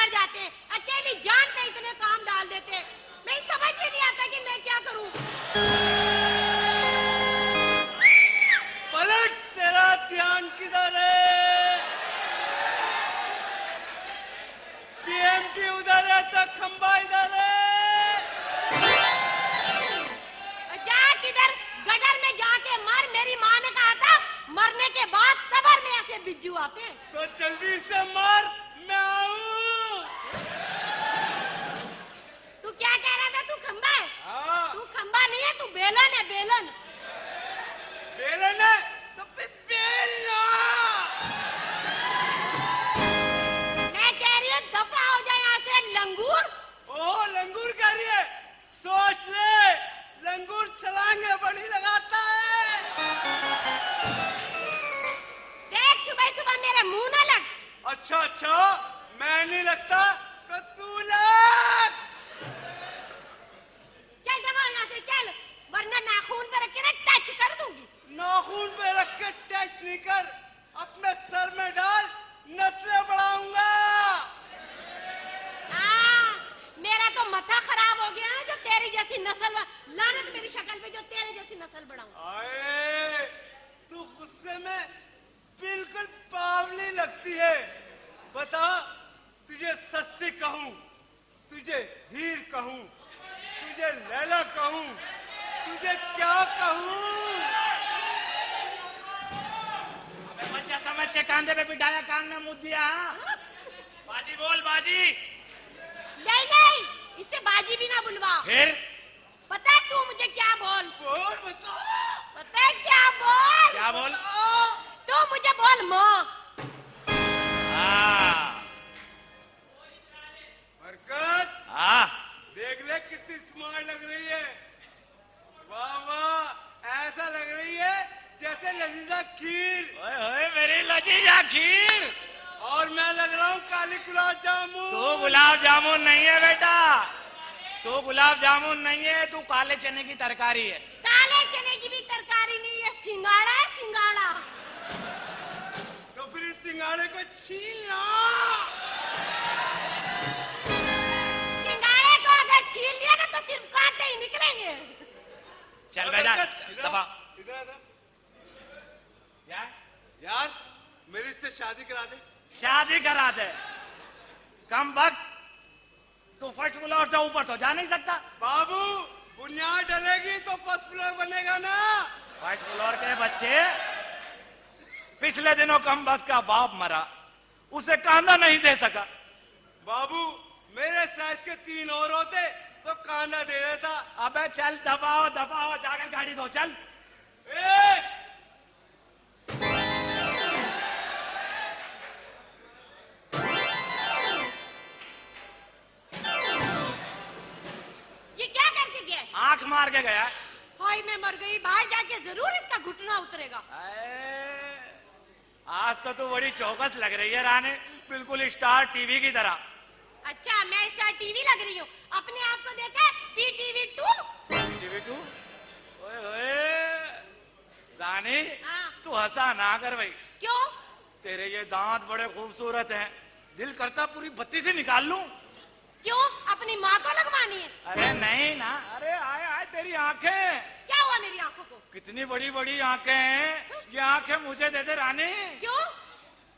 मर जाते हैं, अकेली जान पे इतने काम डाल देते हैं। मैं समझ भी नहीं आता कि मैं क्या करूं। पलट, तेरा ध्यान किधर है? पीएमटी उधर है तो खंबा इधर है। जा किधर, गटर में जाके मर। मेरी माँ ने कहा था मरने के बाद कब्र में ऐसे बिज्जू आते हैं। तो जल्दी से मर, मैं आऊं। तू क्या कह रहा था? तू खंबा है? हाँ। तू खंबा नहीं है, तू बेलन है, बेलन। बेलन है तो फिर बेलना। मैं कह रही हूँ दफा हो जाए यहाँ से लंगूर। ओ लंगूर कह रही है, सोच ले, लंगूर छलांगे बड़ी लगाता है। देख सुबह सुबह मेरे मुंह न लग। अच्छा अच्छा, मैं नहीं लगता तो तू लग। चल दफा यहाँ से चल, वरना नाखून पे रख के ना टच कर दूंगी। नाखून पे रख के टच नहीं कर, अपने सर में डाल, नस्लें बढ़ाऊंगा। मेरा तो माथा खराब हो गया है जो तेरी जैसी नस्ल, लानत मेरी शक्ल पे जो तेरे जैसी नस्ल बढ़ाऊं। आए, तू गुस्से में बिल्कुल बावली लगती है। बता, तुझे सस्सी कहूं, तुझे हीर कहूं, तुझे लैला कहूं, तुझे क्या कहूं? अबे बच्चा समझ के कांधे पे बिठाया, कान में मुंह दिया। बाजी बोल बाजी। नहीं नहीं, इससे बाजी भी ना बुलवा। फिर पता है तू मुझे क्या बोल? बोल, बता। पता है क्या बोल? क्या बोल? तू मुझे बोल माँ। बरकत, देख ले कितनी स्मार्ट लग रही है। वाह वाह, ऐसा लग रही है जैसे लजीजा खीर। ओए ओए मेरी लजीजा खीर। और मैं लग रहा हूँ काली गुलाब जामुन। तू गुलाब जामुन नहीं है बेटा, तू गुलाब जामुन नहीं है, तू काले चने की तरकारी है। काले चने की भी तरकारी नहीं है, सिंगाड़ा है, सिंगाड़ा। तो फिर इस सिंगाड़े को छीन लो। सिंगाड़े को अगर छीन लिया ना तो सिर्फ कांटे ही निकलेंगे। चल बेटा, दफा। इधर इधर यार, मेरी इससे शादी करा दे। शादी करा दे? कम वक्त, तू फर्स्ट फ्लोर से ऊपर तो जा नहीं सकता। बाबू, बुनियाद डलेगी तो फर्स्ट फ्लोर बनेगा ना। फर्स्ट फ्लोर के बच्चे, पिछले दिनों कम वक्त का बाप मरा, उसे कांधा नहीं दे सका। बाबू, मेरे साइज के 3 और होते तो कांधा दे देता। अबे चल दफाओ दफाओ, जाकर गाड़ी दो, चल। ये क्या करके गया? आंख मार के गया। हाय मैं मर गई, बाहर जाके जरूर इसका घुटना उतरेगा। आज तो तू बड़ी चौकस लग रही है रानी, बिल्कुल स्टार टीवी की तरह। अच्छा, मैं स्टार टीवी लग रही हूँ? अपने आप को देखा PTV 2? टीवी 2? ओए ओए रानी, हाँ। तू हंसा ना कर भाई। क्यों? तेरे ये दांत बड़े खूबसूरत हैं, दिल करता पूरी बत्ती से निकाल लूं। क्यों? अपनी माँ को लगवानी है? अरे नहीं ना, अरे आए आए तेरी आंखें। क्या हुआ मेरी आंखों को? कितनी बड़ी बड़ी आंखें हैं, ये आंखें मुझे दे दे रानी। क्यों?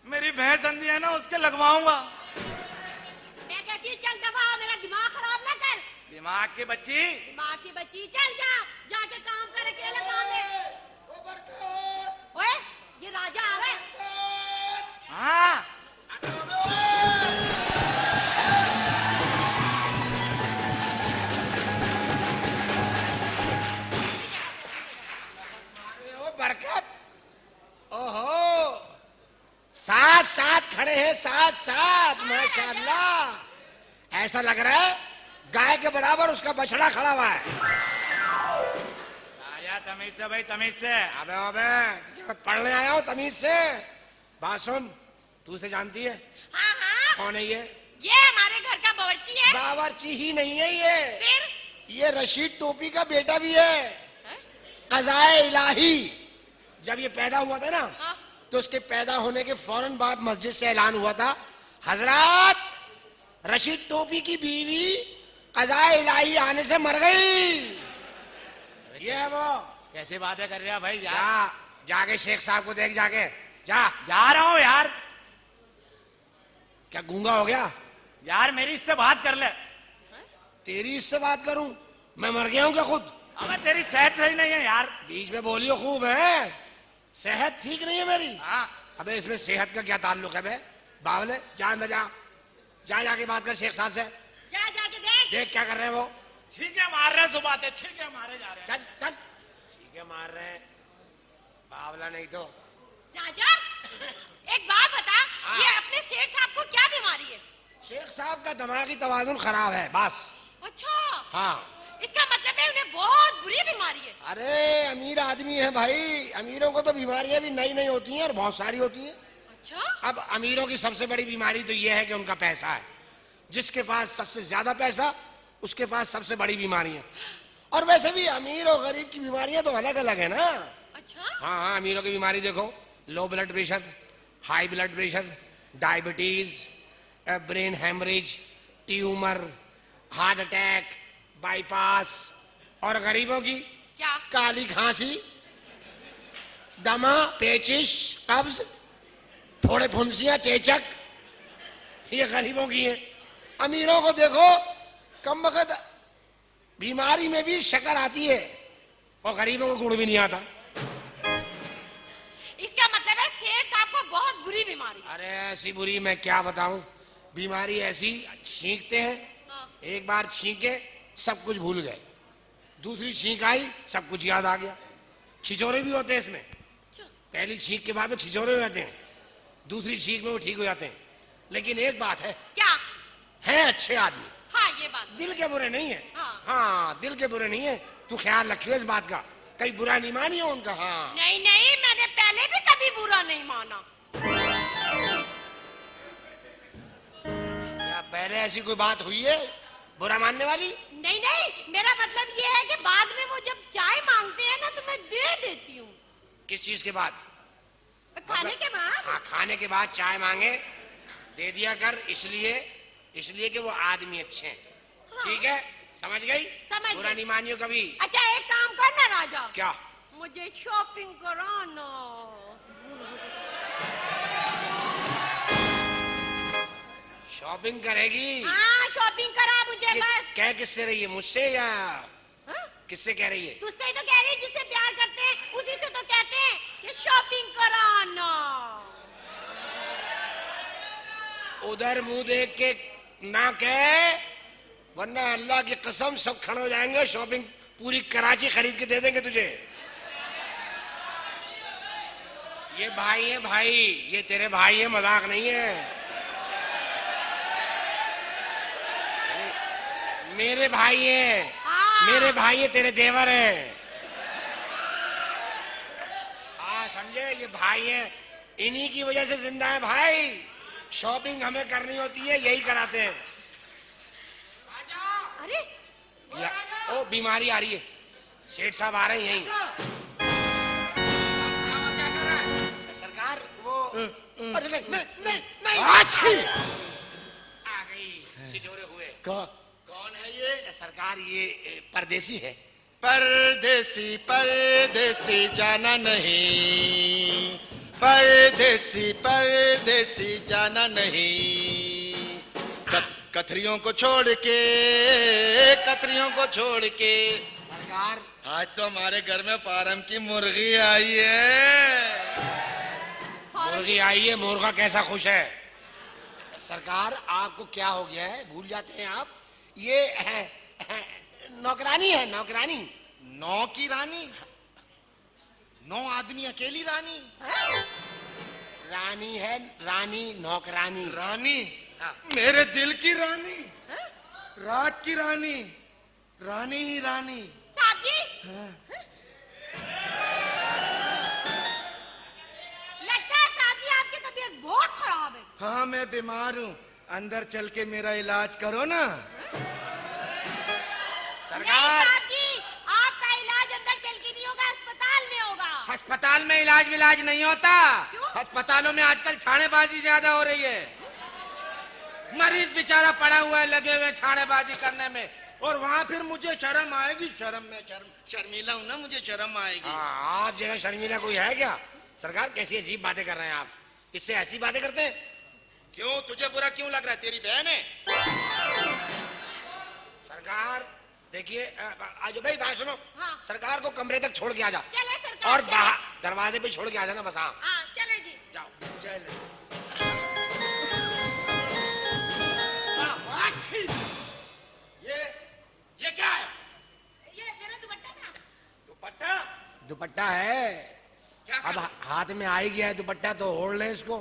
मेरी भैंस अंधी है ना, उसके लगवाऊंगा। मैं कहती हूँ चल दफा, मेरा दिमाग खराब ना कर। दिमाग की बच्ची, दिमाग की बच्ची, चल जा, जाके काम कर, अकेले काम ले। ओए, ये राजा आ रहा है। हाँ बरकत, ओहो, साथ साथ खड़े हैं, साथ साथ, माशाल्लाह। ऐसा लग रहा है गाय के बराबर उसका बछड़ा खड़ा हुआ है। आया तमीज से भाई, तमीज से। अबे अबे, पढ़ने आया हूँ तमीज से। बात सुन, तू उसे जानती है? हाँ हाँ। कौन है ये? ये हमारे घर का बावर्ची है। बावर्ची ही नहीं है ये, फिर? ये रशीद टोपी का बेटा भी है। कज़ाए इलाही, जब ये पैदा हुआ था ना, हाँ? तो उसके पैदा होने के फौरन बाद मस्जिद से ऐलान हुआ था, हजरात रशीद टोपी की बीवी कज़ाए इलाही आने से मर गई। ये है वो। कैसे बातें कर रहे हैं भाई यार? जाके शेख साहब को देख, जाके जा। जा रहा हूँ यार। क्या गूंगा हो गया? यार मेरी इससे बात कर ले। तेरी इससे बात करूं? मैं मर गया हूं क्या खुद? अबे तेरी सेहत सही नहीं है यार। बीच में बोलियो खूब है, सेहत ठीक नहीं है मेरी। हाँ। अबे इसमें सेहत का क्या ताल्लुक है बे? बावले, जा अंदर जा, जाके बात कर शेख साहब से। जा जाके देख। देख क्या कर रहे हैं वो। छींके मार रहे हैं सुबह से, छींके मारे जा रहे हैं। चल चल, ठीक है मार रहे हैं, बावला नहीं तो। राजा एक बात बता, ये अपने सेठ साहब को क्या बीमारी है? शेख साहब का दिमागी तवाजुन खराब है बस। अच्छा। हाँ। इसका मतलब है उन्हें बहुत बुरी बीमारी है। अरे अमीर आदमी है भाई, अमीरों को तो बीमारियां भी नई नई होती हैं और बहुत सारी होती हैं। अच्छा। अब अमीरों की सबसे बड़ी बीमारी तो यह है कि उनका पैसा है। जिसके पास सबसे ज्यादा पैसा, उसके पास सबसे बड़ी बीमारियां। और वैसे भी अमीर और गरीब की बीमारियां तो अलग अलग है ना। अच्छा। हाँ, अमीरों की बीमारी देखो, low blood pressure, high blood pressure, diabetes, brain haemorrhage, tumour, heart attack, bypass. और गरीबों की क्या? काली खांसी, दमा, पेचिश, कब्ज, फोड़े फुंसियां, चेचक, ये गरीबों की है। अमीरों को देखो, कम वक्त बीमारी में भी शक्कर आती है और गरीबों को गुड़ भी नहीं आता। इसका मतलब है सेठ साहब को बहुत बुरी बीमारी। अरे ऐसी बुरी मैं क्या बताऊं, बीमारी ऐसी, छींकते हैं, हाँ। एक बार छींके सब कुछ भूल गए, दूसरी छींक आई सब कुछ याद आ गया। छिछोरे भी होते हैं इसमें, पहली छींक के बाद वो छिछोरे हो जाते हैं, दूसरी छींक में वो ठीक हो जाते हैं। लेकिन एक बात है, क्या? हैं अच्छे आदमी, हाँ ये बात। दिल के बुरे नहीं है। हाँ। हाँ, दिल के बुरे नहीं है, तू ख्याल रखियो इस बात का, कहीं बुरा नहीं मानियो उनका। हाँ। नहीं नहीं, मैंने पहले भी कभी बुरा नहीं माना। क्या पहले ऐसी कोई बात हुई है बुरा मानने वाली? नहीं नहीं, मेरा मतलब ये है कि बाद में वो जब चाय मांगते हैं ना तो मैं दे देती हूँ। किस चीज के बाद? खाने के बाद। हाँ, खाने के बाद चाय मांगे दे दिया कर, इसलिए कि वो आदमी अच्छे हैं। हाँ। ठीक है, समझ गई? समझ बुरा गई। नहीं मानियो कभी। अच्छा एक काम करना राजा। क्या? मुझे शॉपिंग कराना। शॉपिंग करेगी? हाँ शॉपिंग करा मुझे बस। कह किससे रही है, मुझसे या हाँ? किससे कह रही है? तुझसे ही तो कह रही है, जिससे प्यार करते हैं उसी से तो कहते हैं कि शॉपिंग कराना। उधर मुंह देख के ना कह, वरना अल्लाह की कसम सब खड़े हो जाएंगे, शॉपिंग पूरी कराची खरीद के दे देंगे तुझे। ये भाई है भाई, ये तेरे भाई है, मजाक नहीं है। मेरे भाई है। हाँ। मेरे भाई है, तेरे देवर है। हाँ समझे, ये भाई है, इन्हीं की वजह से जिंदा है भाई। शॉपिंग हमें करनी होती है, यही कराते हैं। अरे ओ बीमारी आ रही है, सेठ साहब आ रहे हैं यहीं। सरकार वो अरे नहीं नहीं नहीं नहीं आ गई, छिछोरे हुए। कौन है ये? सरकार ये परदेसी है। परदेसी परदेसी जाना नहीं, परदेसी परदेसी जाना नहीं। कथरियों को छोड़ के, कथरियों को छोड़ के। सरकार आज तो हमारे घर में फार्म की मुर्गी आई है। मुर्गी आई है, मुर्गा कैसा खुश है? सरकार आपको क्या हो गया है, भूल जाते हैं आप? ये नौकरानी है, नौकरानी। 9 की रानी, 9 आदमी अकेली रानी। रानी है, रानी, नौकरानी। रानी? हाँ। मेरे दिल की रानी, रात की रानी, रानी ही रानी। साहब जी। लगता है साहब जी आपकी तबीयत बहुत खराब है। हाँ मैं बीमार हूँ, अंदर चल के मेरा इलाज करो ना। नहीं सरकार साहब जी, आपका इलाज अंदर चल के नहीं होगा, अस्पताल में होगा। अस्पताल में इलाज नहीं होता। क्यों? अस्पतालों में आजकल छानेबाजी ज्यादा हो रही है। मरीज बेचारा पड़ा हुआ है लगे हुए छाड़ेबाजी करने में, और वहां फिर मुझे शर्म आएगी। शर्मीला हूं ना, मुझे शर्म आएगी। आप जगह शर्मिला कोई है क्या? सरकार कैसी अजीब बातें कर रहे हैं आप, इससे ऐसी बातें करते हैं? क्यों, तुझे बुरा क्यों लग रहा है? तेरी बहन है। सरकार देखिए, आज भाई बात सुनो। हाँ। सरकार को कमरे तक छोड़ के आ जा, चले सरकार, और चले। बाहर दरवाजे पे छोड़ के आ जाना बस। हाँ हाँ चले जी। जाओ। चल ये क्या है? ये मेरा दुपट्टा था। दुपट्टा? दुपट्टा है। क्या अब हाथ में आ ही गया है दुपट्टा, तो ओढ़ ले इसको।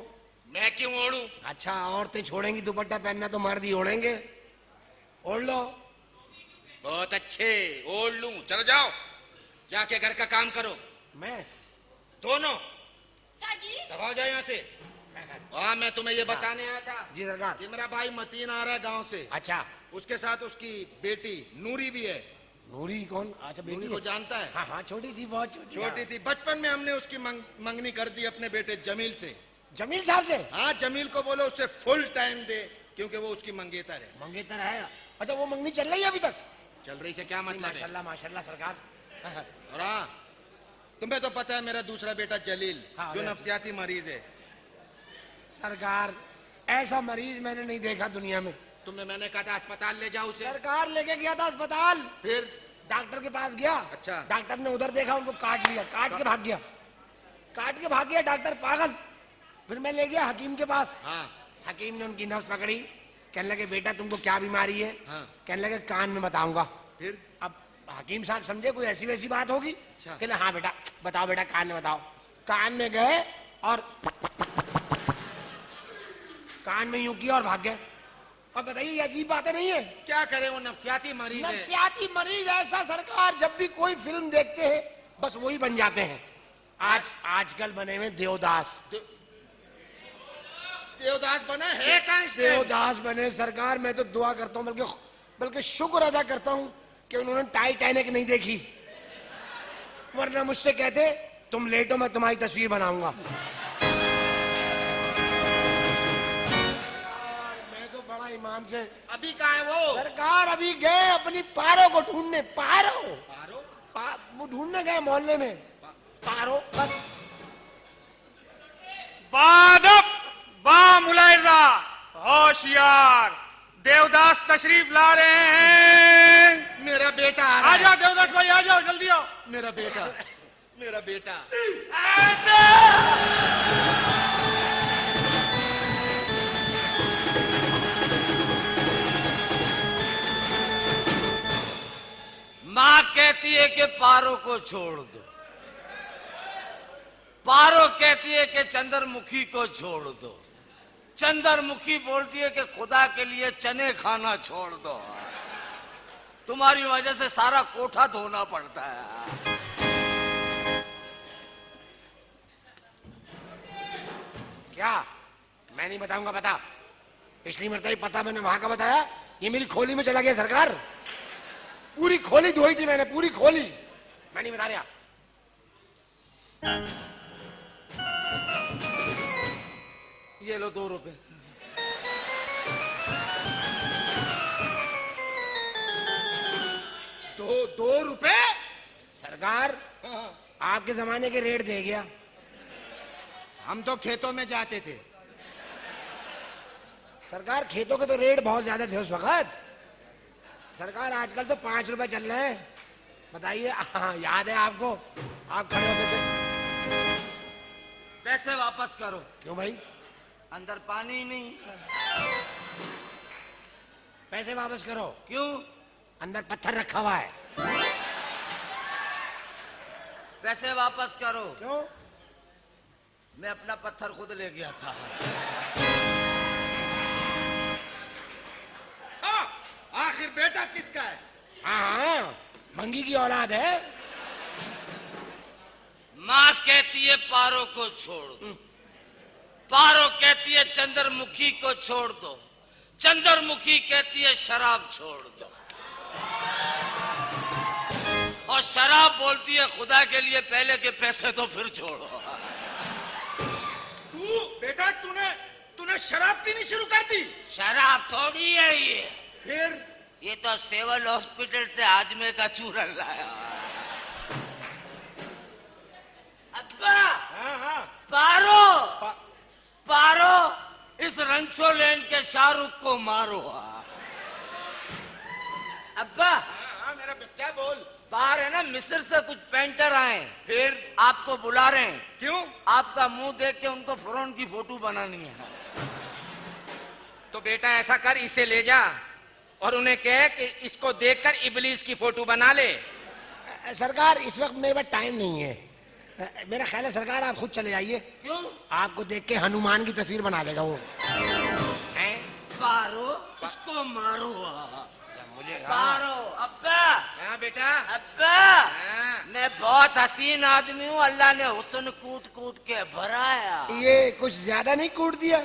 मैं क्यों ओढ़ूं? अच्छा, औरतें छोड़ेंगी दुपट्टा पहनना तो मर्द ही ओढ़ेंगे। ओढ़ लो। बहुत अच्छे, ओढ़ लूं। चलो जाओ, जाके घर का काम करो। मैं दोनों अच्छा जी। दबाओ जाओ यहाँ से। हाँ, मैं तुम्हें ये बताने आया था जी सरकार। कि मेरा भाई मतीन आ रहा है गांव से। अच्छा, उसके साथ उसकी बेटी नूरी भी है। नूरी कौन? अच्छा, नूरी बेटी को है। जानता है? हाँ हाँ, छोटी थी, बहुत छोटी थी। बचपन में हमने उसकी मंगनी कर दी अपने बेटे जमील से। जमील साहब से? हाँ, जमील को बोलो उससे फुल टाइम दे, क्योंकि वो उसकी मंगेतर है। मंगेतर है? अच्छा, वो मंगनी चल रही है अभी तक? चल रही से क्या मतलब है? माशाल्लाह माशाल्लाह सरकार। और हाँ, तुम्हें तो पता है मेरा दूसरा बेटा जलील, हाँ, जो अरे। नफसियाती मरीज है। सरकार, ऐसा मरीज मैंने नहीं देखा दुनिया में। तुम्हें मैंने कहा था अस्पताल ले जाओ उसे। सरकार लेके गया था अस्पताल, फिर डॉक्टर के पास गया। अच्छा। डॉक्टर ने उधर देखा, उनको काट लिया, काट के भाग गया। काट के भाग गया डॉक्टर, पागल। फिर मैं ले गया हकीम के पास। हाँ। हकीम ने उनकी नब्ज पकड़ी, कहने लगे बेटा तुमको क्या बीमारी है? हाँ। कहने लगे कान में बताऊंगा। फिर अब हकीम साहब समझे कोई ऐसी वैसी बात होगी। अच्छा। कहले हाँ बेटा बताओ, बेटा कान में बताओ। कान में गए और कान में यूं किया और भाग गए। अब बताइए, ये अजीब बातें नहीं है? क्या करे, वो नफसियाती मरीज है। नफसियाती मरीज ऐसा सरकार, जब भी कोई फिल्म देखते हैं बस वही बन जाते हैं। आजकल बने हुए देवदास। देवदास बना है कहाँ इसके? देवदास बने सरकार। मैं तो दुआ करता हूँ, बल्कि शुक्र अदा करता हूँ कि उन्होंने टाइटैनिक नहीं देखी, वरना मुझसे कहते तुम लेटो मैं तुम्हारी तस्वीर बनाऊंगा। मैं तो बड़ा ईमान से। अभी कहाँ है वो? सरकार अभी गए अपनी पारो को ढूंढने। पारो पारो? वो ढूंढने गए मोहल्ले में। पारो बस। बादब बा मुलायजा, होशियार, देवदास तशरीफ ला रहे हैं। मेरा बेटा आ रहा आ है। जाओ देवदास भाई, आ जाओ, जल्दी आओ। मेरा बेटा, मेरा बेटा। माँ कहती है कि पारो को छोड़ दो, पारो कहती है कि चंद्रमुखी को छोड़ दो, चंद्रमुखी बोलती है कि खुदा के लिए चने खाना छोड़ दो। तुम्हारी वजह से सारा कोठा धोना पड़ता है। क्या? मैं नहीं बताऊंगा। बता, पिछली मरतबा पता मैंने वहां का बताया, ये मेरी खोली में चला गया सरकार। पूरी खोली धोई थी मैंने, पूरी खोली। मैं नहीं बता रहा। ये लो 2 रुपए। दो रुपए? सरकार आपके जमाने के रेट दे गया। हम तो खेतों में जाते थे। सरकार खेतों के तो रेट बहुत ज्यादा थे उस वक्त। सरकार आजकल तो 5 रुपए चल रहे हैं। बताइए, हाँ याद है आपको? आप खड़े होते थे। पैसे वापस करो। क्यों भाई? अंदर पानी ही नहीं। पैसे वापस करो। क्यों? अंदर पत्थर रखा हुआ है। पैसे वापस करो। क्यों? मैं अपना पत्थर खुद ले गया था। हाँ, आखिर बेटा किसका है? हाँ, मंगी की औलाद है। माँ कहती है पारो को छोड़ दो, पारो कहती है चंद्रमुखी को छोड़ दो, चंद्रमुखी कहती है शराब छोड़ दो, और शराब बोलती है खुदा के लिए पहले के पैसे तो फिर छोड़ो। बेटा तूने शराब पीनी शुरू कर दी? शराब थोड़ी है ये, फिर? ये तो सिविल हॉस्पिटल से आजमे का चूरन लाया। अब्बा हाँ हाँ। पारो पारो, इस रंचो लेन के शाहरुख को मारो। अब्बा हाँ, मेरा बच्चा बोल। बाहर है ना, मिस्र से कुछ पेंटर आए, फिर? आपको बुला रहे हैं। क्यों? आपका मुंह देख के उनको फौरन की फोटो बनानी है। तो बेटा ऐसा कर, इसे ले जा और उन्हें कह कि इसको देखकर इबलीस की फोटो बना ले। सरकार इस वक्त मेरे पास टाइम नहीं है। मेरा ख्याल है सरकार आप खुद चले जाइए। क्यों? आपको देख के हनुमान की तस्वीर बना देगा वो। पारो, इसको मारो। मुझे पारो। अब्बा हाँ बेटा। अब्बा, हाँ। मैं बहुत हसीन आदमी हूँ, अल्लाह ने हुस्न कूट कूट के भराया। ये कुछ ज्यादा नहीं कूट दिया?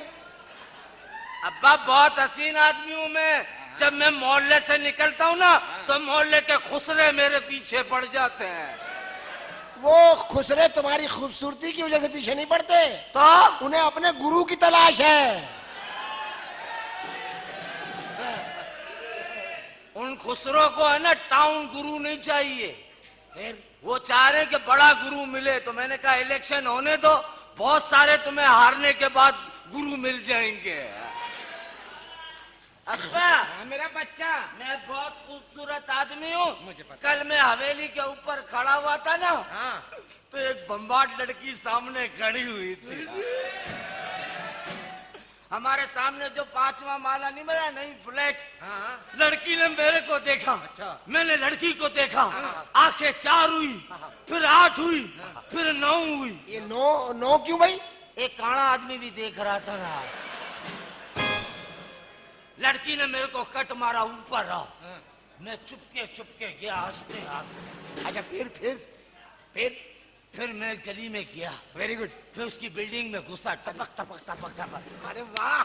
अब्बा बहुत हसीन आदमी हूँ मैं। जब मैं मोहल्ले से निकलता हूँ ना, तो मोहल्ले के खुसरे मेरे पीछे पड़ जाते हैं। वो खुसरे तुम्हारी खूबसूरती की वजह से पीछे नहीं पड़ते, तो उन्हें अपने गुरु की तलाश है। उन खुसरों को है ना टाउन गुरु नहीं चाहिए, फिर वो चाह रहे कि बड़ा गुरु मिले। तो मैंने कहा इलेक्शन होने दो, बहुत सारे तुम्हें हारने के बाद गुरु मिल जाएंगे। अब्बा हाँ मेरा बच्चा। मैं बहुत खूबसूरत आदमी हूँ। मुझे पता। कल मैं हवेली के ऊपर खड़ा हुआ था ना, हाँ। तो एक बम्बाट लड़की सामने खड़ी हुई थी। हमारे सामने जो 5वां माला नहीं मिला, नहीं फ्लैट, हाँ। लड़की ने मेरे को देखा। अच्छा। मैंने लड़की को देखा। आंखें 4 हुई, फिर 8 हुई, फिर 9 हुई। ये नो नो क्यों भाई? एक काला आदमी भी देख रहा था ना। लड़की ने मेरे को कट मारा ऊपर रहा। मैं चुपके गया, हंसते हंसते। अच्छा फिर मैं गली में गया। Very good. फिर उसकी बिल्डिंग में घुसा, टपक टपक टपक टपक। अरे वाह।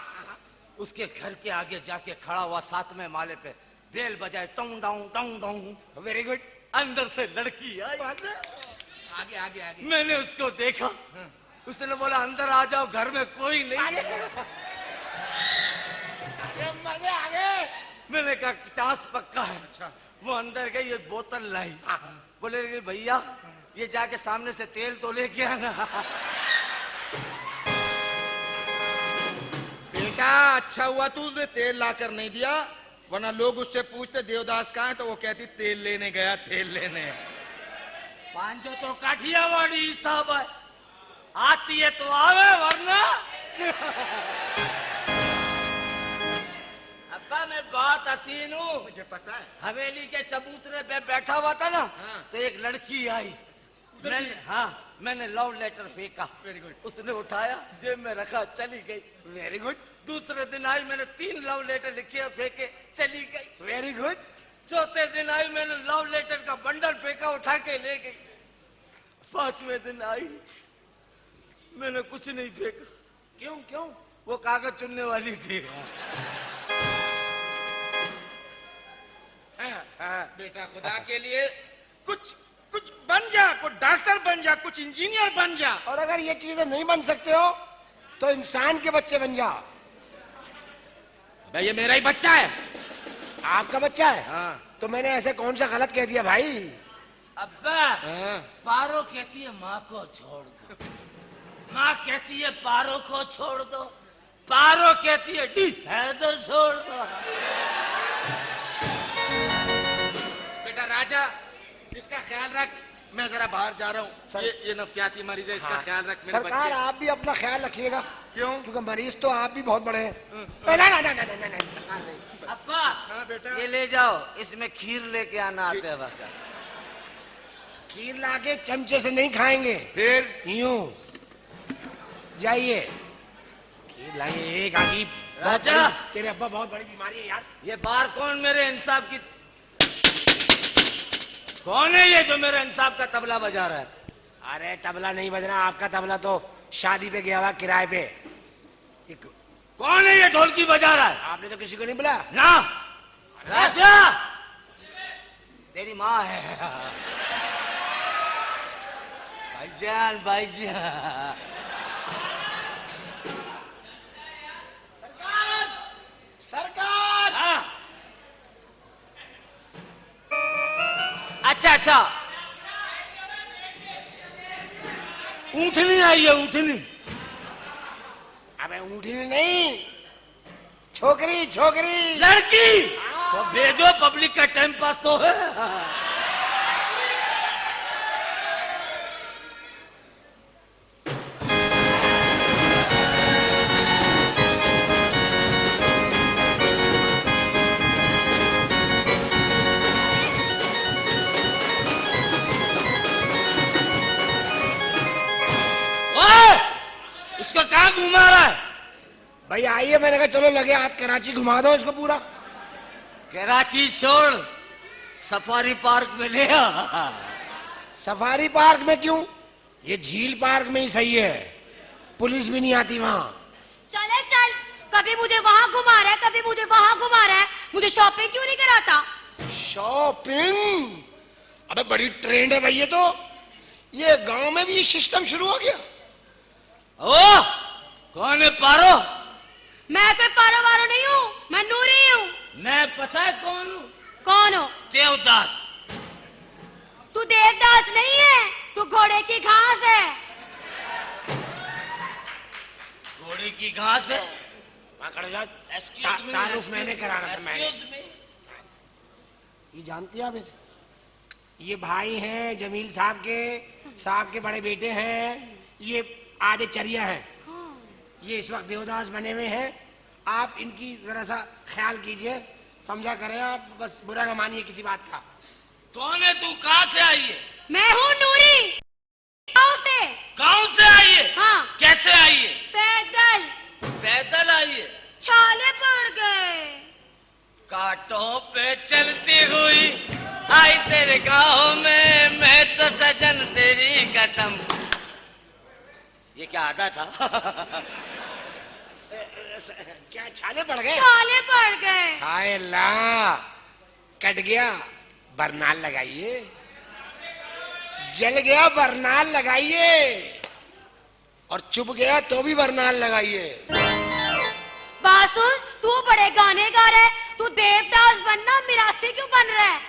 उसके घर के आगे जाके खड़ा हुआ, 7वें माले पे बेल बजाए, Tong down Tong down. Very good. अंदर से लड़की आई। आगे आगे आगे। मैंने उसको देखा। उसने बोला अंदर आ जाओ, घर में कोई नहीं है। मजे आ गए। मैंने कहा चांस पक्का है। अच्छा। वो अंदर गई, एक बोतल लाई। बोले भैया ये जाके सामने से तेल तो लेके आना। बेटा अच्छा हुआ तूने तेल लाकर नहीं दिया, वरना लोग उससे पूछते देवदास कहाँ है, तो वो कहती तेल लेने गया, तेल लेने। पांचो तो काठियावाड़ी हिसाब है, आती है तो आवे, वरना अब्बा मैं बहुत हसीन हूँ। मुझे पता है। हवेली के चबूतरे पे बैठा हुआ था ना, हाँ। तो एक लड़की आई। मैंने लव लेटर फेंका। Very good. उसने उठाया, जेब में रखा, चली गई। Very good. दूसरे दिन आई, मैंने 3 लव लेटर लिखे, फेंके, चली गई। Very good. चौथे दिन आई, मैंने लव लेटर का बंडल फेंका, उठा के ले गई। 5वें दिन आई, मैंने कुछ नहीं फेंका। क्यों? वो कागज चुनने वाली थी। बेटा खुदा के लिए कुछ बन जा, कुछ डॉक्टर बन जा, कुछ इंजीनियर बन जा। और अगर ये चीजें नहीं बन सकते हो तो इंसान के बच्चे बन जाओ। भाई ये मेरा ही बच्चा है। आपका बच्चा है? हाँ। तो मैंने ऐसे कौन सा गलत कह दिया भाई? अब्बा पारो कहती है माँ को छोड़ दो, माँ कहती है पारो को छोड़ दो, पारो कहती है डी हैदर छोड़ दो। बेटा राजा इसका ख्याल रख, मैं जरा बाहर जा रहा हूँ। ये नफसियाती मरीज है, इसका ख्याल रख मेरे सरकार बच्चे। आप भी अपना ख्याल रखिएगा। क्यों? क्योंकि मरीज तो आप भी बहुत बड़े हैं। नहीं। अब्बा हाँ बेटा। ये ले जाओ, इसमें खीर लेके आना आते वक्त। खीर लाके चमचे से नहीं खाएंगे, फिर यूं जाइए। खीर लाइए। एक अजीब राजा। तेरे अब्बा बहुत बड़ी बीमारी है यार। ये बार कौन मेरे इंसाफ की, कौन है ये जो मेरे इंसाफ का तबला बजा रहा है? अरे तबला नहीं बज रहा, आपका तबला तो शादी पे गया हुआ किराए पे। कौन है ये ढोलकी बजा रहा है? आपने तो किसी को नहीं बुलाया ना राजा, तेरी माँ है। भाईजान। अच्छा अच्छा, ऊँटनी आई है, ऊँटनी। अबे ऊँटनी नहीं, छोकरी छोकरी। लड़की तो भेजो, पब्लिक का टाइम पास तो है। इसको कहाँ घुमा रहा है? भाई आइए, मैंने कहा चलो लगे हाथ कराची घुमा दो इसको पूरा। कराची छोड़, सफारी पार्क में ले आ। सफारी पार्क में क्यों? ये झील पार्क में ही सही है, पुलिस भी नहीं आती वहाँ। चले चल, कभी मुझे वहाँ घुमा रहा है, कभी मुझे वहाँ घुमा रहा है। मुझे शॉपिंग क्यों नहीं कराता? शॉपिंग? अबे बड़ी ट्रेंड है भाई ये तो। ये गांव में भी ये सिस्टम शुरू हो गया। ओ, कौन है पारो? मैं कोई पारो वारो नहीं हूँ, मैं नूरी हूँ। मैं पता है कौन हूँ? कौन हो? देवदास। तू देवदास नहीं है, तू घोड़े की घास है। घोड़े की घास है? तारुफ मैंने कराना था। मैंने ये जानती है आप इसे? ये भाई हैं जमील साहब के बड़े बेटे हैं। ये आधे चरिया हैं। ये इस वक्त देवदास बने हुए हैं। आप इनकी जरा सा ख्याल कीजिए, समझा करें आप, बस बुरा न मानिए किसी बात का। कौन है तू? कहाँ से आई है? मैं हूँ नूरी, गाँव से। गाँव से आई है? हाँ। कैसे आई है? पैदल। पैदल आई है? छाले पड़ गए। कांटों पे चलती हुई आई तेरे गाँव में, मैं तो सजन तेरी कसम। ये क्या आधा था? क्या छाले पड़ गए? छाले पड़ गए। हाय ला, कट गया, बरनाल लगाइए। जल गया, बरनाल लगाइए। और चुप गया तो भी बरनाल लगाइए। बात सुन, तू बड़े गाने गा रहा है, तू देवदास बनना, मिरासी क्यों बन रहा है?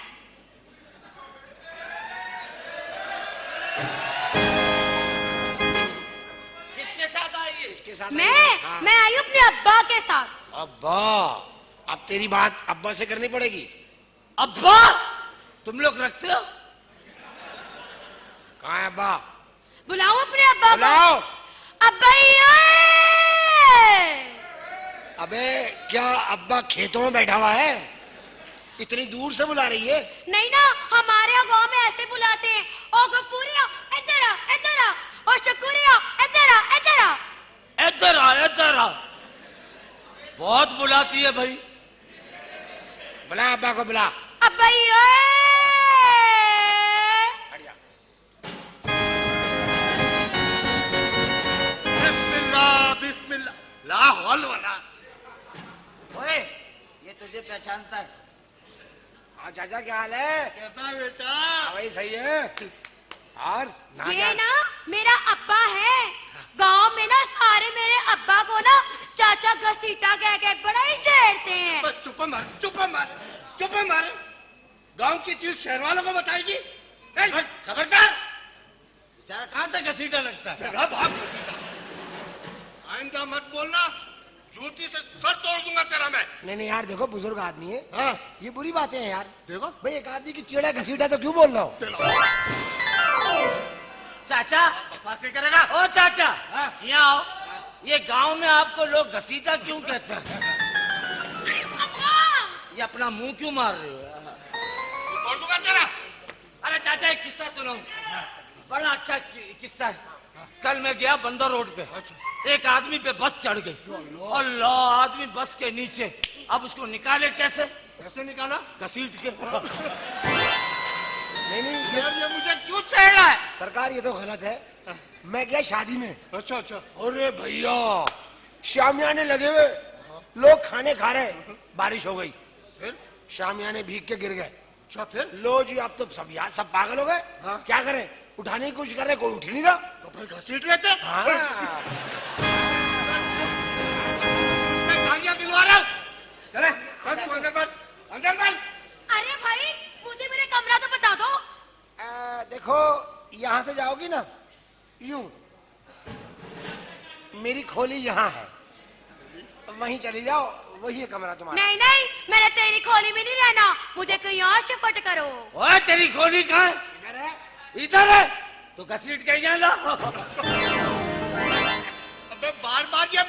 किसके साथ आई है? इसके साथ मैं आई हूँ अपने अब्बा के साथ। अब्बा? अब तेरी बात अब्बा से करनी पड़ेगी। अब्बा? तुम लोग रखते हो? कहाँ है अब्बा? बुलाओ अपने अब्बा को। बुलाओ। अब्बा अबे क्या अब्बा खेतों में बैठा हुआ है? इतनी दूर से बुला रही है? नहीं ना, हमारे गांव में ऐसे बुलाते हैं। ओ गफूरिया इधर आ, इधर आ। ओ शकूरिया इधर आ, इधर आ। इधर आ, इधर आ। बहुत बुलाती है भाई। बुला अब्बा को, बुला। अब्बा बिस्मिल्लाह बिस्मिल्लाह, ला हौल वला। ओए, ये तुझे पहचानता है? हाँ चाचा, क्या हाल है? कैसा बेटा? वही सही है। और ये ना मेरा अब्बा है। गांव में ना सारे मेरे अब्बा को ना चाचा घसीटा कह के बड़ा ही छेड़ते हैं। बस चुप मार, चुप मार, चुप मार। गांव की चीज शहर वालों को बताएगी? खबरदार! बेचारा कहाँ से घसीटा लगता है? तेरा बाप घसीटा। आइंदा मत बोलना, जूती से सर तोड़ दूंगा तेरा मैं। नहीं यार, देखो बुजुर्ग आदमी है। हाँ। ये बुरी बातें हैं यार। देखो भाई, एक आदमी की चेड़ा घसीटा तो क्यों बोल रहा हो? चाचा, बकवास नहीं करेगा। ओ चाचा, हाँ। यहाँ आओ। ये गांव में आपको लोग घसीटा क्यों कहते हैं? ये अपना मुंह क्यों मार रहे हो? तोड़ दूंगा तेरा। अरे चाचा, एक किस्सा सुनो, बड़ा अच्छा किस्सा है। कल मैं गया बंदर रोड पे, एक आदमी पे बस चढ़ गई। अल्लाह, आदमी बस के नीचे। अब उसको निकाले कैसे? कैसे निकाला? घसीट के। नहीं यार ये मुझे क्यों छेड़ रहा है? सरकार, ये तो गलत है। मैं गया शादी में। अच्छा अच्छा। अरे भैया, शामियाने लगे हुए, लोग खाने खा रहे, बारिश हो गई, फिर शामियाने भीग के गिर गए। अच्छा, फिर लो जी, अब तो सब यार सब पागल हो गए। हाँ। क्या करें, उठाने की कोशिश कर रहे, कोई उठ ही नहीं रहा। तो फिर घसीट लेते। हाँ। गालियां दिलवा रहा हूं। चले चल, तू अंदर बढ़, अंदर बढ़। अरे भाई, मुझे मेरा कमरा तो बता दो। से जाओगी ना, यूं मेरी खोली यहाँ है, वहीं चली जाओ, वही है कमरा तुम्हारा। नहीं नहीं, मैंने तेरी खोली में नहीं रहना, मुझे कहीं और शिफ्ट करो। ओए तेरी खोली कहाँ है? इधर है। इधर है तो घसीट के यहाँ ला। अबे बार बार ये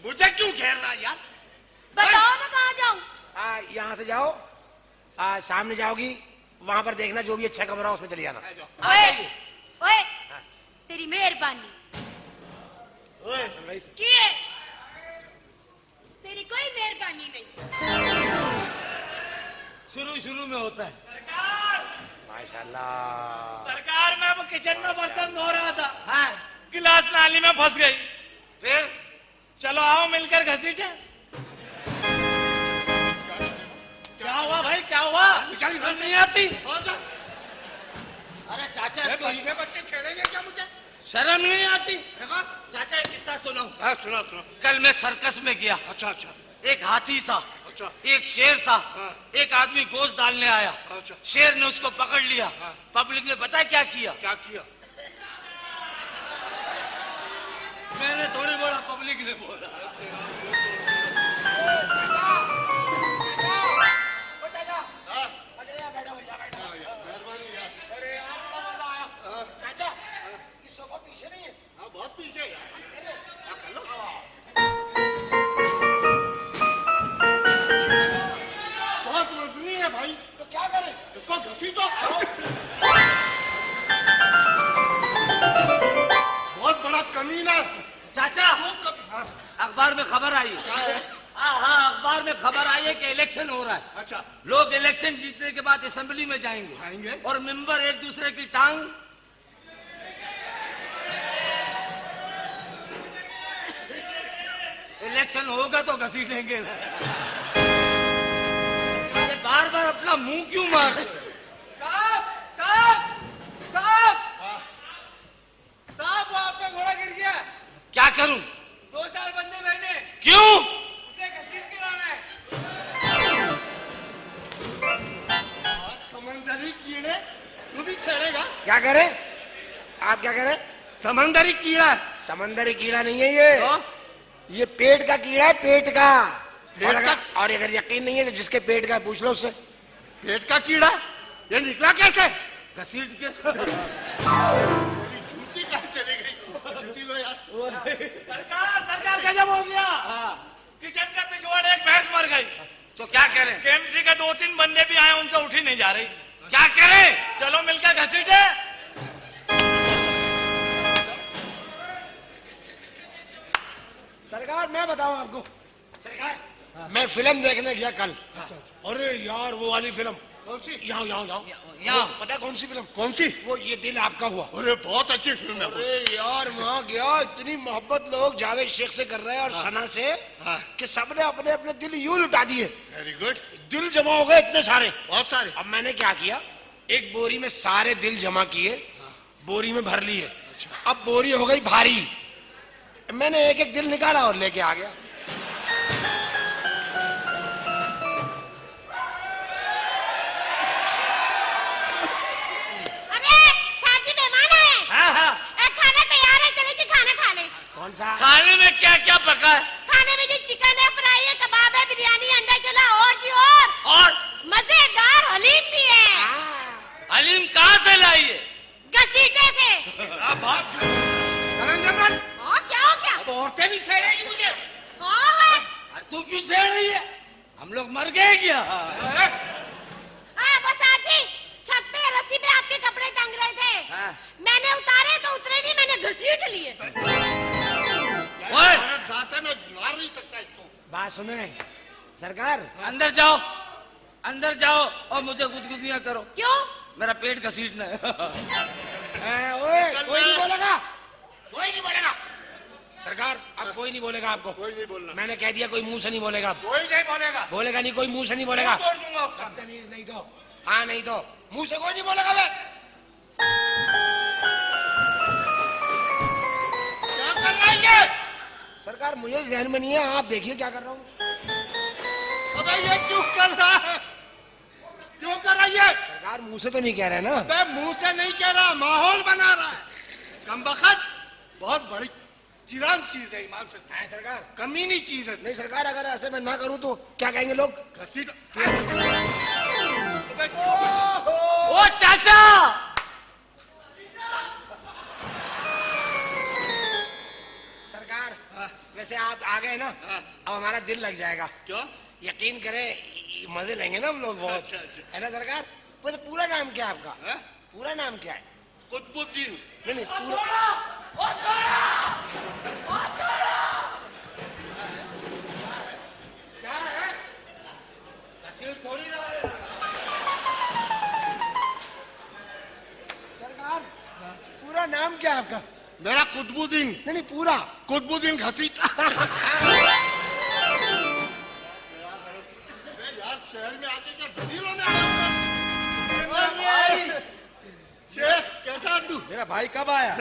मुझे क्यों घेर रहा है यार? बताओ ना कहाँ जाऊँ? यहाँ से जाओ, सामने जाओगी, वहां पर देखना जो भी अच्छा कमरा हो उसमें चली जाना। ओए ओए, तेरी मेहरबानी ओए, किए, तेरी कोई मेहरबानी नहीं। शुरू में होता है। माशाल्लाह। सरकार मैं वो किचन में बर्तन धो रहा था, हाँ गिलास नाली में फंस गई। फिर चलो आओ मिलकर घसीटे। क्या हुआ भाई, क्या हुआ? शर्म नहीं आती? हो जा। अरे चाचा इसको बच्चे बच्चे छेड़ेंगे क्या मुझे? शर्म नहीं आती? देखो। चाचा एक किस्सा सुनाऊं? हाँ सुना सुना। कल मैं सर्कस में गया। अच्छा अच्छा एक हाथी था, अच्छा एक शेर था, हाँ। एक आदमी गोश्त डालने आया। अच्छा। शेर ने उसको पकड़ लिया। हाँ। पब्लिक ने पता है क्या किया? क्या किया? मैंने थोड़ी बोला, पब्लिक ने बोला। चाचा, ये सोफा पीछे नहीं है? हाँ बहुत पीछे है यार। हाँ, कर लो। बहुत वजनी है भाई, तो क्या करें? इसको घसीटो। बहुत बड़ा कमीना है। चाचा हाँ, अखबार में खबर आई है। क्या है? हाँ अखबार में खबर आई है कि इलेक्शन हो रहा है। अच्छा लोग इलेक्शन जीतने के बाद असेंबली में जाएंगे जाएंगे? और मेंबर एक दूसरे की टांग इलेक्शन होगा तो घसीटेंगे ना। अरे बार बार अपना मुंह क्यों मार? साहब साहब साहब साहब, वो आपका घोड़ा गिर गया। क्या करूं? 2-4 बंदे बैठे, क्यों? उसे घसीट के लाना है। समंदरी कीड़े तू भी छेड़ेगा? क्या करें? आप क्या करें? समंदरी कीड़ा। समंदरी कीड़ा नहीं है ये पेट का कीड़ा है, पेट का। पेट का? और अगर यकीन नहीं है तो जिसके पेट का है, पूछ लो उससे। पेट का कीड़ा ये निकला कैसे? घसीट के। मेरी जूती कहाँ चली गई? जूती लो यार। सरकार गजब हो गया। किचन का पिछवाड़ एक भैंस मर गई। तो क्या करें? केएमसी के 2-3 बंदे भी आए, उनसे उठी नहीं जा रही। क्या करें? चलो मिलकर घसीटे। सरकार मैं बताऊं आपको, सरकार मैं फिल्म देखने गया कल। अरे यार वो वाली फिल्म। कौन सी? यहाँ यहाँ यहाँ। पता है कौन सी फिल्म? कौन सी? वो ये दिल आपका हुआ। अरे बहुत अच्छी फिल्म है वो। अरे यार वहाँ गया, इतनी मोहब्बत लोग जावेद शेख से कर रहे हैं और सना से, कि सबने अपने अपने दिल यूं लुटा दिए। Very good. दिल जमा हो गए इतने सारे। बहुत सारे। अब मैंने क्या किया, एक बोरी में सारे दिल जमा किए, बोरी में भर लिए। अब बोरी हो गई भारी, मैंने एक एक दिल निकाला और लेके आ गया। अरे साजी मेहमान आए। हाँ हाँ। खाना तैयार है, चले जी खाना खा ले। कौन सा? खाने में क्या क्या पका है? खाने में जी चिकन है, फ्राई है, कबाब है, बिरयानी, अंडा चूल्हा और जी और मजेदार हलीम भी है। हलीम कहाँ से लाई है? घसीटे से। और क्या हो क्या? अब औरतें भी छेड़ेगी मुझे। और तू क्यों छेड़ रही है? हम लोग मर गए क्या? बस आजी, छत पे रस्सी पे आपके कपड़े टंग रहे थे। हाँ। मैंने उतारे तो उतरे नहीं, मैंने घसीट लिए। ओए जाते मैं मार नहीं सकता इसको। बात सुने सरकार, अंदर जाओ, अंदर जाओ और मुझे गुदगुदियां करो। क्यों? मेरा पेट घसीटना है। ओए कोई नहीं बोलेगा, कोई नहीं बोलेगा। सरकार अब कोई नहीं बोलेगा आपको। कोई नहीं बोलना। मैंने कह दिया कोई मुंह से नहीं बोलेगा। कोई नहीं बोलेगा। बोलेगा नहीं, कोई मुंह से नहीं बोलेगा। तोड़ दूंगा उसका। बदतमीज नहीं तो, हाँ नहीं तो मुंह से कोई नहीं बोलेगा। वे क्या कर रहा है ये? सरकार मुझे जहन में नहीं है, आप देखिए क्या कर रहा हूँ। अबे ये क्यों कर रहा है? क्यों कर रहा है ये? सरकार मुंह से तो नहीं कह रहे ना। अबे मुंह से नहीं कह रहा, माहौल बना रहा है। कम बखत बहुत बड़ी चिराम चीज है इमाम साहब। है सरकार? कमीनी चीज है। नहीं सरकार, अगर ऐसे मैं ना करूं तो क्या कहेंगे लोग? घसीट ओ चाचा, सरकार वैसे आप आ गए ना, अब हमारा दिल लग जाएगा। क्यों? यकीन करें मजे लेंगे ना हम लोग बहुत। अच्छा, अच्छा। है ना सरकार? वैसे पूरा नाम क्या है आपका? हाँ? पूरा नाम क्या है? कुतुबुद्दीन। नहीं नहीं पूरा क्या है? घसीट थोड़ी रहा है। सरकार पूरा नाम क्या है आपका? मेरा कुतुबुद्दीन। नहीं नहीं पूरा। कुतुबुद्दीन घसीट। यार शहर में आके क्या जमीन होने आया? शेख कैसा है तू? मेरा भाई कब आया?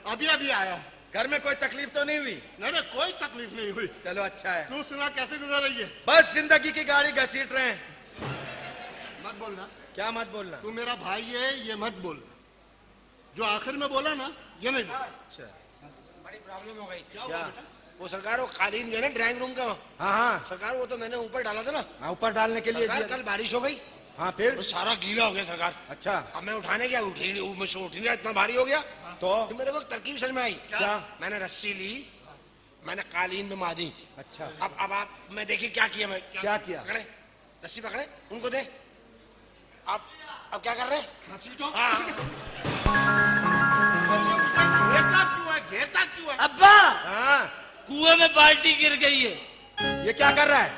अभी अभी आया। घर में कोई तकलीफ तो नहीं हुई? नहीं नहीं कोई तकलीफ नहीं हुई। चलो अच्छा है। तू सुना कैसे गुजर रही है? बस जिंदगी की गाड़ी घसीट रहे हैं। मत बोलना। क्या मत बोलना? तू मेरा भाई है ये मत बोलना। जो आखिर में बोला ना ये नहीं बोला। अच्छा। बड़ी प्रॉब्लम हो गई। क्या क्या? हुआ बेटा? वो सरकार वो कालीन जो है ना ड्राइंग रूम का, हाँ हाँ सरकार वो तो मैंने ऊपर डाला था ना, हाँ, ऊपर डालने के लिए सरकार दिया। कल बारिश हो गई, हाँ फिर? वो सारा गीला हो गया सरकार। अच्छा अब मैं उठाने गया, उठ ही नहीं, मुझसे उठ ही नहीं रहा, इतना भारी हो गया। तो तो मेरे वक्त तरकीब समझ में आई। क्या? मैंने रस्सी ली, मैंने कालीन में मारी। अच्छा अब आप मैं देखिए क्या किया मैं। क्या किया? पकड़े, रस्सी पकड़े, उनको दे। अब क्या कर रहे हैं? घसीटो। हाँ घेरता क्यों है? घेरता क्यों है? अब्बा, हाँ कुएं में बाल्टी गिर गई है। ये क्या कर रहा है?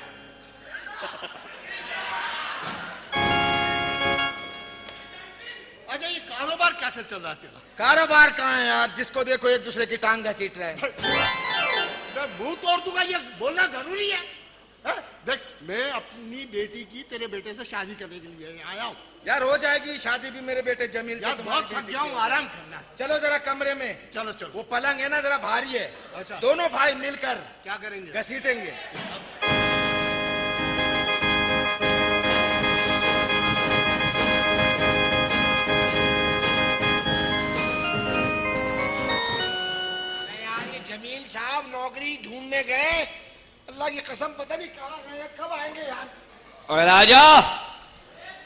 अच्छा ये कारोबार कैसे चल रहा है तेरा? कारोबार कहाँ है यार? जिसको देखो एक दूसरे की टांग घसीट रहे हैं। मैं मुंह तोड़ दूंगा, ये बोलना जरूरी है? देख मैं अपनी बेटी की तेरे बेटे से शादी करने के लिए आया हूँ। यार हो जाएगी शादी भी मेरे बेटे जमील से। यार तुम्हारी बहुत थक बेटी गया हूँ, की। आराम करना है। चलो जरा कमरे में। चलो चलो। वो पलंग है ना जरा भारी है। अच्छा। दोनों भाई मिलकर क्या करेंगे? घसीटेंगे। अरे यार ये जमील साहब नौकरी ढूंढने गए, अल्लाह की कसम पता नहीं कहाँ गए, कब आएंगे यार। और राजा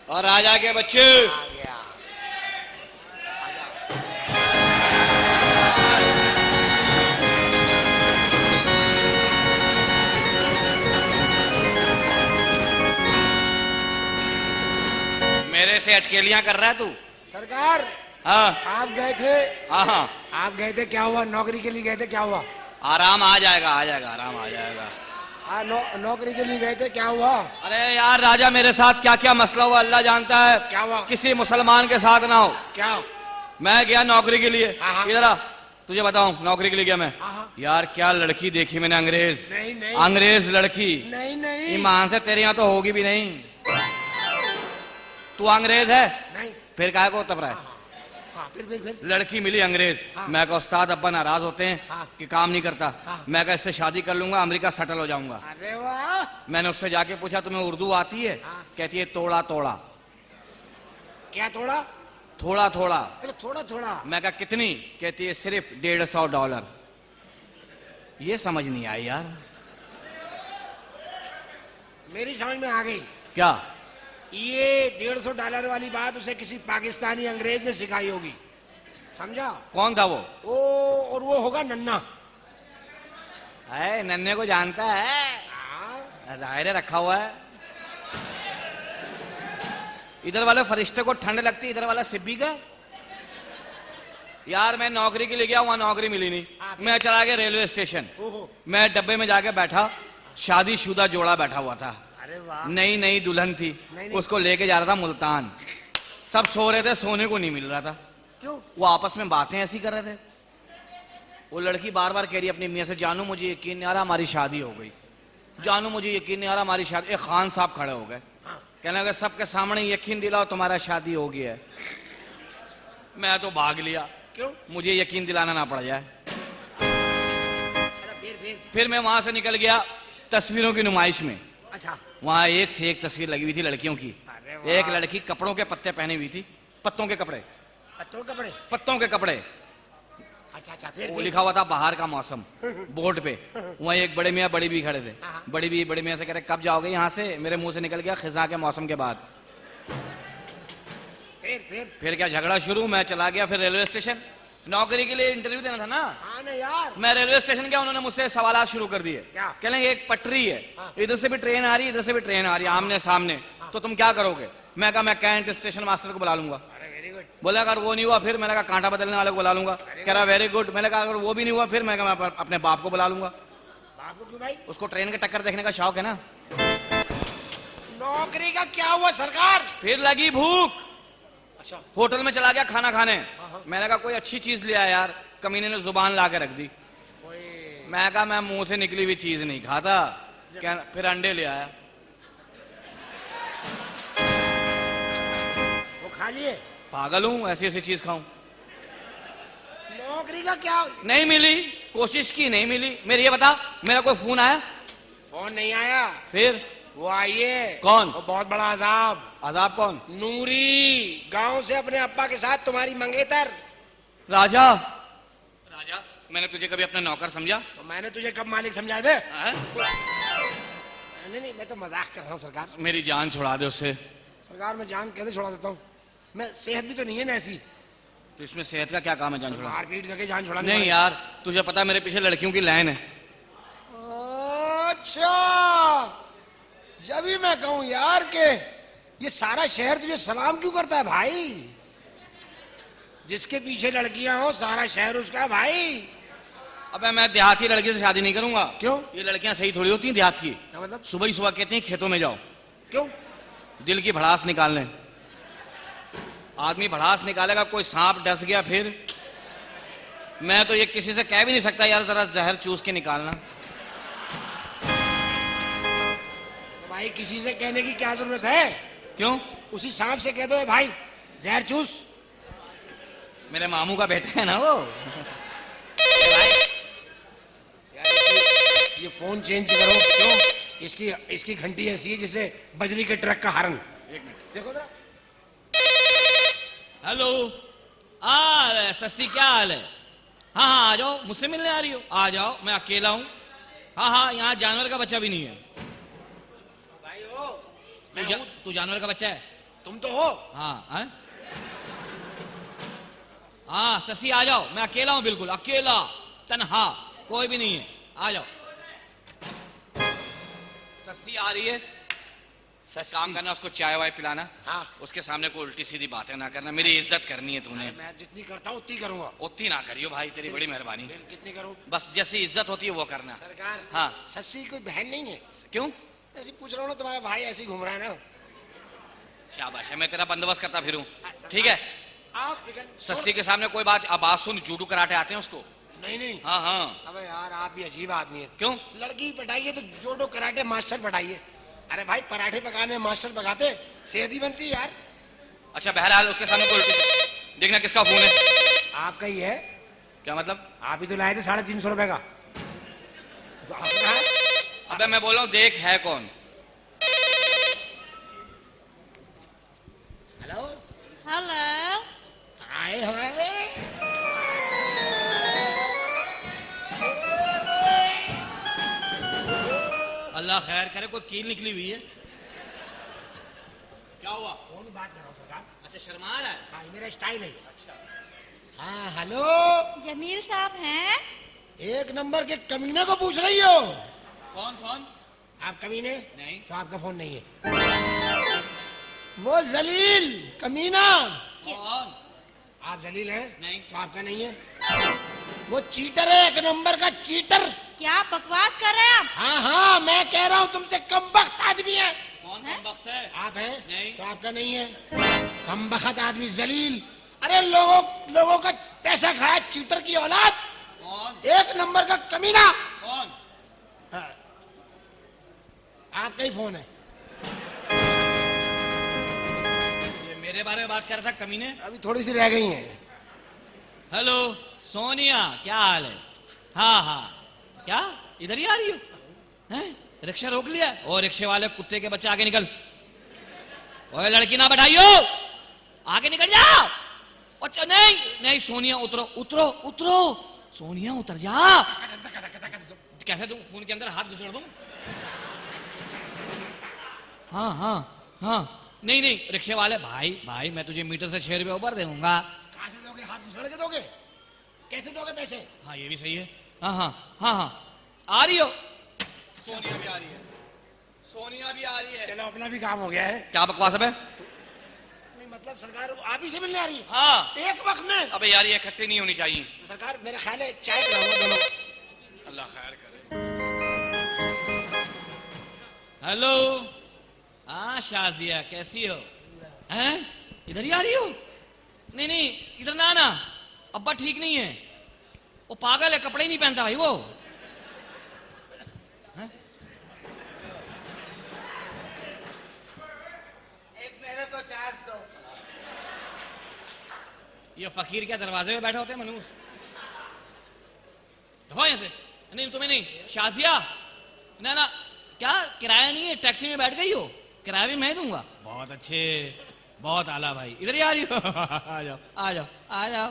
और राजा के बच्चे, आ गया। मेरे से अटकेलियां कर रहा है तू? सरकार हाँ आप गए थे, हाँ हाँ, आप गए थे, क्या हुआ? नौकरी के लिए गए थे, क्या हुआ? आराम आ जाएगा, आ जाएगा, आराम आ जाएगा। हाँ नौकरी के लिए गए थे, क्या हुआ? अरे यार राजा, मेरे साथ क्या क्या मसला हुआ अल्लाह जानता है। क्या हुआ? किसी मुसलमान के साथ ना हो। क्या? मैं गया नौकरी के लिए। हाँ, हाँ। इधर आ, तुझे बताऊं नौकरी के लिए गया मैं। हाँ, हाँ। यार क्या लड़की देखी मैंने, अंग्रेज। नहीं, नहीं। अंग्रेज लड़की। नहीं नहीं ईमान से तेरे यहाँ तो होगी भी नहीं। तू अंग्रेज है नहीं। फिर काहे को तब रहा है? हाँ फिर लड़की मिली अंग्रेज। हाँ। मैं कहा उस्ताद अब्बा नाराज होते हैं हाँ। कि काम नहीं करता। हाँ। मैं कहा इससे शादी कर लूंगा, अमेरिका सेटल हो जाऊंगा। अरे वाह, मैंने उससे जाके पूछा तुम्हें उर्दू आती है? हाँ। कहती है तोड़ा तोड़ा, क्या थोड़ा? थोड़ा थोड़ा। अरे थोड़ा थोड़ा। मैं कहा कितनी? कहती है सिर्फ $150। ये समझ नहीं आई यार। मेरी समझ में आ गई। क्या? ये $150 वाली बात उसे किसी पाकिस्तानी अंग्रेज ने सिखाई होगी, समझा? कौन था वो? और वो होगा नन्ना। है नन्हे को जानता है, हाँ, जाहिर है रखा हुआ है। इधर वाले फरिश्ते को ठंड लगती, इधर वाला सिब्बी का। यार मैं नौकरी के लिए गया, वहां नौकरी मिली नहीं। मैं चला गया रेलवे स्टेशन। ओहो। मैं डब्बे में जाके बैठा, शादीशुदा जोड़ा बैठा हुआ था। अरे वाह। नई नई दुल्हन थी। नहीं। उसको लेके जा रहा था मुल्तान। सब सो रहे थे, सोने को नहीं मिल रहा था। क्यों? वो आपस में बातें ऐसी कर रहे थे। वो लड़की बार बार कह रही अपनी मियां से, जानू मुझे यकीन नहीं आ रहा हमारी शादी हो गई, जानू मुझे यकीन नहीं आ रहा हमारी शादी। एक खान साहब खड़े हो गए, कहने लगे सबके सामने यकीन दिलाओ तुम्हारा शादी हो गया है। मैं तो भाग लिया, क्यों? मुझे यकीन दिलाना ना पड़ जाए। फिर फिर मैं वहां से निकल गया तस्वीरों की नुमाइश में। अच्छा। वहां एक से एक तस्वीर लगी हुई थी लड़कियों की। अरे वाह। एक लड़की कपड़ों के पत्ते पहनी हुई थी, पत्तों के कपड़े, तो कपड़े। पत्तों के कपड़े। अच्छा अच्छा, फिर वो लिखा हुआ था बाहर का मौसम बोर्ड पे। वहीं एक बड़े मियाँ बड़ी भी खड़े थे। बड़ी मियाँ से कह रहे कब जाओगे यहाँ से? मेरे मुंह से निकल गया खिजा के मौसम के बाद। फिर क्या झगड़ा शुरू। मैं चला गया फिर रेलवे स्टेशन, नौकरी के लिए इंटरव्यू देना था ना। हाँ ना यार। मैं रेलवे स्टेशन गया, उन्होंने मुझसे सवाल शुरू कर दिए। क्या? कह लेंगे एक पटरी है, इधर से भी ट्रेन आ रही है, इधर से भी ट्रेन आ रही है, आमने सामने, तो तुम क्या करोगे? मैं कहा मैं कैंट स्टेशन मास्टर को बुला लूंगा। बोला अगर वो नहीं हुआ फिर मैंने कहा कांटा बदलने वाले को बुला लूंगा। कह रहा वेरी गुड। मैंने कहा अगर वो भी नहीं हुआ फिर मैं अपने बाप को बुला लूंगा। बाप को क्यों भाई? उसको ट्रेन के टक्कर देखने का शौक है ना। नौकरी का क्या हुआ सरकार? फिर लगी भूख, अच्छा। होटल में चला गया खाना खाने। मैंने कहा कोई अच्छी चीज ले आया यार, कमीने ने जुबान ला के रख दी। मैं कहा मैं मुंह से निकली हुई चीज नहीं खाता। फिर अंडे ले आया, वो खा लिए? पागल हूं ऐसी ऐसी चीज खाऊं? नौकरी का क्या? नहीं मिली, कोशिश की नहीं मिली। मेरे ये बता, मेरा कोई फोन आया? फोन नहीं आया। फिर वो आइए। कौन? वो बहुत बड़ा अजाब। अजाब कौन? नूरी गांव से अपने अब्बा के साथ तुम्हारी मंगेतर। राजा। राजा, मैंने तुझे कभी अपना नौकर समझा? तो मैंने तुझे कब मालिक समझा दे? हाँ? नहीं, मैं तो मजाक कर रहा हूँ सरकार। मेरी जान छुड़ा दे उससे। सरकार मैं जान कैसे छुड़ा देता हूँ? मैं सेहत भी तो नहीं है ना ऐसी। तो इसमें सेहत का क्या काम है जान छुड़ा? मारपीट करके जान छुड़ाने नहीं वाली। यार, तुझे पता है मेरे पीछे लड़कियों की लाइन है। अच्छा, जब भी मैं कहूँ यार के ये सारा शहर तुझे सलाम क्यों करता है भाई? जिसके पीछे लड़कियां हो सारा शहर उसका है भाई। अबे मैं देहाती लड़की से शादी नहीं करूंगा। क्यों? ये लड़कियां सही थोड़ी होती हैं देहात की। क्या मतलब? सुबह ही सुबह कहती हैं खेतों में जाओ। क्यों? दिल की भड़ास निकालने। आदमी भड़ास निकालेगा, कोई सांप डस गया फिर। मैं तो ये किसी से कह भी नहीं सकता यार जरा जहर चूस के निकालना। तो भाई किसी से कहने की क्या जरूरत है? क्यों? उसी सांप से कह दो भाई जहर चूस। मेरे मामू का बेटा है ना वो। यार ये फोन चेंज करो। क्यों? इसकी घंटी ऐसी है जैसे बजरी के ट्रक का हॉर्न। एक मिनट देखो जरा। हेलो, आ सस्सी क्या हाल है? हाँ हाँ आ जाओ, मुझसे मिलने आ रही हो? आ जाओ, मैं अकेला हूँ। हाँ हाँ, यहाँ जानवर का बच्चा भी नहीं है। भाई हो तू जानवर का बच्चा है? तुम तो हो। हाँ हाँ सस्सी आ जाओ, मैं अकेला हूँ, बिल्कुल अकेला तन्हा, कोई भी नहीं है, आ जाओ। सस्सी आ रही है। काम करना, उसको चाय वाय पिलाना। हाँ। उसके सामने कोई उल्टी सीधी बातें ना करना, मेरी इज्जत करनी है तूने। मैं जितनी करता हूँ उतनी करूंगा। उतनी ना करियो भाई, तेरी बड़ी मेहरबानी। फिर कितनी करूँ? बस जैसी इज्जत होती है वो करना। सरकार। हाँ। सस्सी कोई बहन नहीं है? क्यों? ऐसी पूछ रहा हूँ ना, तुम्हारा भाई ऐसे ही घूम रहा है ना। शाबाश है, मैं तेरा बंदोबस्त करता फिरूं। ठीक है, आप सस्सी के सामने कोई बात। अब बात सुन, जूडू कराटे आते हैं उसको? नहीं। हाँ हाँ। अबे यार आप भी अजीब आदमी है। क्यों? लड़की पटाइए तो जोडो कराटे मास्टर पटाइए। अरे भाई पराठे पकाने मास्टर पकाते, सेहत ही बनती है यार। अच्छा बहरहाल उसके सामने कोई उल्टी। देखना किसका फोन है। आपका ही है। क्या मतलब? आप ही तो लाए थे 350 रुपए का। तो आपका है? अबे मैं बोल रहा हूँ देख है कौन। हेलो। हेलो, हाय हाय। अल्लाह खैर करे, कोई कील निकली हुई है? क्या हुआ? फोन बात कर रहा हूँ सरकार। अच्छा शर्मा रहा है। हाँ ये मेरा स्टाइल है। अच्छा। हाँ हेलो। जमील साहब हैं? एक नंबर के कमीने को पूछ रही हो? कौन कौन? आप कमीने? नहीं। तो आपका फोन नहीं है। वो जलील कमीना। कौन? आप जलील हैं? नहीं। तो आपका नहीं है। वो चीटर है, एक नंबर का चीटर। क्या बकवास कर रहे हैं आप? हाँ मैं कह रहा हूँ तुमसे कमबख्त आदमी है। कौन कम वक्त है? आप हैं? नहीं। तो आपका नहीं है। कमबख्त आदमी जलील। अरे लोगों का पैसा खाया चीटर की औलाद। कौन? एक नंबर का कमीना। कौन? आपका ही फोन है। ये मेरे बारे में बात कर रहा था कमीने? अभी थोड़ी सी रह गई है। हेलो सोनिया, क्या हाल है? हाँ हाँ। क्या इधर ही आ रही हो? हैं? रिक्शा रोक लिया? और रिक्शे वाले कुत्ते के बच्चे आगे निकल। ओए लड़की ना बैठाइयो, आगे निकल जाओ। अच्छा नहीं नहीं सोनिया उतरो उतरो उतरो सोनिया उतर जा। कैसे दूं फोन के अंदर हाथ घुसेड़ दूं? हाँ हाँ हाँ नहीं नहीं रिक्शे वाले भाई भाई मैं तुझे मीटर से 6 रुपये ऊपर दूंगा। कहाँ से दोगे? हाथ घुसड़ के दोगे? कैसे दोगे पैसे? हाँ ये भी सही है। हाँ हाँ हाँ हाँ आ रही हो सोनिया भी आ रही है सोनिया भी आ रही है। चलो अपना भी काम हो गया है। क्या बकवास है बे? नहीं मतलब सरकार आप ही से मिलने आ रही है? हाँ एक वक्त में? अबे यार ये इकट्ठी नहीं होनी चाहिए। सरकार मेरा ख्याल है चाय पिलाऊंगा दोनों। अल्लाह खैर करे। हेलो हाँ शाजिया कैसी हो? हैं इधर ही आ रही हो? नहीं नहीं इधर ना आना अब्बा ठीक नहीं है वो पागल है कपड़े ही नहीं पहनता भाई वो। हैं? एक मेरे को चांस दो। ये फकीर क्या दरवाजे में बैठे होते हैं मनूस? दफा यहाँ से। नहीं तुम्हें नहीं शाजिया ना ना क्या किराया नहीं है टैक्सी में बैठ गई हो? किराया भी मैं दूंगा। बहुत अच्छे बहुत आला भाई इधर ही आ रही हो। आ जाओ आ जाओ आ जाओ।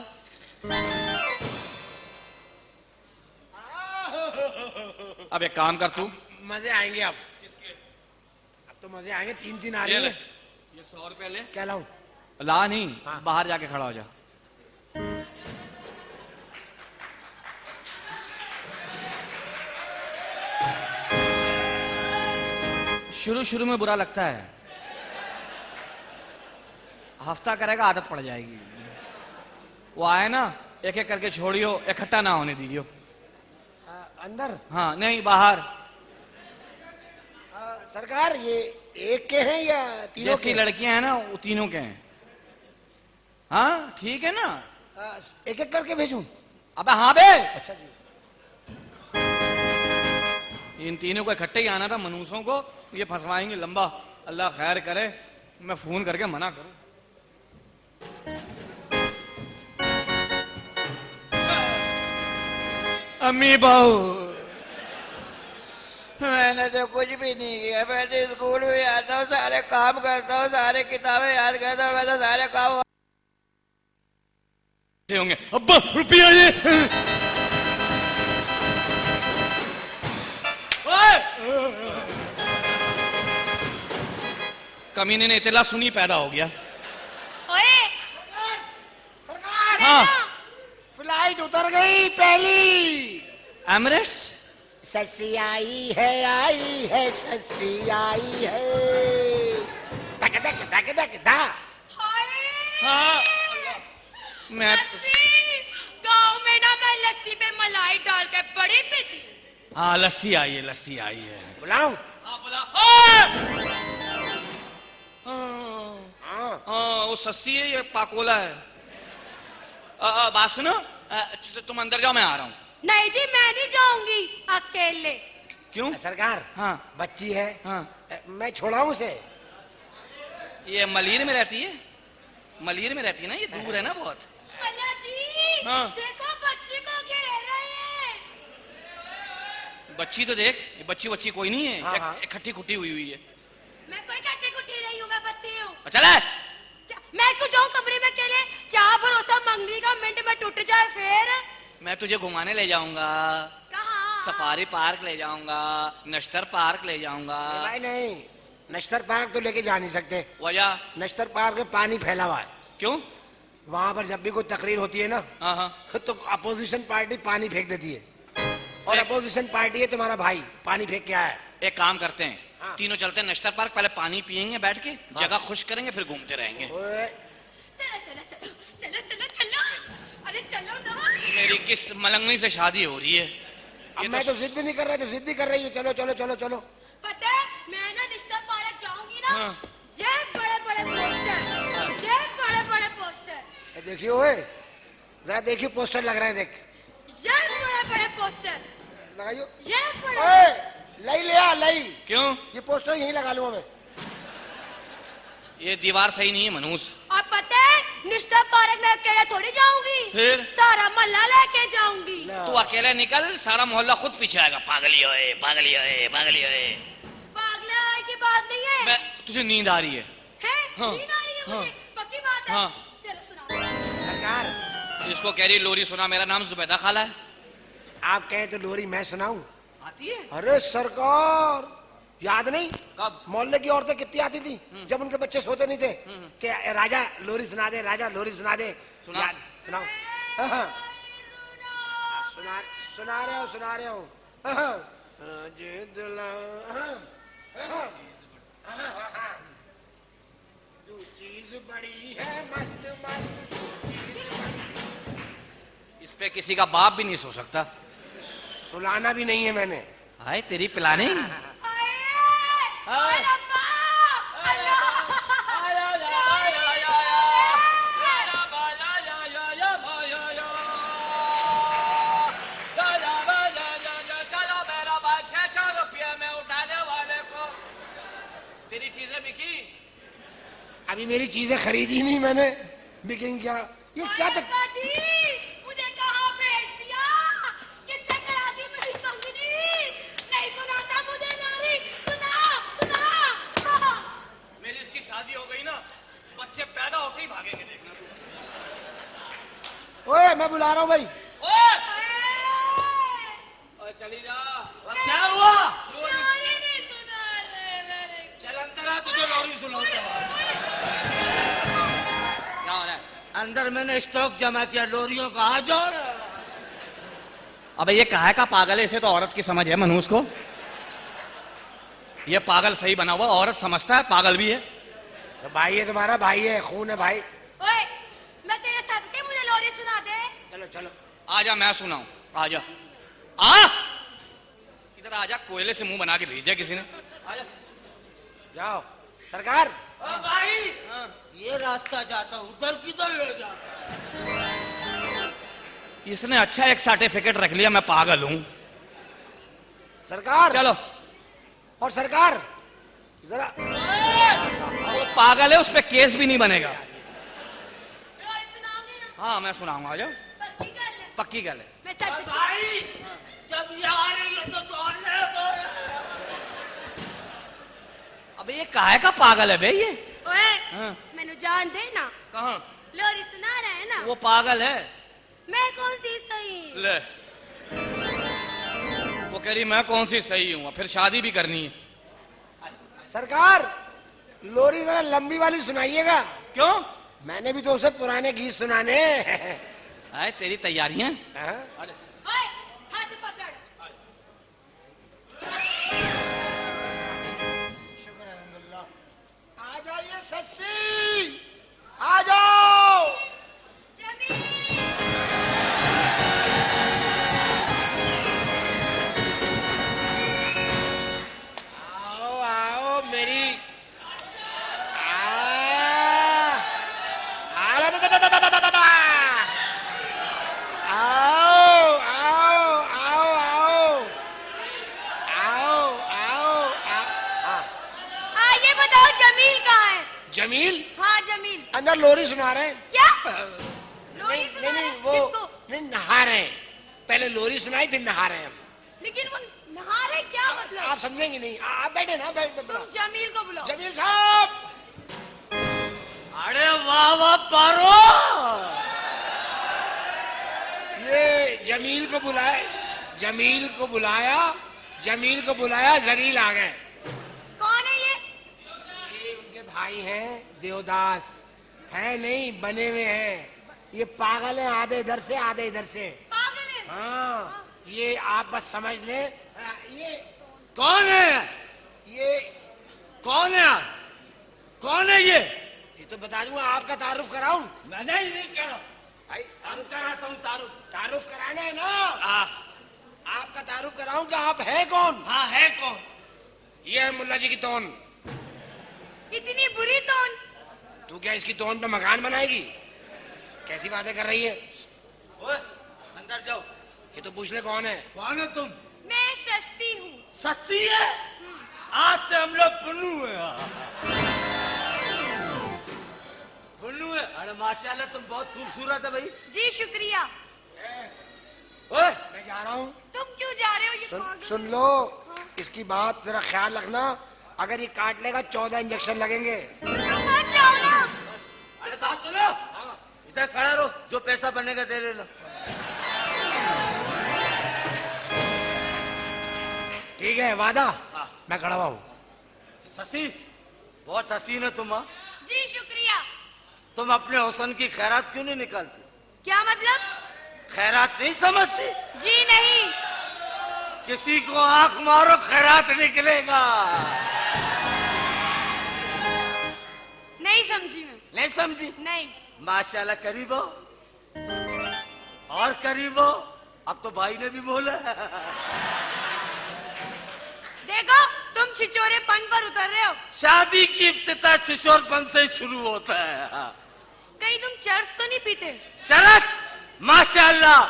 अब एक काम कर तू मजे आएंगे अब तो मजे आएंगे। 3 आ रही है। ये 100 रुपया ले। क्या लाऊं? ला नहीं हाँ। बाहर जाके खड़ा हो जा। शुरू शुरू में बुरा लगता है हफ्ता करेगा आदत पड़ जाएगी। वो आए ना एक एक करके छोड़ियो इकट्ठा ना होने दीजियो। अंदर? हाँ नहीं बाहर। सरकार ये एक के हैं या तीनों जैसी के? लड़कियां हैं ना वो तीनों के हैं। हाँ ठीक है ना? एक एक करके भेजूं? अबे हाँ बे अच्छा जी। इन तीनों को इकट्ठे ही आना था मनूसों को ये फंसवाएंगे लंबा। अल्लाह खैर करे मैं फोन करके मना करूं। अम्मी बहू मैंने तो कुछ भी नहीं किया। मैं तो स्कूल में आता हूँ सारे काम करता हूँ सारे किताबें याद करता हूँ मैं तो सारे काम होंगे। अब्बा रुपया ये कमीने ने इतला सुनी पैदा हो गया। ओए सरकार हाँ फ्लाइट उतर गई पहली। एमरेट्स सस्सी आई है सस्सी आई है। धक धक धक धक धा। हाय हाँ मैं लस्सी गांव में ना मैं लस्सी पे मलाई डाल के बड़ी पीती। हाँ लस्सी आई है। बुलाऊं? हाँ बोला हाँ। हाँ वो सस्सी है ये पाकोला है। बात सुनो तुम अंदर जाओ मैं आ रहा हूँ। नहीं जी मैं नहीं जाऊंगी अकेले। क्यों? सरकार हाँ बच्ची है। हाँ मैं छोड़ाऊं उसे? ये मलीर में रहती है ना ये दूर है ना बहुत। अल्लाह जी हाँ। देखो बच्ची को घेर रहे हैं। बच्ची तो देख ये बच्ची कोई नहीं है। हाँ, हाँ। इकट्ठी खुट्टी हुई है। मैं कोई कट्टी कुट्टी नहीं हूँ मैं बच्ची हूँ। चला मैं क्यों जाऊँ कमरे में अकेले? क्या भरोसा मंगनी का मिनट में टूट जाए फिर? मैं तुझे घुमाने ले जाऊंगा कहाँ? सफारी पार्क ले जाऊंगा नश्तर पार्क ले जाऊंगा। भाई नहीं नश्तर पार्क तो लेके जा नहीं सकते। वजह नश्तर पार्क में पानी फैला हुआ है। क्यों? वहां पर जब भी कोई तकरीर होती है ना हाँ हाँ तो अपोजिशन पार्टी पानी फेंक देती है और अपोजिशन पार्टी है तुम्हारा भाई पानी फेंक के आया है। एक काम करते हैं हाँ। तीनों चलते हैं नश्तर पार्क पहले पानी पियेंगे बैठ के जगह खुश करेंगे फिर घूमते रहेंगे। ओए, चलो चलो चलो चलो चलो चलो अरे चलो ना। मेरी किस मलंगनी से शादी हो रही है? अब ये मैं तो जिद भी नहीं कर रहा तो जिद भी कर रही है। चलो चलो चलो चलो। पता है मैं ना रिश्ता पार्क जाऊंगी ना। हाँ। ये बड़े बड़े पोस्टर ये देखिए ओए जरा देखिए पोस्टर लग रहे हैं देख। ये बड़े पोस्टर लगाइयो। ये बड़े। ओए लई ले आ लई। क्यों? ये पोस्टर यहीं लगा लूंगा मैं। ये दीवार सही नहीं है मनूस। और पता है निश्ता पार्क में अकेले थोड़ी जाऊंगी फिर? सारा मोहल्ला लेके जाऊंगी। तू अकेले निकल सारा मोहल्ला खुद पीछे आएगा। पागली होए पागली होए पागली होए। पागले आए की बात नहीं है। मैं तुझे नींद आ रही है। है? हाँ, नींद आ रही है मुझे। हाँ, पक्की बात है। हाँ। चलो सुनाओ। सरकार, इसको कह रही लोरी सुना, मेरा नाम जुबैदा खाला है। आप कहे तो लोरी मैं सुनाऊं? आती है? अरे सरकार, याद नहीं कब? मोहल्ले की औरतें कितनी आती थी जब उनके बच्चे सोते नहीं थे कि राजा लोरी सुना दे, राजा लोरी सुना दे। सुना। याद, सुनाओ। हाँ, सुना सुना रहे हो। हाँ, राजे दुल्हा, हाँ, तू चीज बड़ी है मस्त मस्त, इस पे किसी का बाप भी नहीं सो सकता। सुलाना भी नहीं है मैंने। हाय तेरी पिलानी। ओए अब्बा, तेरी चीजें बिकी? अभी मेरी चीजें खरीदी नहीं मैंने, बिकेंगी क्या? ये क्या तक... अब्बा जी, मुझे कहाँ भेज दिया? किससे करा दी मेरी मंगनी? नहीं सुनाता मुझे नारी, सुना। मेरी इसकी शादी हो गई ना, बच्चे पैदा होते ही भागेंगे, देखना तू। ओए मैं बुला रहा हूँ भाई। ओए चली जा। क्या हुआ? नारी नहीं सुना रहे मेरे। चल अंदर आ, तुझे लोरी सुनाता हूँ। क्या हो रहा है? अंदर मैंने स्टॉक जमा किया लोरियों का, आ जाओ। अबे ये कहा का पागल है, इसे तो औरत की समझ है मनूस को। ये पागल सही बना हुआ, औरत समझता है, पागल भी है। तो भाई है तुम्हारा, भाई है, खून है भाई। ओए, मैं तेरे साथ के मुझे लोरी सुना दे। चलो चलो। आजा मैं सुनाऊं, आजा। आ इधर आजा, कोयले से मुंह बना के भेज दिया किसी ने। आजा। जाओ सरकार। ओ भाई, ये रास्ता जाता उधर किधर ले जाता? इसने अच्छा एक सर्टिफिकेट रख लिया, मैं पागल हूं। सरकार चलो। और सरकार जरा, वो पागल है, उस पे केस भी नहीं बनेगा। लोरी सुनाओगे ना? हाँ मैं सुनाऊंगा, आजा। पक्की कर ले। पक्की गल है। मैं सच बता- भाई, जब ये आ रही है तो दौड़ने दो। अबे ये काहे का पागल है बे ये? ओए, हाँ। मैंने जान दे ना। कहाँ? लोरी सुना रहा है ना? वो पागल है। मैं कौन सी सही? ले, वो कह रही मैं कौन सी सही हूँ, फिर शादी भी करनी है। सरकार लोरी जरा लंबी वाली सुनाइएगा। क्यों? मैंने भी तो उसे पुराने गीत सुनाने। आए तेरी तैयारियां। हाँ? ओए, हाथ पकड़। आ जाइए सस्सी, आ जाओ। आओ आओ मेरी आओ आओ आओ आओ आओ आओ। ये बताओ जमील कहाँ है? जमील हाँ जमील। अंदर लोरी सुना रहे हैं। क्या? नहीं लोरी नहीं सुना नहीं रहा है? वो किसको? नहीं, नहा रहे हैं। पहले लोरी सुनाई फिर नहा रहे हैं। लेकिन वो नहा रहे क्या मतलब? आप समझेंगे नहीं, आप बैठे ना, बैठ तुम जमील को बुलाओ। जमील साहब। अरे वाह वाह पारो, ये जमील को बुलाए, जमील को बुलाया, जमील को बुलाया, जलील आ गए। कौन है ये? ये उनके भाई हैं देवदास, है नहीं बने हुए हैं। ये पागल है, आधे इधर से आधे इधर से। पागल है? हाँ, ये आप बस समझ ले। ये कौन है? ये कौन है? कौन है ये? तो बता दूंगा, आपका तारुफ कराऊं? मैंने ही नहीं कहा। भाई हम कराता हूँ तारुफ। तारुफ कराना है ना? आपका तारुफ कराऊं कि आप है कौन? हाँ है कौन? ये है मुल्ला जी की तोन। इतनी बुरी तोन? तू क्या इसकी तोन पे मकान बनाएगी? कैसी बातें कर रही है? ओए, अंदर जाओ। ये तो पूछ ले कौन है? कौन है तुम? मैं सस्ती हूँ। सस्सी है? आज से हम लोग पुन्नू है। पुन्नू है? अरे माशाल्लाह तुम बहुत खूबसूरत है भाई। जी शुक्रिया। ओए, मैं जा रहा हूँ। तुम क्यों जा रहे हो? ये सुन, पागल सुन लो, इसकी बात जरा ख्याल रखना। अगर ये काट लेगा 14 इंजेक्शन लगेंगे। तुम मत जाओ ना। अरे बात सुनो। इधर खड़ा रहो, जो पैसा बनेगा दे लेना। ठीक है, वादा। मैं खड़ा हुआ हूँ। शशि, बहुत हसीन है तुम। हाँ? जी शुक्रिया। तुम अपने हुस्न की खैरात क्यों नहीं निकालती? क्या मतलब? खैरात नहीं समझती? जी नहीं। किसी को आंख मारो खैरात निकलेगा। नहीं समझी मैं। नहीं समझी? नहीं। माशाल्लाह, करीब हो और करीब हो। अब तो भाई ने भी बोला। देखो तुम छिचोरेपन पर उतर रहे हो। शादी की इफ्तिताह शिशोरपन से ही शुरू होता है। कहीं तुम चर्स तो नहीं पीते? चरस, माशाल्लाह,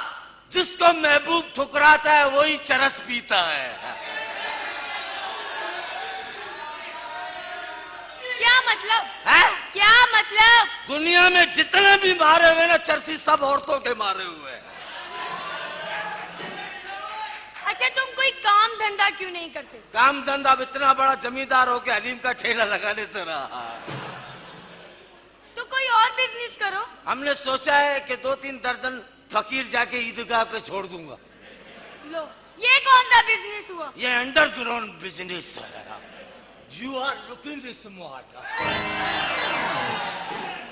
जिसको महबूब ठुकराता है वही चरस पीता है। क्या मतलब? है? क्या मतलब? दुनिया में जितने भी मारे हुए ना चरसी, सब औरतों के मारे हुए हैं। अच्छा तुम कोई काम धंधा क्यों नहीं करते? काम धंधा अब इतना बड़ा जमींदार हो के हलीम का ठेला लगाने से रहा। तो कोई और बिजनेस करो। हमने सोचा है कि 2-3 दर्जन फकीर जाके ईदगाह पे छोड़ दूंगा। लो, ये कौन सा बिजनेस हुआ? ये अंडरग्राउंड बिजनेस है। You are looking smart.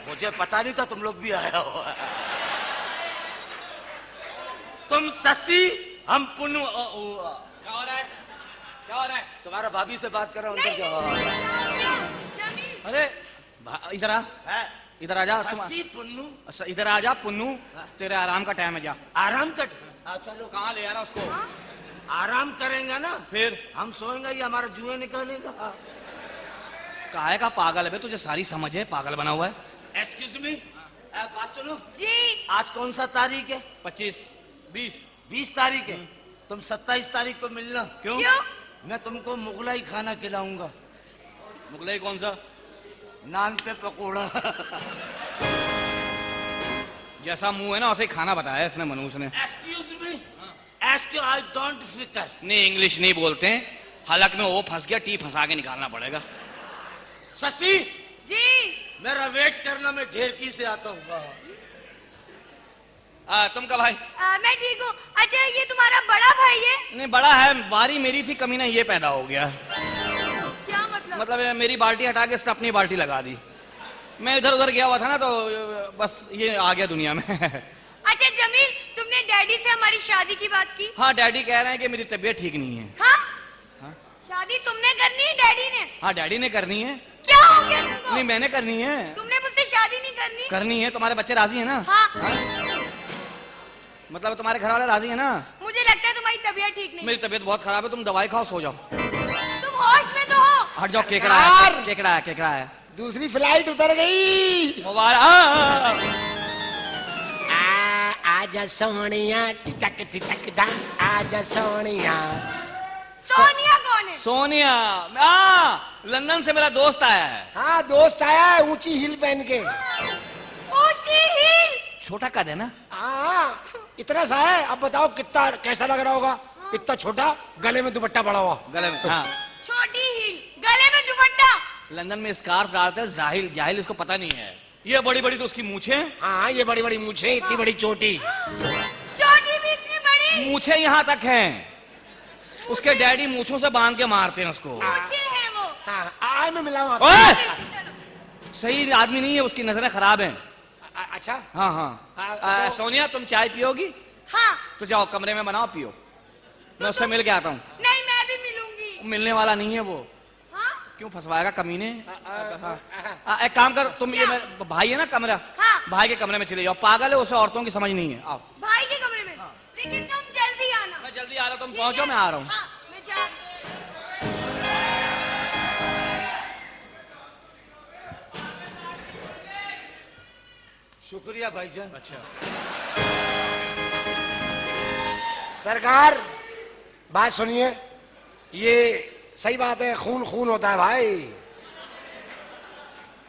मुझे पता नहीं था तुम लोग भी आया हो। तुम शशि, हम पुन्नू। क्या हो रहा है? क्या हो रहा है? तुम्हारा भाभी से बात कर रहा हूँ, अंदर जाओ। जमील। अरे इधर आ, इधर आ जा। शशि, पुन्नू। अच्छा, इधर आ जा पुन्नू, तेरे आराम का टाइम है, जा। आराम कर। चलो, कहाँ ले आ रहा उसको? आराम करेंगे ना, फिर हम सोएंगे, ये हमारा जुए निकालेगा। काहे का पागल है बे, तुझे सारी समझ है, पागल बना हुआ है। एक्सक्यूज मी, बात सुनो। जी। आज कौन सा तारीख है? 25, 20। 20 तारीख है। तुम 27 तारीख को मिलना। क्यों? क्यों? मैं तुमको मुगलाई खाना खिलाऊंगा। मुगलाई कौन सा? नान पे पकोड़ा। जैसा मुंह है ना वैसे ही खाना बताया इसने, मनुष्य ने। Excuse me, excuse, I don't फिकर। नहीं, इंग्लिश नहीं बोलते हैं। हलक में वो फंस गया, टी फंसा के निकालना पड़ेगा। शशि, जी। मेरा वेट करना, मैं ढेरकी से आता हूँ। तुम कब भाई? मैं ठीक हूँ। अच्छा ये तुम्हारा बड़ा भाई है? नहीं, बड़ा है, बारी मेरी थी, कमीना ये पैदा हो गया। क्या मतलब? मतलब मेरी बाल्टी हटा के इसने अपनी बाल्टी लगा दी। मैं इधर उधर गया हुआ था ना, तो बस ये आ गया दुनिया में। अच्छा जमील, तुमने डैडी से हमारी शादी की बात की? हाँ, डैडी कह रहे हैं कि मेरी तबीयत ठीक नहीं है। हाँ? हाँ? शादी तुमने करनी है डैडी ने? हाँ, डैडी ने करनी है। क्या हो गया तुमको? नहीं, मैंने करनी है। तुमने मुझसे शादी नहीं करनी? करनी है। तुम्हारे बच्चे राजी है ना? हाँ। मतलब तुम्हारे घर वाले राजी है ना? मुझे लगता है तुम्हारी तबीयत ठीक नहीं। मेरी तबीयत बहुत खराब है, तुम दवाई खाओ, सो जाओ। तुम होश में तो हो? हट जाओ, केकड़ा है, केकड़ा है, केकड़ा है। दूसरी फ्लाइट उतर गई। मुबारक। आजा सोनिया, टिचक टिचक दा, आजा सोनिया। सोनिया कौन है? सोनिया, लंदन से मेरा दोस्त आया है। हाँ, दोस्त आया है ऊंची हील पहन के। ऊंची हील? छोटा कद है ना? हाँ, इतना सा है। अब बताओ कितना, कैसा लग रहा होगा? इतना छोटा, गले में दुपट्टा पड़ा हुआ। गले में, हाँ। छोटी हील, गले में दुपट्टा। लंदन में स्कार्फ डालते हैं, जाहिल जाहिल, इसको पता नहीं है। ये बड़ी बड़ी तो उसकी मूछें। हाँ, ये बड़ी बड़ी मूछें, इतनी बड़ी चोटी। चोटी भी इतनी बड़ी? मूछें यहाँ तक हैं। उसके डैडी मूछों से बांध के मारते हैं उसको। ऊंचे है वो। हाँ, आज मैं मिला हूँ। ओए! सही आदमी नहीं है, उसकी नजरें खराब हैं। अच्छा। हाँ हाँ। सोनिया, तुम चाय पियोगी? हाँ। तो जाओ कमरे में बनाओ, पियो। मैं उससे मिल के आता हूँ। नहीं, मैं भी मिलूंगी। मिलने वाला नहीं है वो। हाँ? क्यों फंसवाएगा कमीने? एक काम कर, तुम ये मेरा भाई है ना कमरा, हाँ। भाई के कमरे में चले जाओ। पागल है, उसे औरतों की समझ नहीं है। आओ। भाई के कमरे में? लेकिन तुम जल्दी आना। मैं जल्दी आ रहा हूँ, तुम पहुंचो, मैं आ रहा हूँ। हाँ, मैं जा। शुक्रिया भाईजान। अच्छा। सरकार, बात सुनिए। ये सही बात है, खून खून होता है भाई।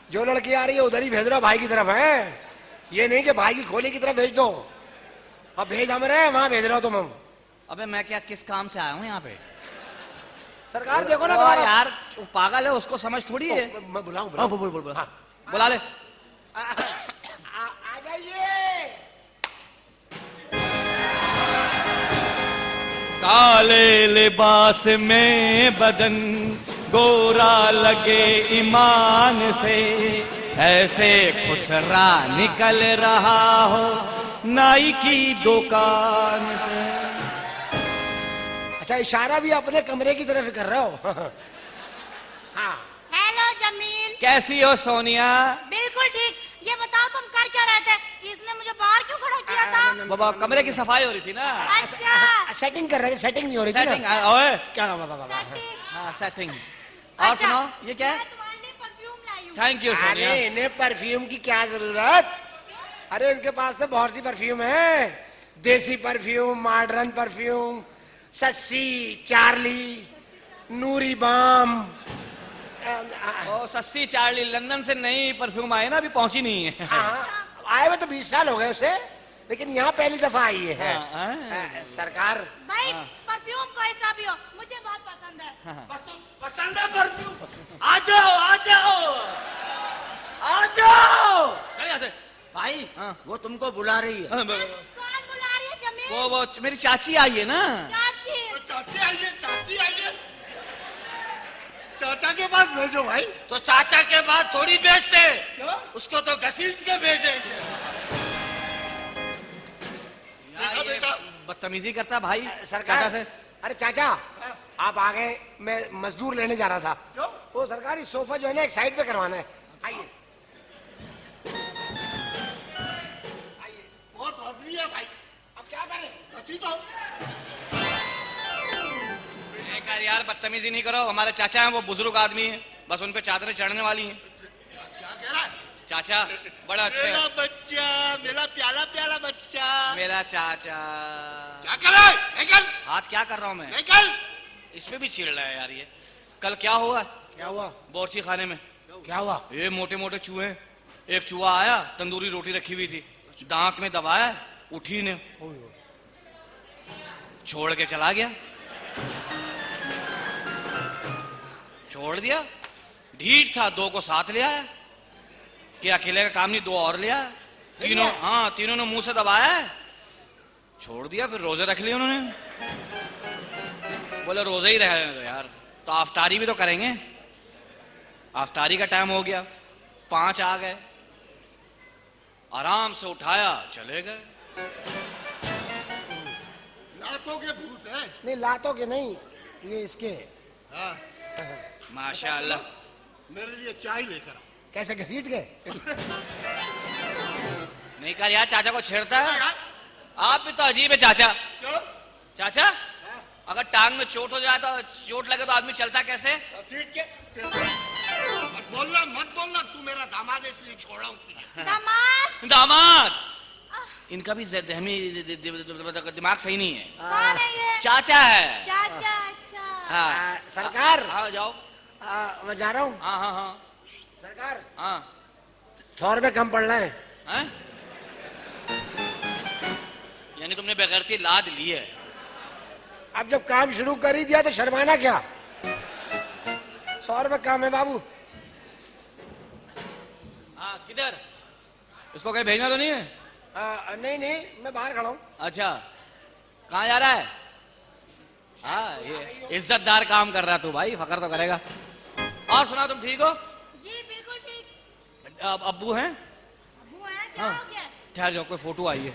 जो लड़की आ रही है उधर ही भेज रहा भाई की तरफ है। ये नहीं कि भाई की खोली की तरफ भेज दो। अब भेज हम रहे हैं, वहां भेज रहे हो तुम। हम अबे मैं क्या किस काम से आया हूँ यहाँ पे? सरकार देखो ना और तुम्हारा। यार, वो पागल है, उसको समझ थोड़ी है। मैं बुलाऊं? हाँ, बोल बोल बोल। हाँ, बुला ले। आ जाइए। काले लिबास में बदन गोरा लगे ईमान से, ऐसे खुसरा निकल रहा हो नाई की दुकान से। अच्छा, इशारा भी अपने कमरे की तरफ कर रहे हो। हाँ, हेलो जमील। कैसी हो सोनिया? बिल्कुल ठीक। ये बताओ तुम कर क्या रहे थे? इसने मुझे बाहर क्यों खड़ा किया था? बाबा कमरे की सफाई हो रही थी ना। अच्छा सेटिंग कर रहे थे, सेटिंग नहीं हो रही थी सेटिंग। ना। ओए क्या नाम है बाबा? सेटिंग। हाँ सेटिंग। और अच्छा, सुनाओ ये क्या है? मैं तुम्हारे लिए परफ्यूम लाई हूँ। Thank you Sonia. अरे इन्हें परफ्यूम की क्या जरूरत? अरे उनके पास तो बहुत सी परफ्यूम है, देसी perfume, modern perfume, Sassi, Charlie, Noori balm. ओ सस्सी चार्ली लंदन से नई परफ्यूम आई ना, अभी पहुंची नहीं है। हाँ, आए हुए तो 20 साल हो गए उसे, लेकिन यहाँ पहली दफा आई है। हाँ। सरकार भाई परफ्यूम कैसा भी हो मुझे बहुत पसंद है। पसंद है परफ्यूम? आ जाओ आ जाओ आ जाओ। चल यहाँ से। भाई हाँ। वो तुमको बुला रही है। कौन बुला रही है जमील? वो मेरी चाची आई है ना। चाची। चाची आइए, चाची आइए। चाचा के पास भेजो भाई। तो चाचा के पास थोड़ी भेजते, क्यों? उसको तो घसीट के भेजेंगे। देखा बेटा? बदतमीजी करता भाई सरकार चाचा से। अरे चाचा, आप आ गए, मैं मजदूर लेने जा रहा था। क्यों? वो सरकारी सोफा जो है ना एक साइड पे करवाना है। आइए। बहुत वजनी है भाई। अब क्या करें? अच्छी तो यार बदतमीजी नहीं करो, हमारे चाचा हैं, वो बुजुर्ग आदमी हैं, बस उन पे चादरें चढ़ने वाली हैं। क्या कह रहा है? चाचा बड़ा अच्छे मेरा हैं। बच्चा, मेरा प्याला प्याला बच्चा। मेरा चाचा। क्या कर रहा है? निकल हाथ क्या कर रहा हूँ मैं? निकल। इस पे भी चिढ़ रहा है यार ये। कल क्या हुआ क्या हुआ? बोर्ची खाने में? क्या हुआ? ये मोटे मोटे चूहे, एक चूहा आया, तंदूरी रोटी रखी हुई थी, दांत में दबाया, उठी ने छोड़ के चला गया। छोड़ दिया, ढीठ था, दो को साथ ले आया कि अकेले का काम नहीं, दो और ले आया। तीनों, हाँ तीनों ने मुंह से दबाया, छोड़ दिया। फिर रोजे रख लिए उन्होंने। बोले रोजे ही रहने दो यार, तो अफ्तारी भी तो करेंगे। अफ्तारी का टाइम हो गया, 5 आ गए, आराम से उठाया, चले गए। लातों के भूत है। नहीं, लातों के नहीं, ये इसके। हाँ, माशाल्लाह। मेरे लिए चाय लेकर आओ। कैसे घसीट गए? नहीं कर यार, चाचा को छेड़ता है। यार, आप भी तो अजीब है चाचा। क्यों? चाचा अगर टांग में चोट हो जाए तो, चोट लगे तो आदमी चलता कैसे? घसीट के मत बोलना, तू मेरा दामाद है इसलिए छोड़ा हूँ तुझे। दामाद। दामाद, इनका भी दहमी दिमाग सही नहीं है। कौन है ये? चाचा है। चाचा। अच्छा। हाँ सरकार, हाँ जाओ। मैं जा रहा हूँ। हाँ हाँ हाँ सरकार, हाँ 100 रुपए कम पड़ रहे हैं। हैं? यानी तुमने बेगैरती लाद ली है। अब जब काम शुरू कर ही दिया तो शर्माना क्या? 100 रुपए कम है बाबू। हाँ किधर? इसको कहीं भेजना तो नहीं है? नहीं नहीं, मैं बाहर खड़ा हूँ। अच्छा, कहाँ जा रहा है? हाँ ये इज्जतदार काम कर रहा है तू भाई, फकर तो करेगा। और सुना, तुम ठीक हो? जी बिल्कुल ठीक। अब्बू हैं? अबू है, क्या हाँ। हो गया? ठहर जाओ, कोई फोटो आई है।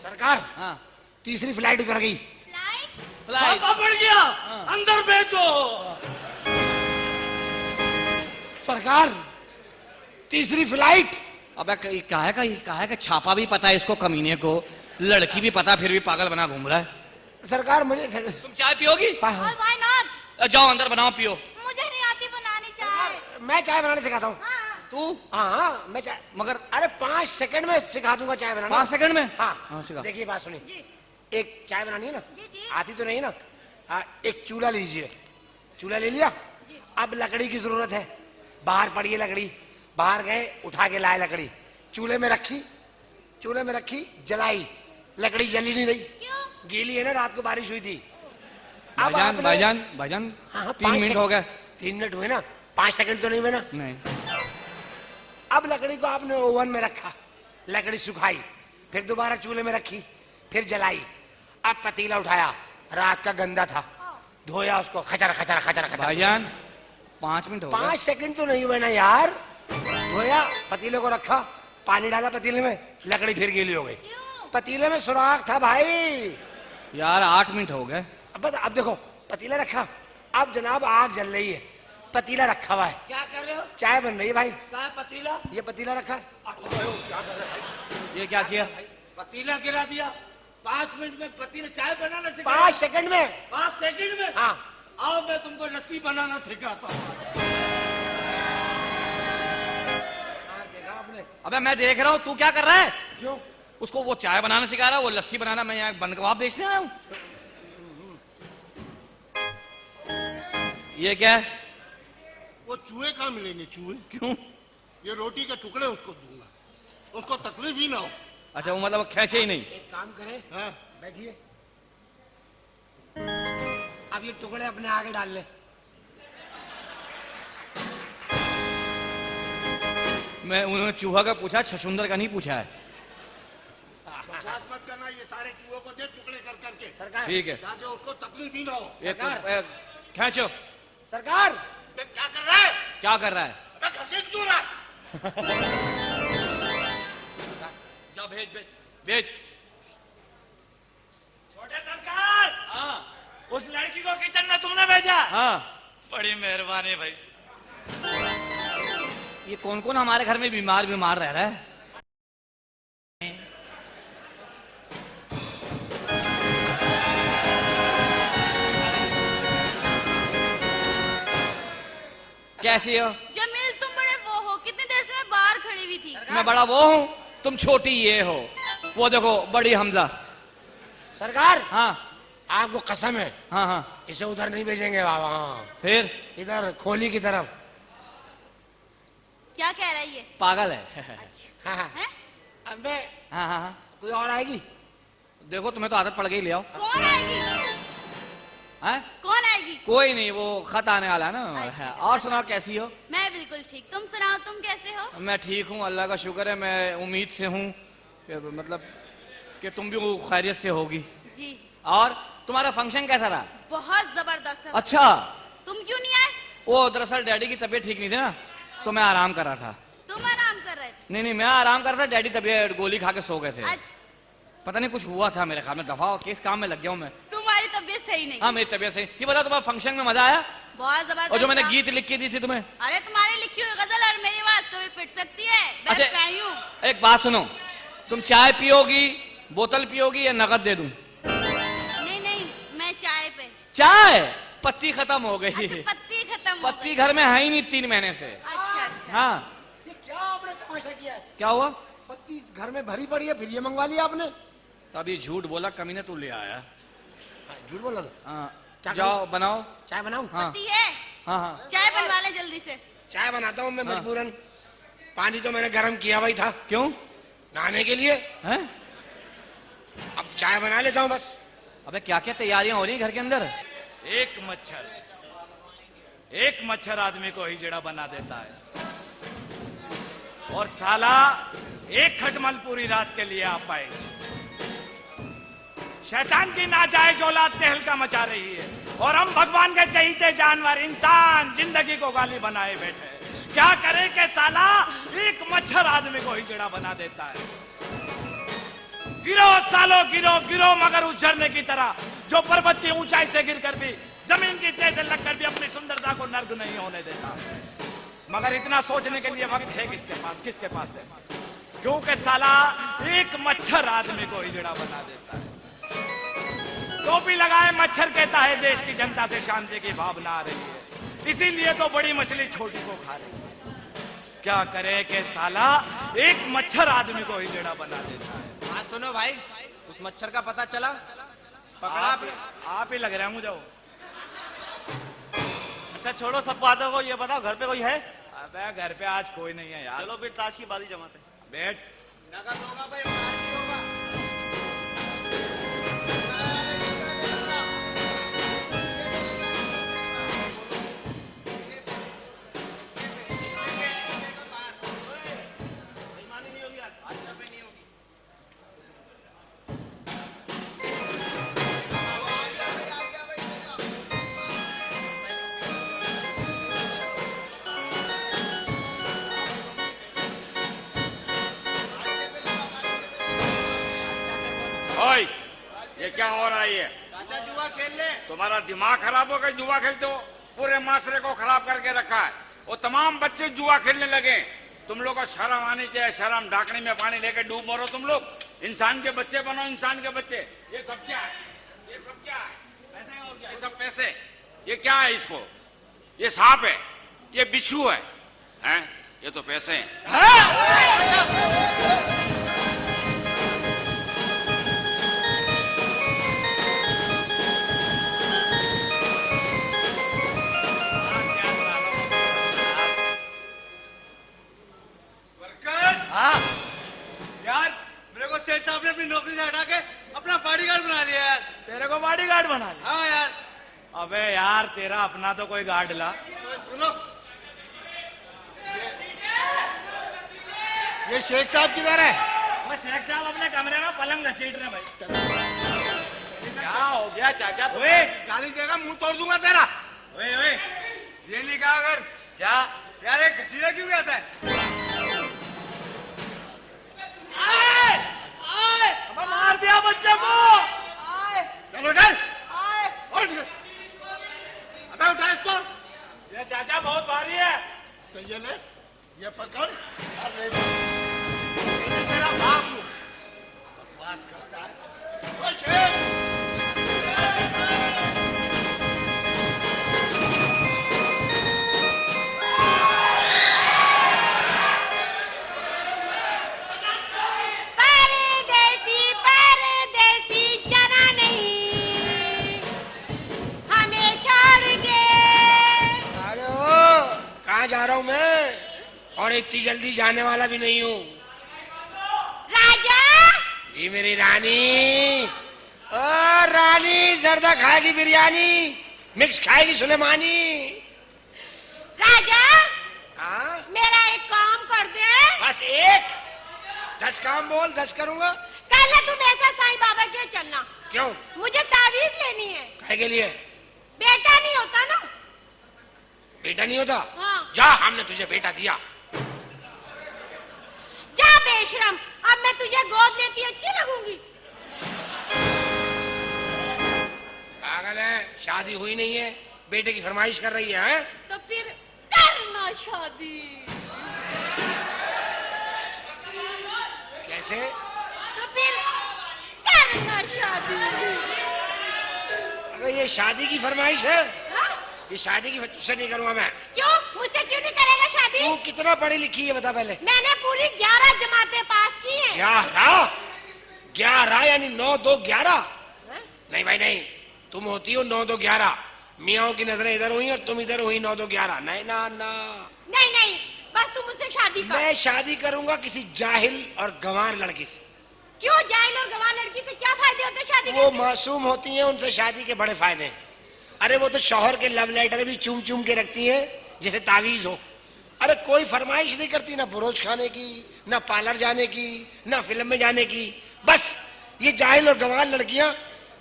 सरकार, हाँ तीसरी फ्लाइट उतर गई। फ्लाइट? फ्लाइट। छापा पड़ गया, अंदर भेजो। सरकार, तीसरी फ्लाइट। अबे काहे का छापा भी पता है इसको, कमीने को, लड़की भी पता, फिर भी पागल बना घूम रहा है। सरकार मुझे तुम चाय पियोगी? और व्हाई नॉट? जाओ अंदर बनाओ पियो। मुझे नहीं आती बनानी चाय। मैं चाय बनाने सिखाता हूँ। हाँ। तू हाँ, मैं चाय, मगर अरे 5 सेकंड में सिखा दूंगा चाय बनाना। 5 सेकंड में? हाँ सिखा। देखिए, बात सुनिए। जी एक चाय बनानी है ना, जी जी। आती तो नहीं ना। एक चूल्हा लीजिए। चूल्हा ले लिया। अब लकड़ी की जरूरत है। बाहर पड़ी है लकड़ी, बाहर गए, उठा के लाए लकड़ी, चूल्हे में रखी, जलाई। लकड़ी जली नहीं रही, क्यों? गीली है ना, रात को बारिश हुई थी। अब भाईजान आपने- भाईजान हाँ, 3 मिनट हो गए। 3 मिनट हुए ना, 5 सेकंड तो नहीं हुए ना। नहीं, अब लकड़ी को आपने ओवन में रखा, लकड़ी सुखाई, फिर दोबारा चूल्हे में रखी, फिर जलाई। अब पतीला उठाया, रात का गंदा था, धोया उसको, खचर खचर खचर खचर। भाईजान 5 मिनट हो गए। 5 सेकंड तो नहीं हुए ना यार। धोया, पतीले को रखा, पानी डाला पतीले में, लकड़ी फिर गीली हो गई। पतीले में सुराख था भाई। यार 8 मिनट हो गए। अब बस, अब देखो पतीला रखा, अब जनाब आग जल रही है, पतीला रखा हुआ है, क्या कर रहे हो? चाय बन रही है भाई। कहाँ है पतीला? ये पतीला रखा है। ये क्या किया? पतीला गिरा दिया। 5 मिनट में पतीला चाय बनाना सिखा? 5 सेकंड में। 5 सेकंड में? हाँ। आओ मैं तुमको लस्सी बनाना सिखाता हूँ। देखा आपने? अबे मैं देख रहा हूँ, तू क्या कर रहा है? क्यों? उसको वो चाय बनाना सिखा रहा है, वो लस्सी बनाना, मैं यहाँ बंद कबाब बेचने आया हूँ। ये क्या है? वो चूहे कहाँ मिलेंगे? चूहे क्यों? ये रोटी के टुकड़े उसको दूंगा, उसको तकलीफ ही ना हो। अच्छा, वो मतलब खेचे ही नहीं। एक काम करें, हाँ? बैठिए, अब ये टुकड़े अपने आगे डाल ले। मैं उन्होंने चूहा का पूछा, छछुंदर का नहीं पूछा है। बकवास मत करना, ये सारे चूहों को दे टुकड़े कर करके, सरकार, ठीक है, ताकि उसको तकलीफ ही ना हो। खेचो। सरकार, मैं क्या कर रहा है? क्या कर रहा है? मैं घसीट क्यों रहा? जा भेज भेज भेज। छोटे सरकार, हाँ उस लड़की को किचन में तुमने भेजा? हाँ। बड़ी मेहरबानी भाई। ये कौन कौन हमारे घर में बीमार बीमार रह रहा है? कैसी हो? जमील तुम बड़े वो हो, कितनी देर से मैं बाहर खड़ी हुई थी। मैं बड़ा वो हूँ, तुम छोटी ये हो। वो देखो बड़ी हमजा। सरकार, हाँ आपको कसम है, हाँ हाँ। इसे उधर नहीं भेजेंगे बाबा। हाँ, फिर? इधर खोली की तरफ। क्या कह रहा है ये? पागल है। अच्छा हाँ हाँ। है? अबे हाँ हाँ हाँ। कोई और आएगी? देखो तुम्हें तो आदत पड़ गई, ले आओ। कौन आएगी? हैं? कौन आएगी? कोई नहीं, वो खत आने वाला है ना। अच्छा, और सुनाओ कैसी हो? मैं बिल्कुल ठीक, तुम सुनाओ तुम कैसे हो? मैं ठीक हूँ, अल्लाह का शुक्र है। मैं उम्मीद से हूँ कि मतलब कि तुम भी खैरियत से होगी। जी और तुम्हारा फंक्शन कैसा रहा? बहुत जबरदस्त है। अच्छा। तुम क्यों नहीं आए? वो दरअसल डैडी की तबीयत ठीक नहीं थी ना, तो मैं आराम कर रहा था। तुम आराम कर रहे थे? नहीं, मैं आराम कर रहा था, डैडी तबीयत गोली खा के सो गए थे। आज पता नहीं कुछ हुआ था मेरे ख्याल में, दफा किस काम में लग गया हूँ मैं। तुम्हारी तबीयत सही नहीं। हाँ मेरी तबीयत सही। ये बताओ तुम्हारे फंक्शन में मजा आया? बहुत जबरदस्त। और जो मैंने था। गीत लिख के दी थी तुम्हें? अरे तुम्हारी लिखी हुई गजल और मेरी आवाज कभी पिट सकती है? बेस्ट अच्छा, आई हूँ। एक बात सुनो, तुम चाय पियोगी, बोतल पियोगी या नकद दे दूं? नहीं नहीं, मैं चाय पे। चाय पत्ती खत्म हो गई। अच्छा पत्ती खत्म हो पत्ती गई। घर में है ही नहीं 3 महीने से। अच्छा अच्छा। हाँ। ये क्या आपने तमाशा किया है? क्या हुआ? पत्ती घर में भरी पड़ी है, फिर ये मंगवा लिया आपने? अभी झूठ बोला, कमीने तू ले आया। झूठ बोला था। हाँ क्या जाओ करूं? बनाओ। चाय बनाऊं? हाँ पत्ती है? हाँ हाँ। चाय बनवा ले जल्दी से। चाय बनाता हूँ मैं हाँ। मजबूरन। पानी तो मैंने गर्म किया हुआ ही था क्यों? नहाने के लिए, हैं? अब चाय बना लेता हूँ बस। अबे क्या क्या तैयारियां हो रही हैं घर के अंदर? एक मच्छर आदमी को हिजड़ा बना देता है, और साला एक खटमल पूरी रात के लिए आ पाए। शैतान की नाजायज औलाद तहलका मचा रही है, और हम भगवान के चहीते जानवर इंसान जिंदगी को गाली बनाए बैठे हैं। क्या करे कि साला एक मच्छर आदमी को हिजड़ा बना देता है। गिरो सालो गिरो गिरो, मगर उस झरने की तरह जो पर्वत की ऊंचाई से गिरकर भी जमीन की तह से लगकर भी अपनी सुंदरता को नर्क नहीं होने देता। मगर इतना सोचने के लिए वक्त है किसके पास है? क्योंकि साला एक मच्छर आदमी को हिजड़ा बना देता है। टोपी लगाए मच्छर कहता है देश की जनता से शांति की भावना आ रही है, इसीलिए तो बड़ी मछली छोटी को खा रही है। क्या करे कि साला एक मच्छर आदमी को हिजड़ा बना देता है। हाँ सुनो भाई, उस मच्छर का पता चला? पकड़ा? आप ही लग रहे हैं मुझे वो। अच्छा छोड़ो सब बातों को, ये बताओ घर पे कोई है? अबे घर पे आज कोई नहीं है यार। चलो फिर ताश की बाजी जमाते। बैठ। नगद होगा भाई, बाजी होगा। क्या हो रहा है ये? चाचा जुआ खेल ले। तुम्हारा दिमाग खराब हो गया, जुआ खेलते हो? पूरे माशरे को खराब करके रखा है। वो तमाम बच्चे जुआ खेलने लगे। तुम लोग को शर्म आनी चाहिए। शर्म, ढाकनी में पानी लेके डूब मरो तुम लोग। इंसान के बच्चे बनो, इंसान के बच्चे। ये सब क्या है? ये सब क्या है? पैसे और क्या? ये सब पैसे। ये क्या है? इसको ये सांप है, ये बिच्छू है, हैं? ये तो पैसे हैं। बरकत, हाँ यार मेरे को सेठ साहब ने अपनी नौकरी से हटा के अपना बॉडीगार्ड बना लिया यार। तेरे को बॉडीगार्ड बना लिया? हाँ यार। अबे यार तेरा अपना तो कोई गार्ड ला। सुनो, ये शेख साहब किधर है? वो शेख साहब अपने कमरे में पलंग घसीट रहे भाई। क्या हो गया चाचा? ओए गाली देगा, मुंह तोड़ दूंगा तेरा। ओए ओए, ये नहीं कहा अगर क्या? यार एक घसीटा क्यों कहता है? मार दिया बच्चे को। चलो उठा, उठ। अबे उठा इसको। ये चाचा बहुत भारी है। तो ये ले, ये पकड़ और ले जा। ये तेरा बाप हूँ। बकवास करता है। ओ शेख, परदेसी जाना नहीं हमें छोड़ के। अरे ओ, कहाँ जा रहा हूँ मैं? और इतनी जल्दी जाने वाला भी नहीं हूँ। राजा, ये मेरी रानी। ओ रानी, जर्दा खाएगी बिरयानी, मिक्स खाएगी सुलेमानी। राजा हाँ, मेरा एक काम कर दे। बस एक? 10 काम बोल, 10 करूंगा। कल तुम ऐसा साईं बाबा के चलना। क्यों? मुझे तावीज लेनी है। खाए के लिए? बेटा नहीं होता ना। बेटा नहीं होता? हाँ। जा, हमने तुझे बेटा दिया। जा बेशरम, अब मैं तुझे गोद लेती अच्छी लगूंगी। पागल है, शादी हुई नहीं है, बेटे की फरमाइश कर रही है। तो फिर करना शादी। कैसे? तो फिर करना शादी। अगर ये शादी की फरमाइश है, हाँ? ये शादी की तुझसे नहीं करूंगा मैं। क्यों? मुझसे क्यों नहीं करेगा शादी? तू कितना पढ़ी लिखी है बता पहले। मैंने पूरी 11 जमातें पास की हैं। 11 यानी 9 2 11? हाँ? नहीं भाई नहीं, तुम होती हो 9 2 11। मियाओं की नजरें इधर हुई और तुम इधर हुई 9 2 11। नहीं ना ना, नहीं नहीं, बस तुम मुझसे शादी कर। मैं शादी करूंगा किसी जाहिल और गंवार लड़की से। क्यों? जाहिल और गंवार लड़की से क्या फायदे होते हैं शादी वो करके? मासूम होती हैं, उनसे शादी के बड़े फायदे हैं। अरे वो तो शौहर के लव लेटर भी चूम चूम के रखती हैं जैसे तावीज हो। अरे कोई फरमाइश नहीं करती, ना बुरोज खाने की, ना पार्लर जाने की, ना फिल्म में जाने की। बस ये जाहिल और गंवार लड़कियां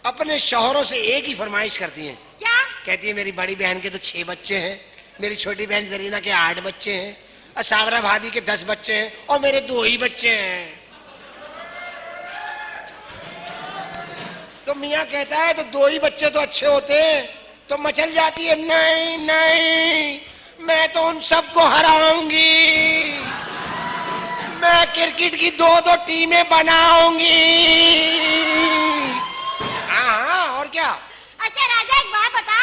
अपने शौहरों से एक ही फरमाइश करती हैं। क्या? कहती है मेरी बड़ी बहन के तो 6 बच्चे हैं, मेरी छोटी बहन जरीना के 8 बच्चे हैं, और सावरा भाभी के 10 बच्चे हैं, और मेरे 2 ही बच्चे हैं। तो मियाँ कहता है तो 2 ही बच्चे तो अच्छे होते हैं, तो मचल जाती है नहीं नहीं, मैं तो उन सबको हराऊंगी, मैं क्रिकेट की 2-2 टीमें बनाऊंगी। हाँ, और क्या? अच्छा राजा, एक बात बता,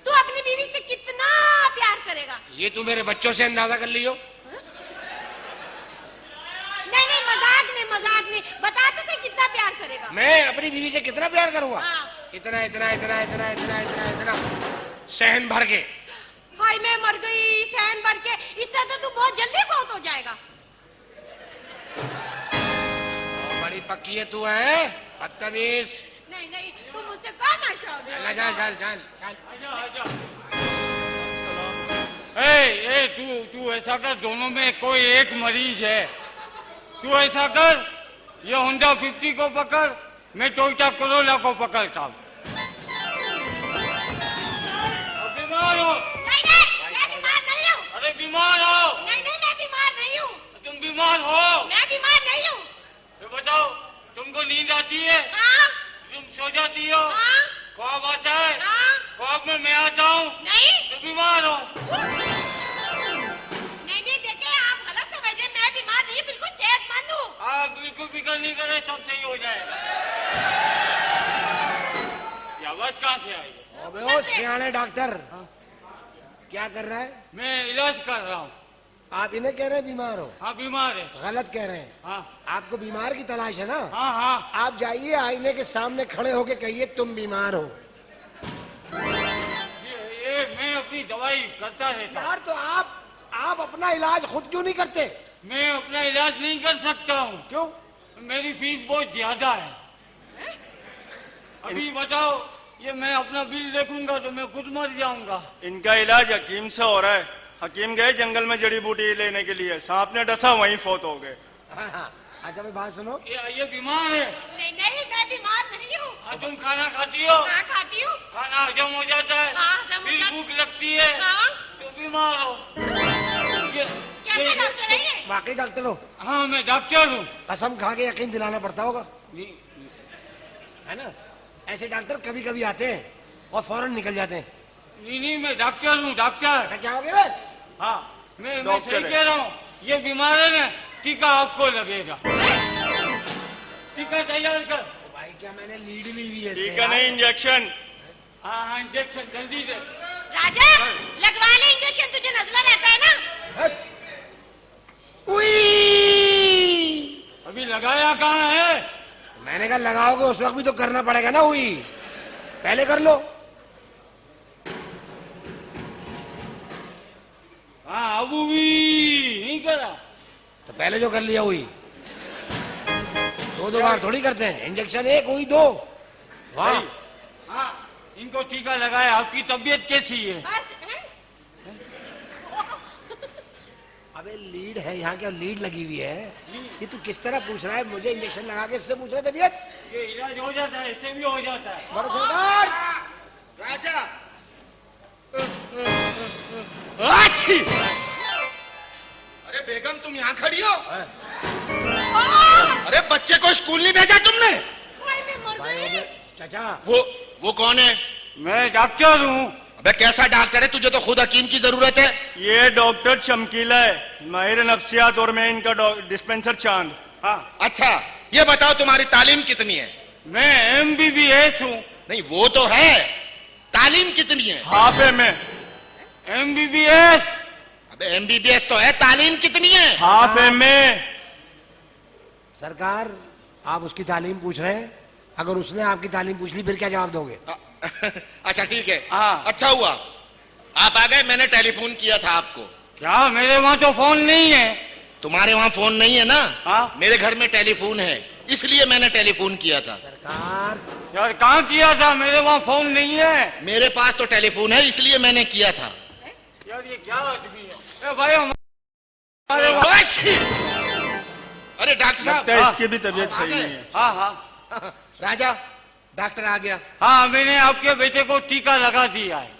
तू अपनी बीवी से कितना प्यार करेगा? ये तू मेरे बच्चों से अंदाजा कर लियो। नहीं नहीं, मजाक नहीं, बता तो सही कितना प्यार करेगा? मैं अपनी बीवी से कितना प्यार करूंगा? हाँ। इतना इतना इतना इतना इतना इतना इतना सहन भर के। हाय मैं मर गई सहन भर के, इससे तो तू बहुत जल्दी फौत हो जाएगा। बड़ी पक्की है तू, है बदतमीज। नहीं नहीं, तू मुझसे कहना चाहोगे? चल चल चल चल। ए तू ऐसा कर, दोनों में कोई एक मरीज है। तू ऐसा कर, ये होंडा 50 को पकड़, मैं टोयोटा कोरोला को पकड़ता हूँ। बीमार हो? नहीं नहीं, मैं बीमार नहीं हूँ। अरे बीमार हो? नहीं नहीं, मैं बीमार नहीं हूँ। तुम बीमार हो? मैं बीमार नहीं हूँ। तो बताओ, तुमको नींद आती है? हाँ? तुम सो जाती हो, हाँ ख्वाब आता है, हाँ ख्वाब में मैं आता हूँ नहीं तो बीमार हो। नहीं नहीं देखे आप गलत समझ रहे, मैं बीमार नहीं, बिल्कुल सेहतमंद हूँ। आप बिल्कुल फिक्र नहीं करे, सब सही हो जाएगा। ये आवाज कहाँ से आई है? अबे ओ सियाने डॉक्टर, क्या कर रहा है? मैं इलाज कर रहा हूँ। आप इन्हें कह रहे हैं बीमार हो? हाँ बीमार है। गलत कह रहे हैं। हाँ आपको बीमार की तलाश है ना? हाँ हाँ। आप जाइए आईने के सामने खड़े होके कहिए तुम बीमार हो। ये मैं अपनी दवाई करता रहता हूँ। यार तो आप अपना इलाज खुद क्यों नहीं करते? मैं अपना इलाज नहीं कर सकता हूँ, क्यों? मेरी फीस बहुत ज्यादा है। अभी बताओ, ये मैं अपना बिल देखूंगा तो मैं खुद मर जाऊंगा। इनका इलाज हकीम से हो रहा है। हकीम गए जंगल में जड़ी बूटी लेने के लिए, सांप ने डसा, वहीं फौत हो गए। हाँ। अच्छा मेरी बात सुनो, ये बीमार है। नहीं नहीं मैं बीमार नहीं हूँ। तुम खाना खाती हो, हाँ खाती हूँ। खाना हजम हो जाता है, हाँ, हजम हो फिर जाता- भूख लगती है हाँ तो बीमार हो। कैसे डॉक्टर है ये? वाकई डॉक्टर हो? हाँ मैं डॉक्टर हूँ। कसम खा के यकीन दिलाना पड़ता होगा, है ना? ऐसे डॉक्टर कभी कभी आते हैं और फौरन निकल जाते हैं। नहीं मैं डॉक्टर हूँ, डॉक्टर। क्या हो गया? हाँ मैं डॉक्टर सही है। कह रहा हूँ। ये बीमार है ना, टीका आपको लगेगा। टीका तैयार कर। भाई क्या मैंने लीड ली हुई है? ठीक है, नहीं इंजेक्शन। हाँ हाँ इंजेक्शन जल्दी दे। राजा लगवा ले इंजेक्शन, तुझे नजला रहता है ना। अभी लगाया कहाँ है? मैंने कहा लगाओगे उस वक्त भी तो करना पड़ेगा ना, हुई पहले कर लो। हाँ अब भी नहीं करा तो पहले जो कर लिया हुई, दो बार थोड़ी करते हैं। इंजेक्शन एक हुई दो। वाह, हाँ इनको टीका लगाया। आपकी तबीयत कैसी है? बस हैं? अबे लीड है यहाँ, क्या लीड लगी हुई है? ये तू किस तरह पूछ रहा है? मुझे इंजेक्शन लगा के इससे पूछ रहा है तबीयत? ये इलाज हो जाता है, इससे भी हो जाता है। बड़े सरकार, राजा अरे बेगम तुम यहाँ खड़ी हो? अरे बच्चे को स्कूल नहीं भेजा तुमने? भाई मैं मर गई। चाचा वो कौन है? मैं डॉक्टर हूँ। अबे कैसा डॉक्टर है? तुझे तो खुद हकीम की जरूरत है। ये डॉक्टर चमकीला है, माहिर नफ्सियात, और मैं इनका डिस्पेंसर चांद। हाँ अच्छा ये बताओ तुम्हारी तालीम कितनी है? मैं MBBS हूँ। नहीं वो तो है, तालीम कितनी है? हाफ है मैं। MBBS अबे MBBS तो है, तालीम कितनी है? हाफ है मैं। सरकार आप उसकी तालीम पूछ रहे हैं, अगर उसने आपकी तालीम पूछ ली फिर क्या जवाब दोगे? अच्छा ठीक है। हाँ। अच्छा हुआ आप आ गए, मैंने टेलीफोन किया था आपको। क्या मेरे वहाँ तो फोन नहीं है? तुम्हारे वहाँ फोन नहीं है ना? हाँ। मेरे घर में टेलीफोन है, इसलिए मैंने टेलीफोन किया था। सरकार यार कहाँ किया था? मेरे वहाँ फोन नहीं है। मेरे पास तो टेलीफोन है, इसलिए मैंने किया था। यार ये क्या आदमी है? ए भाई हमारे वहाँ- अरे डॉक्टर साहब, लगता है इसकी भी तबीयत सही नहीं है। हाँ हाँ राजा डॉक्टर आ गया। हाँ मैंने आपके बेटे को टीका लगा दिया है।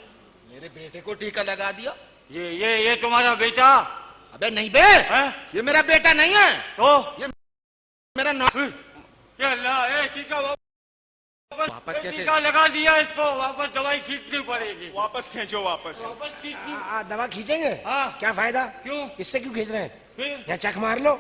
मेरे बेटे को टीका लगा दिया? ये तुम्हारा बेटा? अबे नहीं बे, है? ये मेरा बेटा नहीं है, तो मेरा ये अल्लाह, ये टीका वापस कैसे? टीका लगा दिया, इसको वापस दवाई खींचनी पड़ेगी। वापस खींचो, वापस। वापस खींचनी। दवा खींचेंगे? हाँ। क्या फायदा? क्यों? इससे क्यों खींच रहे हैं? फिर या चक मार लो।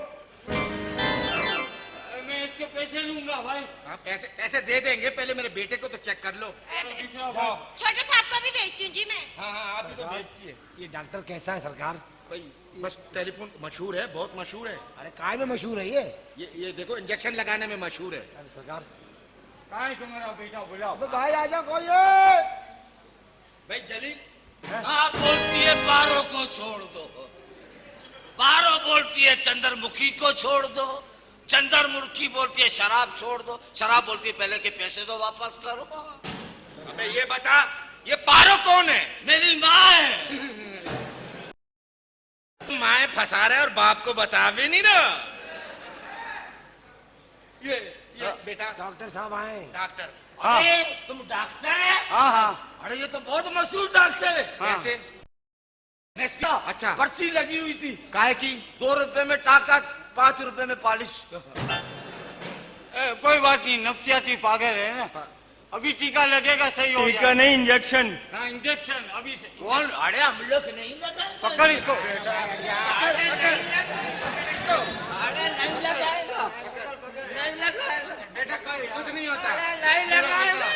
मैं इसके पैसे लूंगा भाई। हाँ, पैसे दे देंगे, पहले मेरे बेटे को तो चेक कर लो। दूसरा भाई। छोटे साहब को भी भेजती हूँ जी मैं। हाँ हाँ आप भी तो भेजती है। ये डॉक्टर कैसा है सरकार? भाई बस टेलीफोन मशहूर है, बहुत मशहूर है। अरे काय में मशहूर है ये? ये देखो इंजेक्शन लगाने में मशहूर है। अरे सरकार, कहाँ है तुम्हारा बेटा? बुलाओ। अबे भाई आ जाओ कोई। भाई जली हाँ बोलती है पारो को छोड़ दो, पारो बोलती है चंद्रमुखी को छोड़ दो, चंद्रमुखी बोलती है शराब छोड़ दो, शराब बोलती है पहले के पैसे दो वापस करो। अबे ये बता, ये पारो कौन है? मेरी माँ है। माए फंसा रहा है और बाप को बता भी नहीं ना। ये बेटा डॉक्टर साहब आए। डॉक्टर। हाँ। अरे तुम डॉक्टर है? हाँ हाँ अरे ये तो बहुत मशहूर डॉक्टर है। कैसे? नेस्का अच्छा। पर्ची लगी हुई थी, काहे की? 2 रुपए में टाका, 5 रुपए में पॉलिश। कोई बात नहीं, नफ्सियाती पागल है ना, अभी टीका लगेगा, सही हो टीका नहीं, इंजेक्शन। हाँ, इंजेक्शन अभी से। कौन? अरे हम लोग नहीं लगा। पकड़ इसको। अरे नहीं लगाएगा, नहीं लगाएगा बेटा कुछ नहीं होता, अरे नहीं लगाएगा,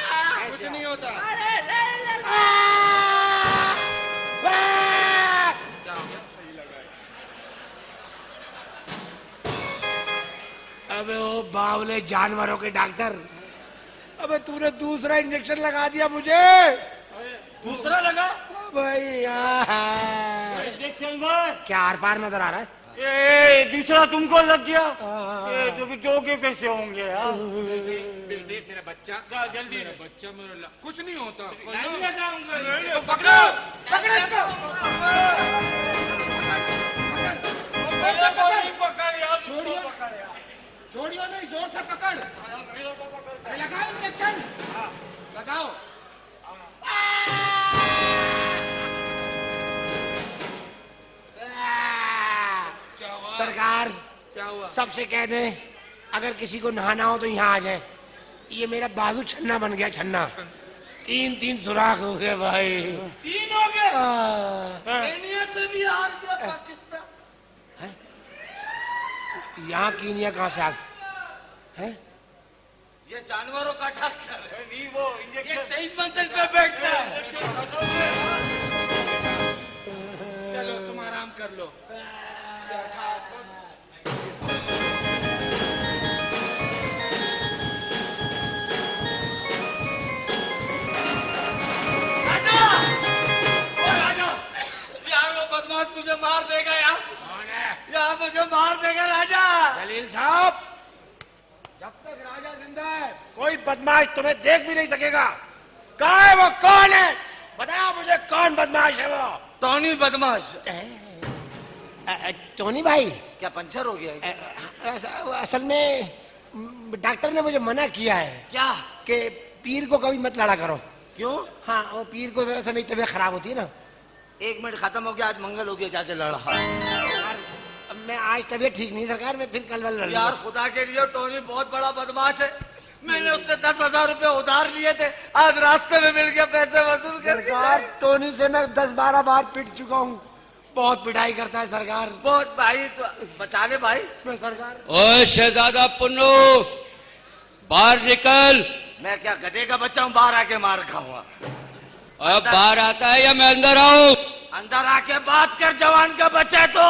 कुछ नहीं होता। अरे नहीं लगाएगा। अबे ओ बावले जानवरों के डॉक्टर, अबे तूने दूसरा इंजेक्शन लगा दिया मुझे। दूसरा लगा? भाई इंजेक्शन मार। क्या आर पार नजर आ रहा है? ये दूसरा तुमको लग गया। ये तो भी 2 के पैसे होंगे यार। देख मेरा बच्चा, जा जल्दी। मेरा बच्चा मेरा कुछ नहीं होता। नहीं लगाऊंगा। नहीं, पकड़ो, पकड़ो इसको। पकड़ यार, छोड़ियो, पकड़ यार। छोड़ियो नहीं, जोर से पकड़। अरे लगाओ इंजेक्शन, लगाओ। सरकार क्या हुआ? सबसे कह दे अगर किसी को नहाना हो तो यहाँ आ जाए। ये मेरा बाजू छन्ना बन गया, छन्ना। 3 सुराख हो गए भाई। 3 हो गए। हाँ। केनिया से भी हार गया पाकिस्तान। यहाँ कीनिया कहाँ से आ है? ये जानवरों का डॉक्टर है। नहीं वो ये इंजेक्शन। सही मंजिल पे बैठता है। चलो तुम आराम कर लो। यार वो बदमाश मुझे मार देगा यार। कौन है? यार मुझे मार देगा राजा। दलील साहब, जब तक राजा जिंदा है कोई बदमाश तुम्हें देख भी नहीं सकेगा। कहाँ है वो? कौन है? बताओ मुझे, कौन बदमाश है वो? टोनी बदमाश। टोनी भाई, क्या पंचर हो गया है? असल में डॉक्टर ने मुझे मना किया है क्या? कि पीर को कभी मत लड़ा करो। क्यों? हाँ, वो पीर को जरा सा मेरी तबीयत खराब होती है ना। 1 मिनट खत्म हो गया, आज मंगल हो गया, जाके लड़ा। यार, अब मैं आज तबीयत ठीक नहीं सरकार, मैं फिर कल लड़ लूंगा। यार खुदा के लिए टोनी बहुत बड़ा बदमाश है। मैंने उससे 10,000 रुपए उधार लिए थे, आज रास्ते में मिल गया पैसे वसूल करके। सरकार, टोनी से मैं 10-12 बार पिट चुका हूँ। बहुत पिटाई करता है सरकार। बहुत भाई, तो बचा ले भाई। मैं सरकार, ओए शहजादा पुन्नू, बाहर निकल। मैं क्या गधे का बच्चा हूँ बाहर आके मार खाऊंगा? अब बाहर आता है या मैं अंदर आऊं? अंदर आके बात कर, जवान का बच्चा है तो।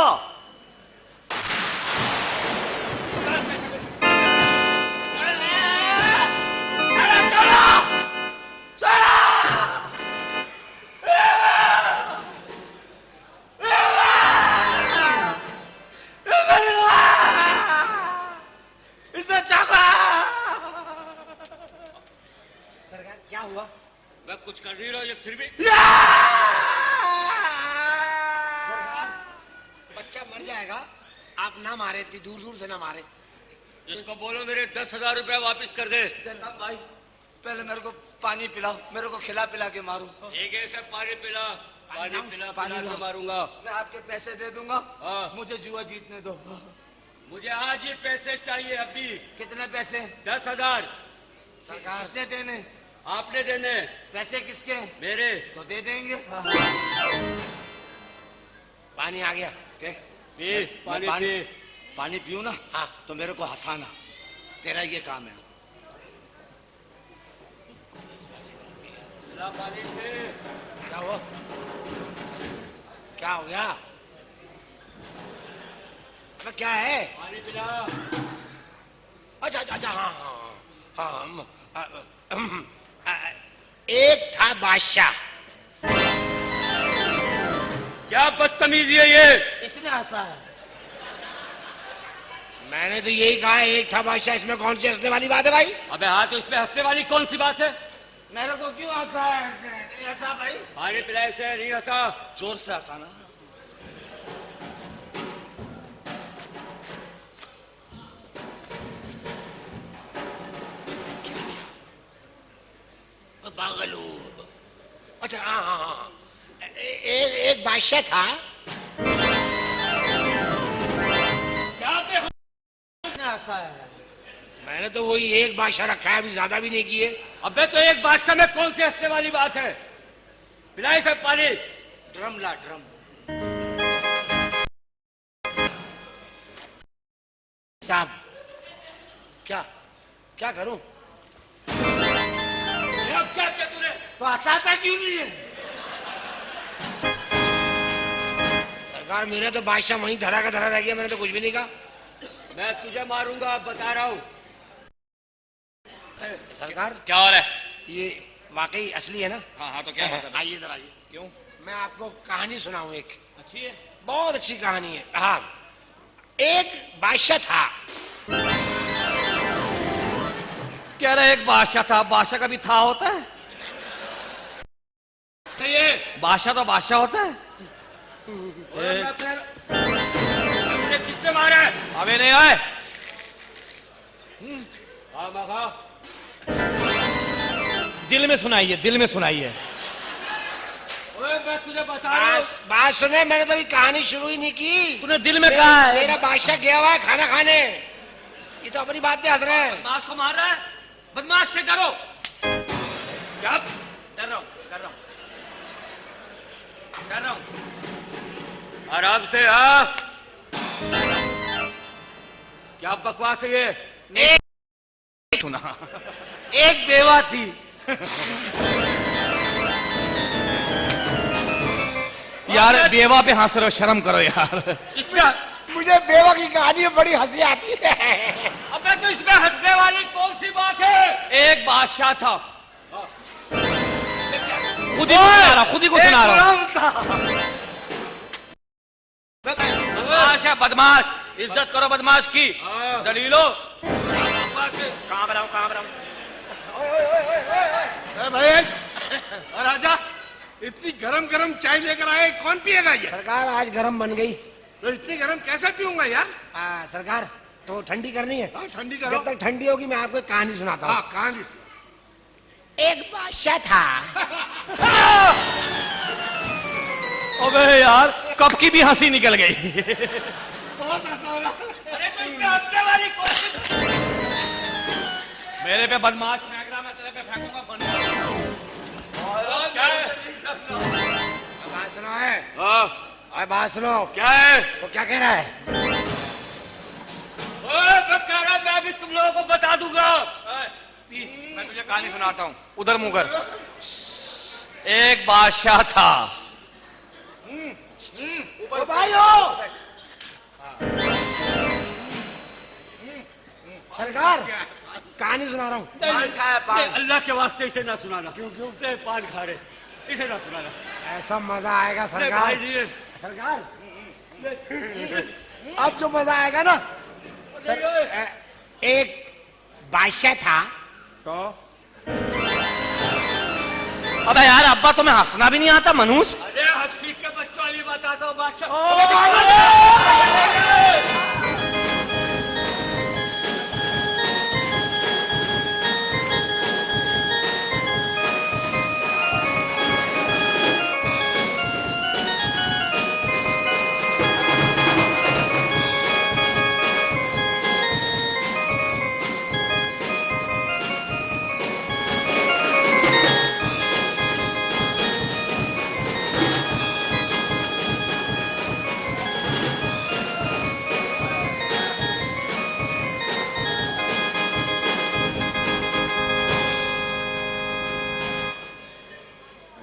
सरकार क्या हुआ? मैं कुछ कर नहीं रहा, ये फिर भी। सरकार, बच्चा मर जाएगा, आप ना मारे, इतनी दूर दूर से ना मारे। इसको बोलो मेरे 10,000 रुपए वापस कर दे। देता भाई, पहले मेरे को पानी पिलाओ, मेरे को खिला पिला के मारो। ठीक है, सब पानी पिला, पानी पिला, पानी पिला के लाओ। मारूंगा। मैं आपके पैसे दे दूंगा, हाँ। मुझे जुआ जीतने दो। मुझे आज ही पैसे चाहिए अभी। कितने पैसे? 10,000 सरकार, किसने देने? आपने देने। पैसे किसके? मेरे। तो दे देंगे। पानी आ गया। क्या? पी, पानी मैं पी। पानी पीऊं ना? हाँ। तो मेरे को हंसाना, तेरा ये काम है। पिला पानी से। क्या हुआ? क्या हो गया? अब क्या है? पानी पिला। अच्छा अच्छा अच्छा, हाँ हाँ हाँ, एक था बादशाह। क्या बदतमीजी है ये? इसने हंसा है। मैंने तो यही कहा है, एक था बादशाह, इसमें कौन सी हंसने वाली बात है भाई? अबे हाँ, तो इसमें हंसने वाली कौन सी बात है? मेरे को क्यों हंसा है इसने? नहीं हंसा भाई। पानी पिलाए से नहीं हंसा। जोर से हंसाना। पागल हो। अच्छा हाँ हाँ हाँ, एक बादशाह था। इसने हंसा है। मैंने तो वही एक बादशाह रखा है, अभी ज्यादा भी नहीं किए। अबे तो एक बादशाह में कौन सी हंसने वाली बात है? पिलाई सब पानी। ड्रम ला ड्रम। साहब क्या क्या करूं? अब क्या किया तूने? तो हंसाता क्यों नहीं है? सरकार मेरा तो बादशाह वहीं धरा का धरा रह गया, मैंने तो कुछ भी नहीं कहा। मैं तुझे मारूंगा, अब बता रहा हूं। सरकार क्या हो रहा है? ये वाकई असली है ना? हाँ हाँ, तो क्या बात है? आइए इधर आइए। क्यों? मैं आपको कहानी सुनाऊं एक। अच्छी है। बहुत अच्छी कहानी है। हाँ, एक बादशाह था। कह रहे एक बादशाह था। बादशाह का भी था होता है? तो ये बादशाह तो बादशाह होता है। तुमने किसने मारा है? अबे नहीं आए। दिल में सुनाइए, दिल में सुनाइए। मैं तुझे बता रहा हूँ। बात सुने, मैंने तो अभी कहानी शुरू ही नहीं की। तूने दिल में कहा है। मेरा बादशाह गया हुआ है खाना खाने। ये तो अपनी बात पे हंस रहे हैं। बदमाश को मार रहा है। बदमाश से डरो। क्या? डर रहा हूं, डर रहा हूं, डर रहा हूं। आराम से। हाँ, क्या बकवास है ये? एक सुना, एक बेवा थी। यार बेवा पे हंस रहे हो, शर्म करो यार। इसमें मुझे बेवा की कहानी में बड़ी हंसी आती है। अबे तो इसमें हंसने वाली कौन सी बात है? एक बादशाह था। खुद ही सुना रहा, खुद ही को सुना रहा। बदमाश है, बदमाश। इज्जत करो बदमाश की। जलीलो। कहाँ बनाओ, कहाँ बनाओ? भाई राजा, इतनी गरम गरम चाय लेकर आए, कौन पिएगा ये? सरकार आज गरम बन गई। तो इतनी गरम कैसे पीऊंगा यार? सरकार तो ठंडी करनी है। हाँ, ठंडी करो। जब तक ठंडी होगी मैं आपको एक कहानी सुनाता हूँ। हाँ, कहानी सुना। एक बादशाह था। अबे यार, कब की भी हंसी निकल गई। बहुत आसान है। अरे तो इसमें हंसने वाली कौन सी? मेरे पे बदमाश फेंक रहा, मैं तेरे पे फेंकूंगा। क्या है? बात सुनो है। हाँ, बात सुनो। क्या है? तो क्या कह रहा है? मैं कह रहा, मैं भी तुम लोगों को बता दूंगा। मैं तुझे कहानी सुनाता हूँ, उधर मुंह कर। एक बादशाह था। सरकार कहानी सुना रहा हूँ। अल्लाह के वास्ते इसे ना सुनाना। क्यों क्यों? पान खा रहे, इसे ना सुनाना। ऐसा मजा आएगा सरकार। भाई नहीं। सरकार अब जो मजा आएगा ना सर, एक बादशाह था। तो अबे यार, अब्बा तुम्हें हंसना भी नहीं आता मनुष्य? अरे हंसी के बच्चों वाली बताता हूँ बादशाह।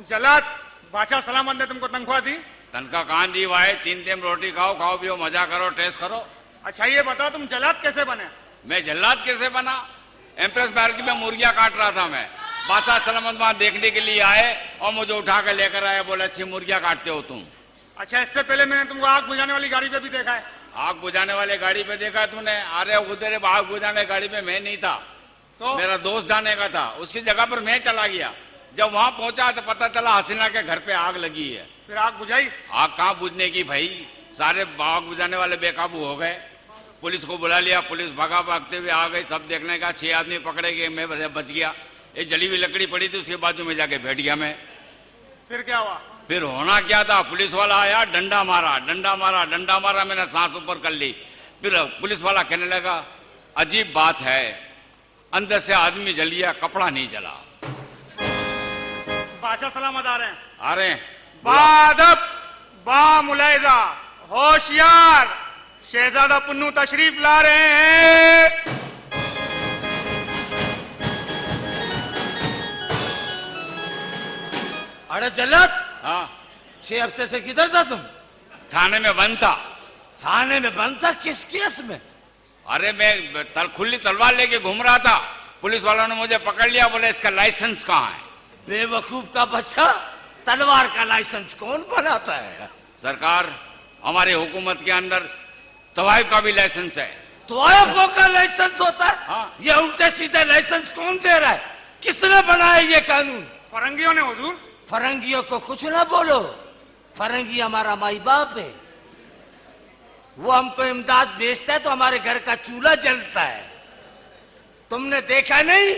जल्लाद, बादशाह सलामत ने तुमको तनख्वाह दी? तनख्वाह कहाँ दी भाई? 3 टाइम रोटी खाओ, खाओ पियो, मजा करो, टेस्ट करो। अच्छा ये बताओ, तुम जल्लाद कैसे बने? मैं जल्लाद कैसे बना? एम्प्रेस पार्क में मुर्गियां काट रहा था मैं। बादशाह सलामत वहां देखने के लिए आए और मुझे उठा कर लेकर आए, बोले अच्छी मुर्गियां काटते हो तुम। अच्छा, इससे पहले मैंने तुमको आग बुझाने वाली गाड़ी पे भी देखा है। आग बुझाने वाले गाड़ी पे देखा तूने? अरे उधर आग बुझाने गाड़ी पे मैं नहीं था, तो मेरा दोस्त जाने का था। उसकी जगह पर मैं चला गया। जब वहां पहुंचा तो पता चला हसीना के घर पे आग लगी है। फिर आग बुझाई? आग कहाँ बुझने की भाई, सारे आग बुझाने वाले बेकाबू हो गए। पुलिस को बुला लिया, पुलिस भागते हुए आ गई। सब देखने का 6 आदमी पकड़े गए, मैं बच गया। एक जली हुई लकड़ी पड़ी थी, उसके बाजू में जाके बैठ गया मैं। फिर क्या हुआ? फिर होना क्या था, पुलिस वाला आया, डंडा मारा, डंडा मारा, डंडा मारा, मैंने सांस ऊपर कर ली। फिर पुलिस वाला कहने लगा, अजीब बात है, अंदर से आदमी जल गया, कपड़ा नहीं जला। बादशाह सलामत आ रहे हैं। आ रहे हैं। बादब बा मुलायजा होशियार, शहजादा पुन्नू तशरीफ ला रहे हैं। अरे जल्लत, हाँ, 6 हफ्ते से किधर था तुम? थाने में बंद था। थाने में बंद था? किस केस में? अरे मैं खुली तलवार लेके घूम रहा था, पुलिस वालों ने मुझे पकड़ लिया, बोले इसका लाइसेंस कहाँ है? बेवकूफ का बच्चा, तलवार का लाइसेंस कौन बनाता है? सरकार, हमारी हुकूमत के अंदर तवाइफ का भी लाइसेंस है। तवायफों का लाइसेंस होता है? हाँ। ये उल्टे सीधे लाइसेंस कौन दे रहा है? किसने बनाया ये कानून? फरंगियों ने हुजूर। फरंगियों को कुछ ना बोलो, फरंगी हमारा माई बाप है। वो हमको इमदाद भेजता है तो हमारे घर का चूल्हा जलता है। तुमने देखा नहीं,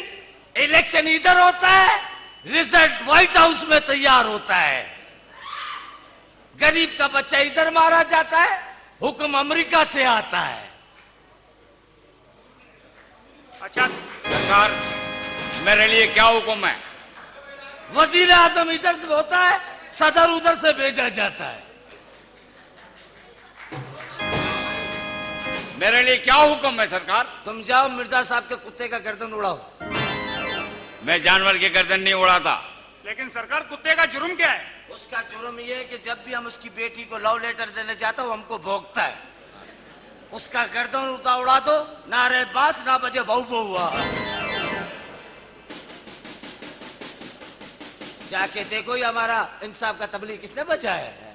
इलेक्शन इधर होता है, रिजल्ट व्हाइट हाउस में तैयार होता है। गरीब का बच्चा इधर मारा जाता है, हुक्म अमेरिका से आता है। अच्छा सरकार, मेरे लिए क्या हुक्म है? वजीर आजम इधर से होता है, सदर उधर से भेजा जाता है। मेरे लिए क्या हुक्म है सरकार? तुम जाओ मिर्जा साहब के कुत्ते का गर्दन उड़ाओ। मैं जानवर की गर्दन नहीं उड़ाता। लेकिन सरकार, कुत्ते का जुर्म क्या है? उसका जुर्म ये है कि जब भी हम उसकी बेटी को लव लेटर देने जाते हो हमको भोगता है। उसका गर्दन उड़ा दो, ना रहे बांस ना बजे बहु बहुआ। जाके देखो ये हमारा इंसाफ का तबलीग किसने बजाया है।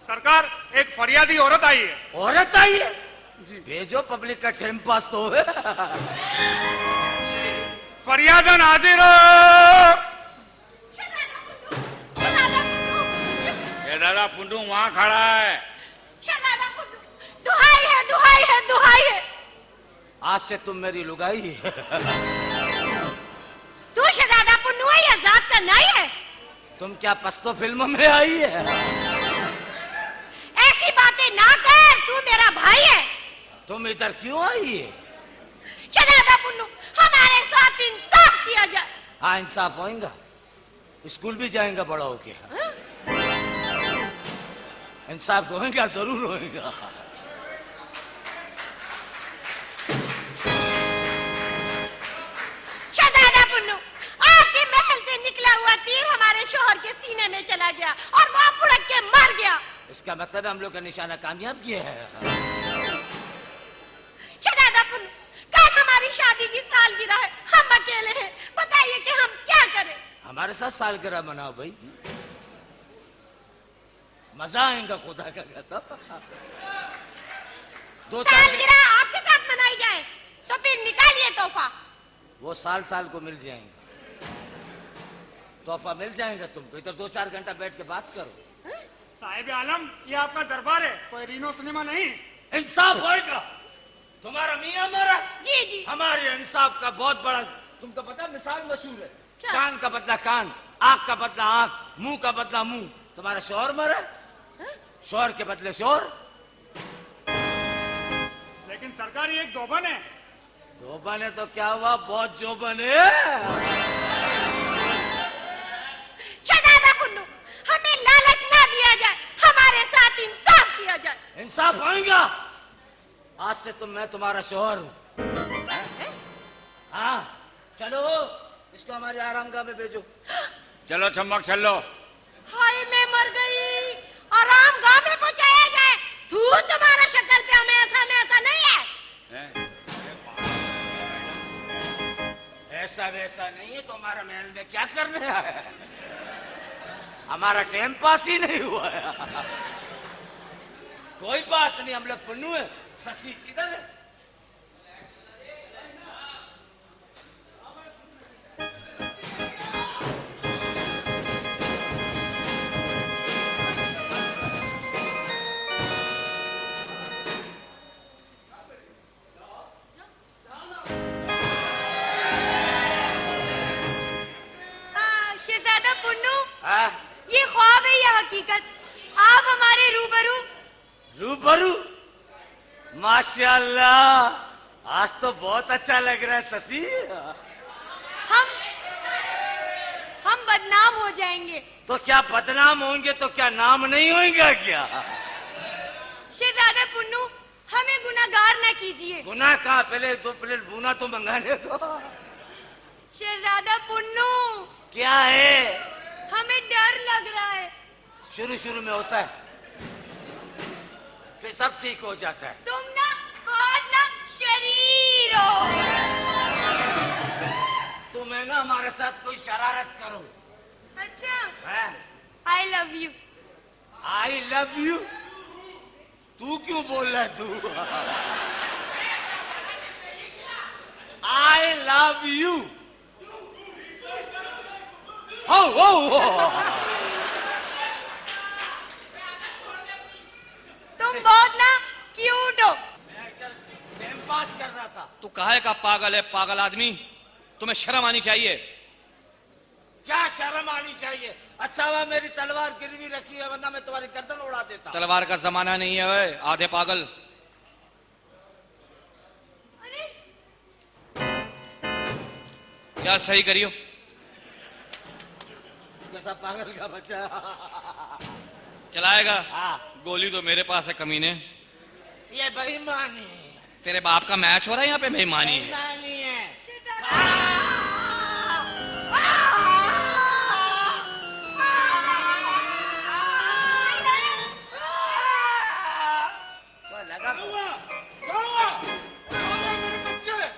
सरकार, एक फरियादी औरत आई है। औरत आई है जी? भेजो, पब्लिक का टाइम पास तो है। फरियादन हाजिर हो। शहजादा पुन्नू वहां खड़ा है। शहजादा पुन्नू, दुहाई है, दुहाई है, दुहाई है। आज से तुम मेरी लुगाई है। तू शहजादा पुन्नू है या जात का नहीं है? तुम क्या पस्तो फिल्म में आई है? ऐसी बातें ना कर, तू मेरा भाई है। तुम इधर क्यों आई है? शहजादा पुन्नू, हमारे साथ इंसाफ किया जाए। हाँ, इंसाफ होएगा। स्कूल भी जाएगा बड़ा होके। इंसाफ होएगा, जरूर होएगा। शहजादा पुन्नू, आपके महल से निकला हुआ तीर हमारे शोहर के सीने में चला गया और वह बुड़क के मर गया। इसका मतलब हम लोग का निशाना कामयाब किया है। शहजादा पुन्नू, कल हमारी शादी की सालगिरह है, हम अकेले हैं, बताइए कि हम क्या करें? हमारे साथ सालगिरह मनाओ भाई, मजा आएगा खुदा का कसम। 2 साल सालगिरह आपके साथ मनाई जाए तो फिर निकालिए तोहफा। वो साल साल को मिल जाएंगे, तोहफा मिल जाएगा तुमको। इधर 2-4 घंटा बैठ के बात करो। साहिब आलम, ये आपका दरबार है, कोई रीनो सिनेमा नहीं। इंसाफ होएगा। तुम्हारा मियां मरा, जी जी। हमारे इंसाफ का बहुत बड़ा, तुमको पता मिसाल मशहूर है, क्या? कान का बदला कान, आंख का बदला आंख, मुंह का बदला मुंह। तुम्हारा शौहर मरा, शौहर के बदले शौहर। लेकिन सरकार, ये एक दोबन है। जोबन है तो क्या हुआ, बहुत जोबन है। शहजादा पुन्नू, हमें लालच ना दिया जाए, हमारे साथ इंसाफ किया जाए। इंसाफ होएगा। आज से मैं तुम्हारा शौहर हूँ। हाँ, चलो इसको हमारे आरामगाह में भेजो। चलो छम्मक चलो। हाय, मैं मर गई। आराम गांव में पहुंचाया जाए। तू तुम्हारा शक्ल पे हमें ऐसा नहीं है। ऐसा वैसा नहीं है तो हमारा महल में क्या करने आया? हमारा टाइम पास ही नहीं हुआ है। कोई बात नहीं, हम लोग पुन्नू है। शशि किधर है? शहजादा पुन्नू, हाँ? ये ख्वाब है या हकीकत? आप हमारे सुबरू माशाल्लाह, आज तो बहुत अच्छा लग रहा है शशि। हम बदनाम हो जाएंगे। तो क्या बदनाम होंगे तो क्या नाम नहीं होगा क्या? शहजादा पुन्नू, हमें गुनाहगार न कीजिए। गुनाह कहाँ, पहले 2 प्लेट भूना तो मंगाने दो। शहजादा पुन्नू, क्या है? हमें डर लग रहा है। शुरू शुरू में होता है, फिर सब ठीक हो जाता है। तुम ना बहुत ना शरीर हो। तुम है ना हमारे साथ कोई शरारत करो। अच्छा, है? I love you. I love you? तू क्यों बोल रहा है तू? I love you. हो हो हो। तुम बहुत ना क्यूट हो। टाइम पास कर रहा था। तू काहे का पागल है, पागल आदमी? तुम्हें शर्म आनी चाहिए। क्या शर्म आनी चाहिए? अच्छा हुआ मेरी तलवार गिरवी रखी है, वरना मैं तुम्हारी गर्दन उड़ा देता। तलवार का जमाना नहीं है ओए, आधे पागल। अरे यार सही करियो। कैसा पागल का बच्चा। चलाएगा? हाँ। गोली तो मेरे पास है कमीने। ये बेईमानी है। तेरे बाप का मैच हो रहा है यहाँ पे, बेईमानी है। बेईमानी है। लगा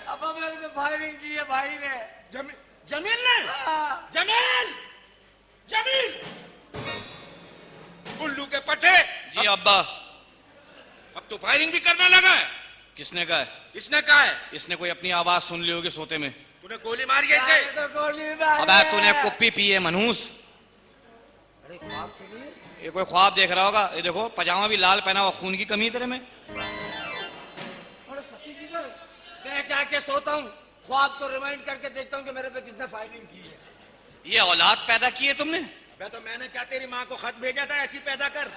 अब मेरे पे फायरिंग की है भाई ने। जमील ने? जमील! जमील! उल्लू के पट्टे, जी अब्बा। अब तो फायरिंग भी करने लगा है। किसने कहा है? इसने कहा है। इसने कोई अपनी आवाज सुन ली होगी सोते में। तूने गोली मारी है इसे। तो गोली मारी अबे है। तूने कुप्पी पी है मनहूस। अरे ख्वाब तो नहीं है। ये कोई ख्वाब देख रहा होगा। ये देखो पजामा भी लाल पहना हुआ, खून की कमी है तेरे में। अरे शशि किधर है? मैं जाके सोता हूँ, ख्वाब को रिमाइंड करके देखता हूँ कि मेरे पे किसने फायरिंग की है। ये औलाद पैदा की है तुमने? तो मैंने क्या तेरी माँ को खत भेजा था ऐसी पैदा कर।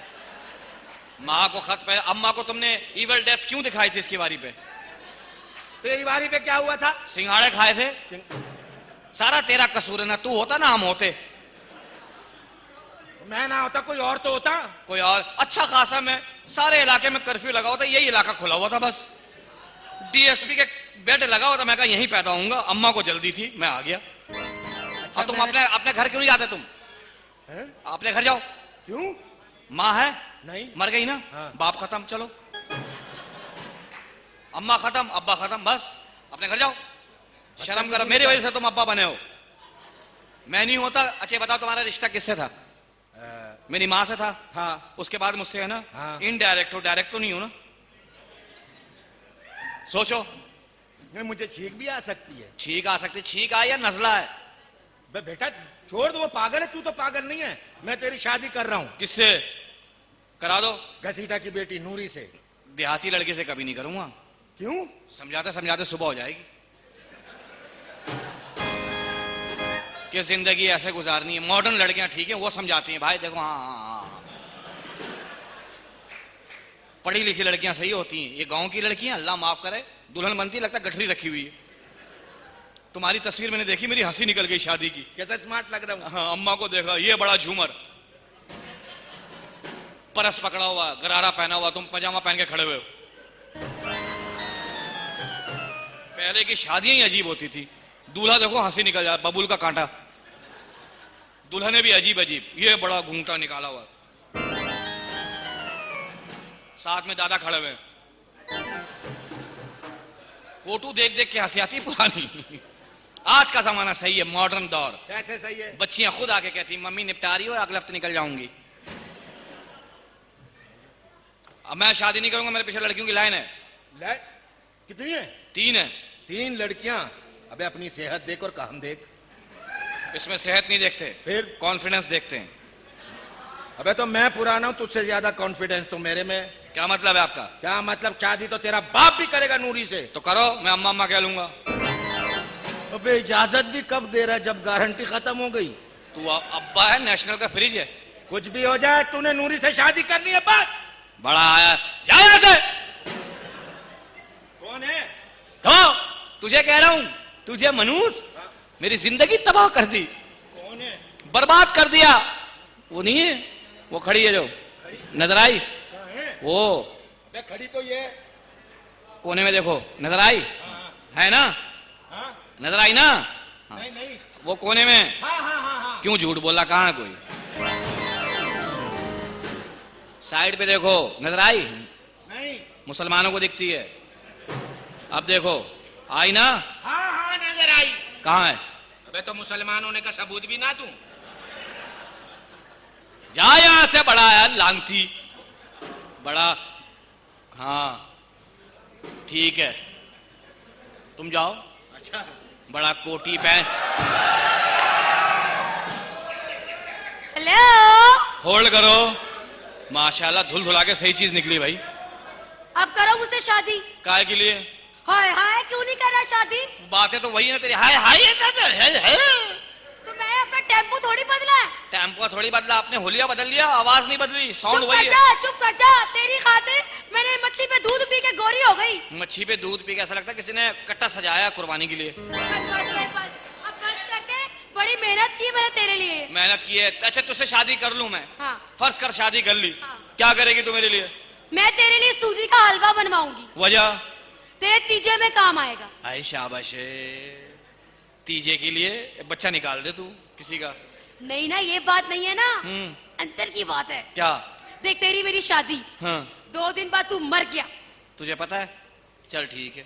माँ को खत पे, अम्मा को तुमने इवल डेथ क्यों दिखाई थी इसकी बारी पे? तेरी बारी पे क्या हुआ था? सिंघाड़े खाए थे। सारा तेरा कसूर है ना। तू होता ना हम होते। मैं ना होता कोई और तो होता। कोई और अच्छा खासा मैं सारे इलाके में कर्फ्यू लगा हुआ था, यही इलाका खुला हुआ था बस। डीएसपी के बेड लगा हुआ था, मैं कहा यहीं पैदा होऊंगा। अम्मा को जल्दी थी, मैं आ गया। अच्छा, अब तुम अपने घर क्यों नहीं जाते? तुम अपने घर जाओ। क्यों? माँ है? नहीं। मर गई ना? हाँ। बाप खत्म, चलो। अम्मा खत्म, अब्बा खत्म, बस अपने घर जाओ। शर्म करो, मेरी वजह से तुम अब्बा बने हो, मैं नहीं होता। अच्छा बताओ तुम्हारा रिश्ता किससे था? मेरी माँ से था। उसके बाद मुझसे है ना? हाँ। इनडायरेक्ट हो, डायरेक्ट तो नहीं हो ना। सोचो। नहीं, मुझे छींक भी आ सकती है। छींक आ सकती? छींक आए या नजला है? बेटा छोड़ दो, वो पागल है, तू तो पागल नहीं है। मैं तेरी शादी कर रहा हूँ। किससे करा दो? घसीटा की बेटी नूरी से। देहाती लड़के से कभी नहीं करूंगा। क्यों? समझाते समझाते सुबह हो जाएगी कि जिंदगी ऐसे गुजारनी है। मॉडर्न लड़कियां ठीक है, वो समझाती हैं भाई देखो। हाँ, पढ़ी लिखी लड़कियां सही होती हैं। ये गांव की लड़कियां अल्लाह माफ करे, दुल्हन बनती लगता गठरी रखी हुई है। तुम्हारी तस्वीर मैंने देखी, मेरी हंसी निकल गई शादी की। कैसा स्मार्ट लग रहा हूँ। हाँ, अम्मा को देखा, ये बड़ा झूमर, परस पकड़ा हुआ, गरारा पहना हुआ, तुम पजामा पहन के खड़े हुए हो। पहले की शादियां ही अजीब होती थी। दूल्हा देखो हंसी निकल जाए, बबूल का कांटा। दुल्हने भी अजीब अजीब, ये बड़ा घूंघटा निकाला हुआ, साथ में दादा खड़े हुए। फोटो देख देख के हंसी आती पुरानी। आज का जमाना सही है, मॉडर्न दौर। कैसे सही है? बच्चियां खुद आके कहती मम्मी निपटा रही हो, अगले हफ्ते निकल जाऊंगी। अब मैं शादी नहीं करूंगा, मेरे पीछे लड़कियों की लाइन है। कितनी है? 3 है। 3 लड़कियां? अबे अपनी सेहत देख और काम देख। इसमें सेहत नहीं देखते, फिर कॉन्फिडेंस देखते हैं। अबे तो मैं पुराना हूं, तुझसे ज्यादा कॉन्फिडेंस तो मेरे में। क्या मतलब है आपका? क्या मतलब? शादी तो तेरा बाप भी करेगा नूरी से। तो करो, मैं अम्मा अम्मा कह लूंगा। अबे इजाजत भी कब दे रहा है, जब गारंटी खत्म हो गई। तू अब्बा है, नेशनल का फ्रिज है। कुछ भी हो जाए, तूने नूरी से शादी करनी है बस। बड़ा आया, जा यहाँ से। कौन है? तो तुझे कह रहा हूं, तुझे मनूस मेरी जिंदगी तबाह कर दी, कौन है? बर्बाद कर दिया। वो नहीं है, वो खड़ी है जो नजर आई, कहाँ है? वो बे खड़ी तो ये। कोने में देखो, नजर आई हाँ है ना, हाँ। नजर आई ना। हाँ, नहीं नहीं। वो कोने में। हाँ हाँ हाँ हाँ। क्यों झूठ बोला, कहाँ है कोई? साइड पे देखो, नजर आई? नहीं। मुसलमानों को दिखती है। अब देखो, आई ना? हाँ हाँ नजर आई। कहाँ है? अबे तो मुसलमान होने का सबूत भी ना दूं? जा यहां से, बड़ा है लांती, बड़ा। हाँ ठीक है, तुम जाओ। अच्छा। बड़ा कोटी पैंट। हेलो, होल्ड करो। माशाल्लाह, धुल धुला के सही चीज निकली भाई। अब करो मुझसे शादी। काय के लिए? हाय हाय, क्यों नहीं करना शादी? बातें तो वही है तेरी, हाय हाय है। तो मैं अपना टेम्पो थोड़ी बदला है। टेम्पो थोड़ी बदला, आपने होलिया बदल लिया, आवाज नहीं बदली, साउंड चुप वही कर है। जा, चुप कर जा। तेरी खातिर मैंने मच्छी पे दूध पी के गोरी हो गई। मच्छी पे दूध पी के ऐसा लगता है किसी ने कट्टा सजाया कुर्बानी के लिए। बस, अब बस कर दे। बड़ी मेहनत की मैंने तेरे लिए। मेहनत की है। अच्छा तुझसे शादी कर लूं मैं? हाँ। फर्ज कर शादी कर ली, हाँ। क्या करेगी तू मेरे लिए? मैं तेरे लिए सूजी का हलवा बनवाऊंगी, वजह? तेरे तीजे में काम आएगा। आई शाबाश, तीजे के लिए बच्चा निकाल दे तू किसी का। नहीं ना, ये बात नहीं है ना, हम्म, अंतर की बात है। क्या? देख, तेरी मेरी शादी, हाँ 2 दिन बाद तू मर गया। तुझे पता है? चल ठीक है।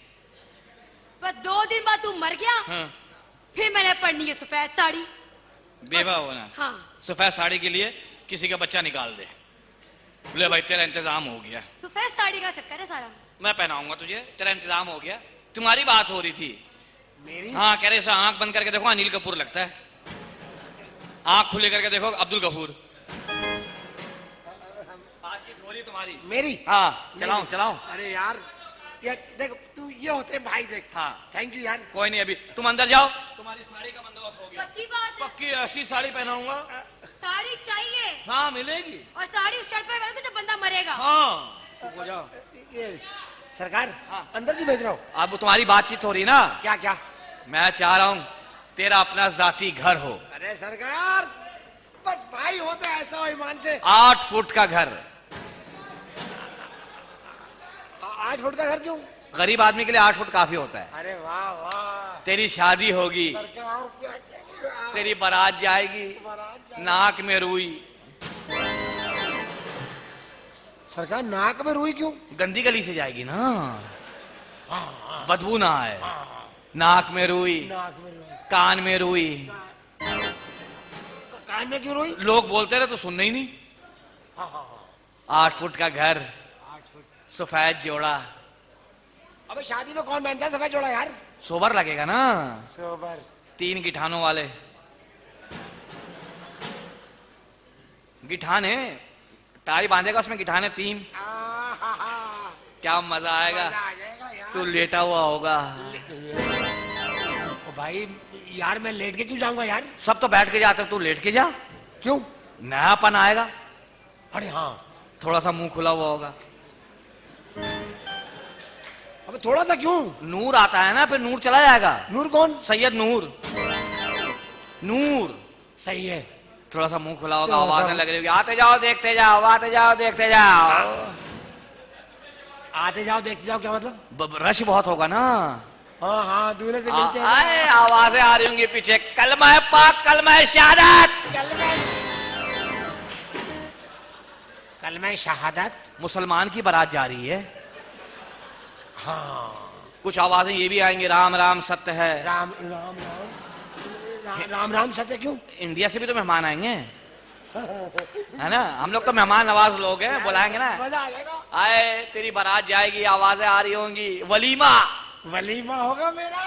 बस 2 दिन बाद तू मर गया, हाँ, फिर मैंने पढ़नी है सफेद साड़ी। बेवा होना। हाँ, सफेद साड़ी के लिए किसी का बच्चा निकाल दे। बोले भाई तेरा इंतजाम हो गया, सफेद साड़ी का चक्कर है सारा। मैं पहनाऊंगा तुझे, तेरा इंतजाम हो गया। तुम्हारी बात हो रही थी। मेरी? हाँ कह रहे आंख बंद करके देखो, अनिल कपूर लगता है। आंख खुले करके देखो, अब्दुल गफूर। बातचीत हो रही तुम्हारी। मेरी? हाँ चलाऊं चलाऊं? अरे यार, ये देख तू, ये होते हैं भाई, देख। हाँ थैंक यू यार। कोई नहीं, अभी तुम अंदर जाओ, तुम्हारी साड़ी का बंदोबस्त हो गया। पक्की बात है? पक्की ऐसी साड़ी पहनाऊंगा। साड़ी चाहिए, हाँ मिलेगी। और साड़ी उस शर्ट पर पहनोगे जब बंदा मरेगा। हाँ चुप हो जाओ। ये सरकार, हाँ। अंदर क्यों भेज रहा हूँ? अब तुम्हारी बातचीत हो रही ना, क्या क्या? मैं चाह रहा हूँ तेरा अपना जाती घर हो। अरे सरकार, बस भाई हो तो ऐसा हो ईमान से। 8 फुट का घर। 8 फुट का घर क्यों? गरीब आदमी के लिए 8 फुट काफी होता है। अरे वाह वाह। तेरी शादी होगी, सरकार क्या? तेरी बारात जाएगी, नाक में रुई। सरकार नाक में रुई क्यों? गंदी गली से जाएगी ना, बदबू ना आए। नाक में रुई, नाक में रुई, कान में रुई। कान में क्यों रुई? लोग बोलते रहे तो सुनने ही नहीं। हाँ हाँ हाँ। 8 फुट का घर, 8 फुट। सफेद जोड़ा। अबे शादी में कौन पहनता है सफेद जोड़ा यार? सोबर लगेगा ना, सोबर। 3 गिठानों वाले। गिठान है, टाई बांधेगा उसमें गिठान है 3। क्या मजा आएगा। मजा आ जाएगा यार। तू लेटा हुआ होगा। ओ भाई यार, मैं लेट के क्यों जाऊंगा यार? सब तो बैठ के जाते, तू लेट के जा, क्यों? नयापन आएगा। अरे हाँ, थोड़ा सा मुंह खुला हुआ होगा। अबे थोड़ा सा क्यों? नूर आता है ना, फिर नूर चला जाएगा। नूर कौन? सैयद नूर। नूर सही है। थोड़ा सा मुंह खुला होगा, थोड़ा सा। आवाजें लग रही होगी, आते जाओ देखते जाओ, आते जाओ देखते जाओ। आते जाओ देखते जाओ क्या मतलब? रश बहुत होगा ना। हाँ हाँ, दूल्हे से मिलते हैं। आए आवाजें आ रही होंगी पीछे, कलमा पाक, कलमा शहादत। कलमा शहादत। मुसलमान की बारात जा रही है। हाँ। कुछ आवाजें ये भी आएंगी, राम राम सत्य है। राम राम राम राम राम सत्य क्यों? इंडिया से भी तो मेहमान आएंगे, है ना। हम लोग तो मेहमान नवाज लोग हैं, बुलाएंगे ना। मजा आ जाएगा। आए तेरी बारात जाएगी, आवाजें आ रही होंगी, वलीमा। वलीमा होगा मेरा।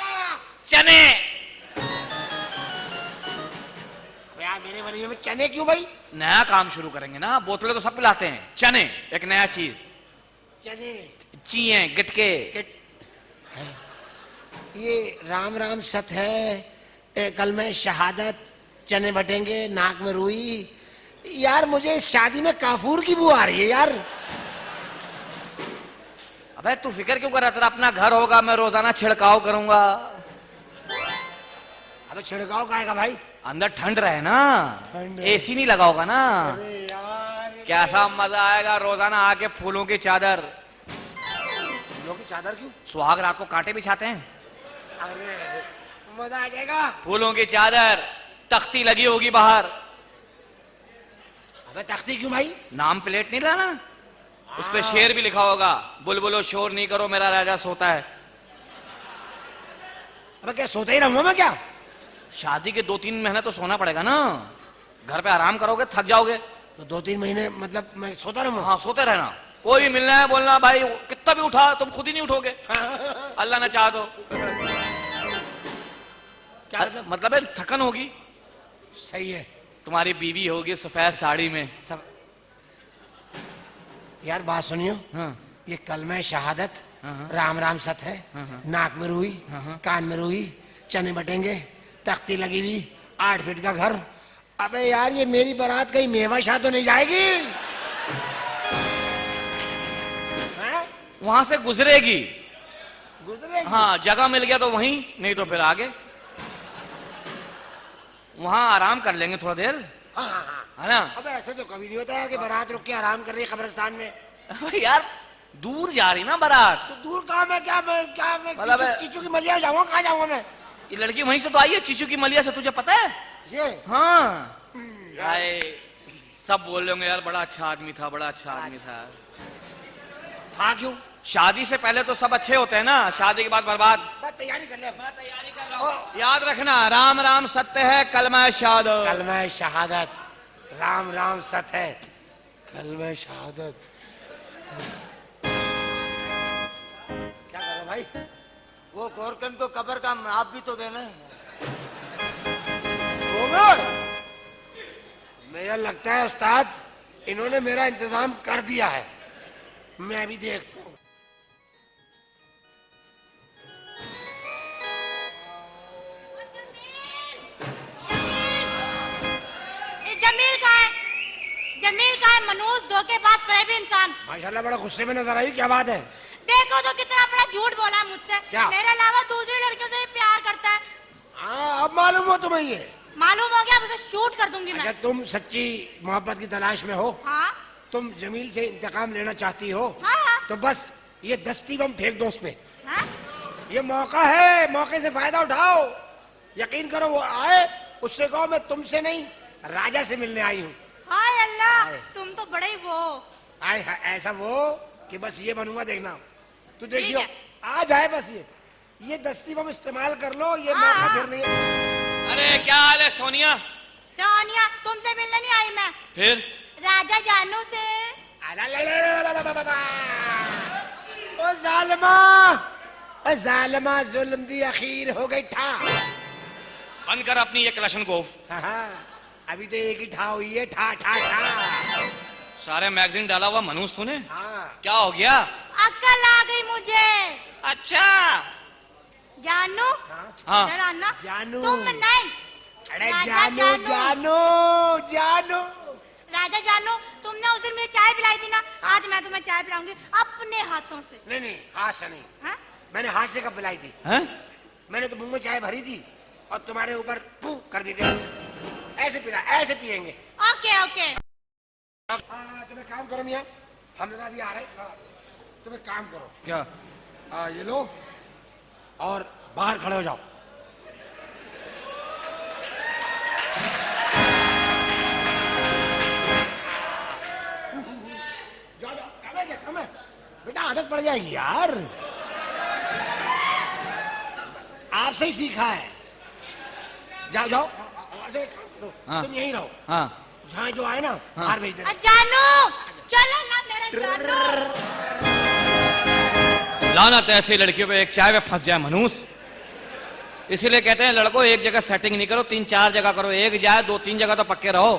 चने। यार मेरे वलीमे में चने क्यों भाई? नया काम शुरू करेंगे ना, बोतलें तो सब पिलाते हैं, चने एक नया चीज। चने। चीए गिटके। ये राम राम सत्य है, कल में शहादत, चने बटेंगे, नाक में रुई। यार मुझे इस शादी में काफूर की बू आ रही है यार। अबे तू फिक्र क्यों कर रहा है? तेरा अपना घर होगा, मैं रोजाना छिड़काव करूंगा। अबे छिड़काव का आएगा भाई? अंदर ठंड रहे ना, ठंड। एसी नहीं लगा होगा ना। अरे यार कैसा मजा आएगा रोजाना आके फूलों की चादर। फूलों की चादर क्यों? सुहाग रात को कांटे बिछाते हैं। अरे मजा आ जाएगा। फूलों की चादर, तख्ती लगी होगी बाहर। अबे तख्ती क्यों भाई? नाम प्लेट नहीं लाना, उस पे शेर भी लिखा होगा, बुलबुलो शोर नहीं करो मेरा राजा सोता है। अबे क्या सोते ही रहूंगा मैं क्या? शादी के 2-3 महीने तो सोना पड़ेगा ना, घर पे आराम करोगे थक जाओगे। तो 2-3 महीने मतलब मैं सोता रहूंगा? हाँ सोते रहना, कोई भी मिलना है बोलना भाई कितना भी उठा, तुम खुद ही नहीं उठोगे अल्लाह ने चाहा तो। क्या मतलब है थकन होगी। सही है। तुम्हारी बीवी होगी सफेद साड़ी में। सब यार बात सुनियो। हाँ। ये कलमा शहादत, राम राम सत है, नाक में रुई, कान में रुई, चने बटेंगे, तख्ती लगी हुई, 8 फीट का घर। अबे यार ये मेरी बारात कहीं मेवा शाह तो नहीं जाएगी? हैं? वहां से गुजरेगी। गुजरेगी? हाँ जगह मिल गया तो वहीं, नहीं तो फिर आगे वहां आराम कर लेंगे थोड़ा देर, हाँ हाँ हाँ। है ना। अबे ऐसे तो कभी नहीं होता यार कि बारात रुक के आराम कर रही है कब्रिस्तान में। अबे यार दूर जा रही ना बारात। तो दूर कहाँ मैं मतलब चीचू की मलिया जाऊंगा? कहाँ जाऊंगा मैं? ये लड़की वहीं से तो आई है, चीचू की मलिया से, तुझे पता है? ये हाँ हाय, सब बोल रहे होंगे यार बड़ा अच्छा आदमी था, बड़ा अच्छा आदमी था। हाँ क्यों? शादी से पहले तो सब अच्छे होते हैं ना, शादी के बाद बर्बाद। बस तैयारी कर ले। मैं तैयारी कर रहा हूँ। याद रखना राम राम सत्य है, कलमा शहादत। कलमा शहादत, राम राम सत है, कलमा शहादत। क्या कर रहा भाई? वो गोरकन को कब्र का नाप भी तो देना है। मुझे लगता है उस्ताद इन्होंने मेरा इंतजाम कर दिया है, मैं भी देखता हूँ। जमील का है, जमील का है, मनूस धोखेबाज फरेबी इंसान। माशाल्लाह बड़ा गुस्से में नजर आई, क्या बात है? देखो तो कितना बड़ा झूठ बोला है मुझसे। क्या? मेरे अलावा दूसरी लड़कियों से भी प्यार करता है। हाँ अब मालूम हो तुम्हें ये? मालूम हो गया, अब उसे शूट कर दूंगी अच्छा मैं। तुम सच्ची मोहब्बत की तलाश में हो? हाँ तुम जमील से इंतकाम लेना चाहती हो? हाँ तो बस ये दस्ती बम फेंक दो उसमें। हाँ। ये मौका है, मौके से फायदा उठाओ। यकीन करो वो आए, उससे कहो मैं तुमसे नहीं राजा से मिलने आई हूँ। हाय अल्लाह, तुम तो बड़े ही वो। आए ऐसा वो कि बस ये बनूंगा, देखना तू देखियो ठीक आ जाए। बस ये दस्ती बम इस्तेमाल कर लो, ये हाँ, मौका हाँ। फिर नहीं है। अरे क्या हाल है सोनिया? सोनिया तुमसे मिलने नहीं आई मैं, फिर राजा जानू से। ओ जालिमा, ओ जालिमा, जुल्म दी अखीर हो गई ठा। बंद कर अपनी ये कलेक्शन को। हाँ, अभी तो एक ही ठा हुई है, ठा ठा ठा। सारे मैगजीन डाला हुआ मनूस तूने, हाँ क्या हो गया? अक्ल आ गई मुझे। अच्छा जानू हाँ। इधर आना। जानू। तुम नहीं, अरे राजा जानू जानू जानू। राजा जानू, तुमने उस दिन मुझे चाय पिलाई थी ना, आज मैं तुम्हें चाय पिलाऊंगी अपने हाथों से। नहीं नहीं हाथ से नहीं, हाँ? मैंने हाथ से कब पिलाई थी? हैं? मैंने तो मुंह में चाय भरी थी और तुम्हारे ऊपर फू कर दी थी। ऐसे पिला, ऐसे पियेंगे। Okay okay. तुम एक काम करो मियाँ, हम जरा अभी आ रहे हैं। तुम एक काम करो, क्या? ये लो और बाहर खड़े हो जाओ। जाओ जाओ, कम है क्या? कम है बेटा, आदत पड़ जाएगी यार, आपसे ही सीखा है। जाओ जाओ, एक काम करो, हाँ। तुम यहीं रहो। हाँ जहाँ जो आए ना बाहर भेज देना। जानू चलो ना मेरे जानू। लानत है ऐसी लड़कियों पे, एक चाय में फंस जाए मनूस। इसीलिए कहते हैं लड़कों एक जगह सेटिंग नहीं करो, 3-4 जगह करो, एक जाए 2-3 जगह तो पक्के रहो।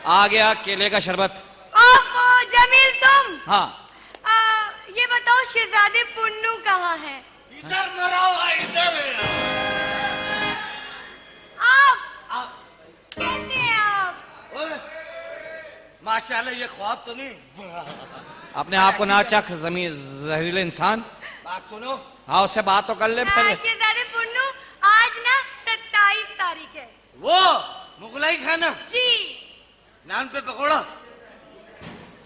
आ गया केले का शरबत। ओफो जमील तुम। हाँ ये बताओ शहजादी पुन्नू कहाँ है? इधर मरा हुआ इधर है। आप कैसे हैं आप? माशाल्लाह ये ख्वाब तो नहीं। अपने आप को ना चख जमीन जहरीले इंसान। बात सुनो। हाँ उससे बात तो कर ले पहले। शहजादे पुन्नू आज ना 27 तारीख है। वो मुगलाई खाना जी। नान पे पकौड़ा,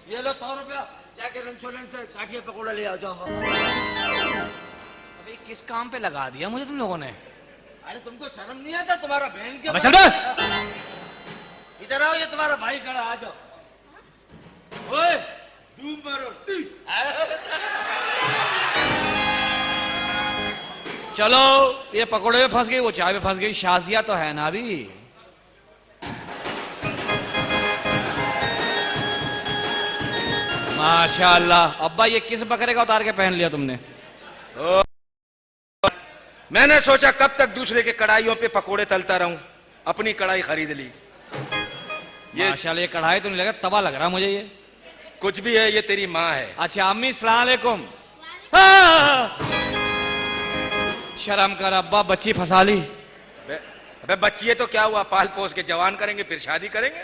ये लो 100 रुपया, जाके रंचोलन से काठिया पकौड़ा ले आ जाओ। अबे किस काम पे लगा दिया मुझे तुम लोगों ने? अरे तुमको शर्म नहीं आता? तुम्हारा बहन के अबे चल बे! इधर आओ, ये तुम्हारा भाई खड़ा, आ जाओ। ओए डूब मारो। चलो ये पकौड़े में फंस गई, वो चाय में फंस गई, शाजिया तो है ना अभी। माशाल्लाह। अब्बा ये किस बकरे का उतार के पहन लिया तुमने? मैंने सोचा कब तक दूसरे के कढ़ाइयों पे पकोड़े तलता रहूं, अपनी कढ़ाई खरीद ली। ये माशाल्लाह ये कढ़ाई तो नहीं लगा, तवा लग रहा मुझे ये। कुछ भी है, ये तेरी माँ है। अच्छा अम्मी सलाम अलैकुम। हाँ! शर्म कर अब्बा, बच्ची फंसा ली। अबे बच्ची है तो क्या हुआ, पाल पोस के जवान करेंगे फिर शादी करेंगे।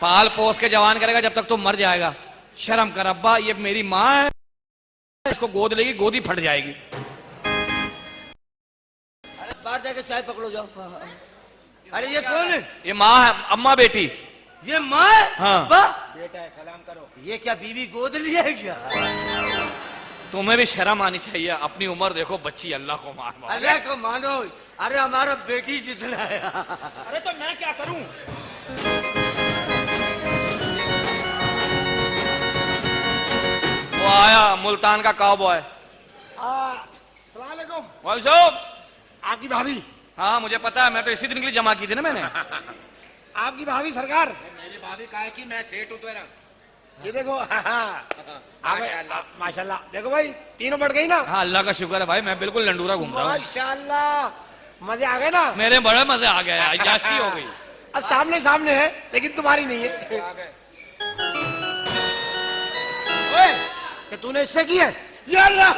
पाल पोस के जवान करेगा जब तक तो मर जाएगा। शर्म कर अब्बा, ये मेरी माँ है, इसको गोद लेगी, गोदी फट जाएगी। अरे बाहर जाके चाय पकड़ो जाओ। अरे ये कौन है? ये माँ है, अम्मा बेटी। ये माँ है? हाँ। अब्बा? बेटा है, सलाम करो। ये क्या बीवी गोद लिया है क्या? तुम्हें भी शर्म आनी चाहिए, अपनी उम्र देखो, बच्ची अल्लाह को मार। अल्लाह को मानो। अरे हमारा बेटी जितना है। अरे तो मैं क्या करूं? वो आया मुल्तान का काउबॉय। सलाम अलैकुम। भाई साहब। आपकी भाभी? हाँ मुझे पता है, मैं तो इसी दिन के लिए जमा की थी ना मैंने। आपकी भाभी सरकार? मेरी भाभी काहे की, मैं सेठ हूं तेरा। ये देखो। माशाल्लाह। देखो भाई तीनों बढ़ गई ना। हाँ अल्लाह का शुक्र है भाई, मैं बिल्कुल लंडूरा घूम रहा हूँ। माशाल्लाह मजे आ गए ना। मेरे बड़े मजे आ गए, अय्याशी हो गई। अब सामने सामने है लेकिन तुम्हारी नहीं है। ओए, ये तूने इससे की है? या अल्लाह।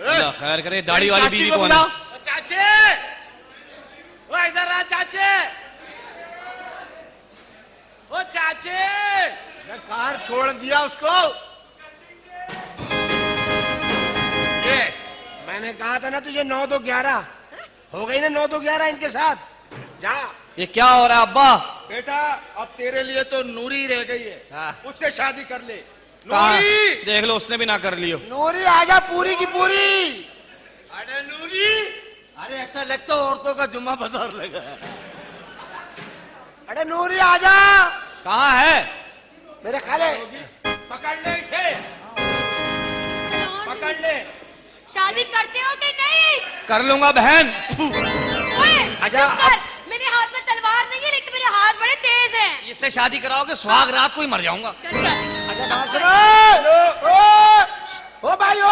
अल्लाह खैर करे, दाढ़ी वाली बीवी कौन है? चाचे, वो इधर आ चाचे। ओ चाचे, कार छोड़ दिया उसको। ये मैंने कहा था ना तुझे 9 2 11 हो गई ना, 9 2 11 इनके साथ। जा। ये क्या हो रहा है अब्बा? बेटा अब तेरे लिए तो नूरी रह गई है, उससे शादी कर ले। कहाँ? नूरी, देख लो उसने भी ना कर लियो। नूरी आजा पूरी की पूरी। अरे नूरी, अरे ऐसा लगता है औरतों का जुम्मा बाजार लगा है। अरे नूरी आजा। कहाँ है? मेरे खाले। पकड़ ले इसे, पकड़ ले। शादी करते हो कि नहीं? कर लूंगा बहन। ओए, आजा, चुप कर। मेरे हाथ में तलवार नहीं है लेकिन मेरे हाथ बड़े तेज हैं। इससे शादी कराओगे, सुहाग रात को ही मर जाऊंगा। कर शादी। ओ भाई ओ,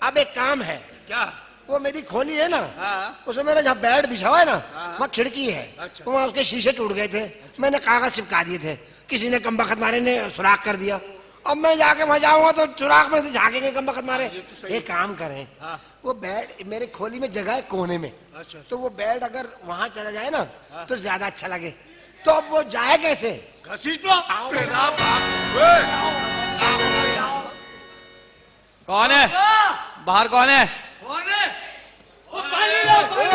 अब एक काम है। क्या? वो मेरी खोली है ना, हाँ। उसमें मेरा जहाँ बेड बिछा हुआ है ना, हाँ। वहाँ खिड़की है। अच्छा। वहाँ उसके शीशे टूट गए थे, मैंने कागज चिपका दिए थे, किसी ने कमबख्त मारे ने सुराख कर दिया। अब मैं जाके वहाँ जाऊंगा तो सुराख में से झांकेंगे कमबख्त मारे। एक काम करें, हाँ। वो बेड मेरे खोली में जगह है कोने में, अच्छा। तो वो बेड अगर वहाँ चला जाए ना तो ज्यादा अच्छा लगे। तो अब वो जाए कैसे? घसीट लो। तेरा बाप। कौन है बाहर? कौन है? कौन है? ओ पानी लो, पानी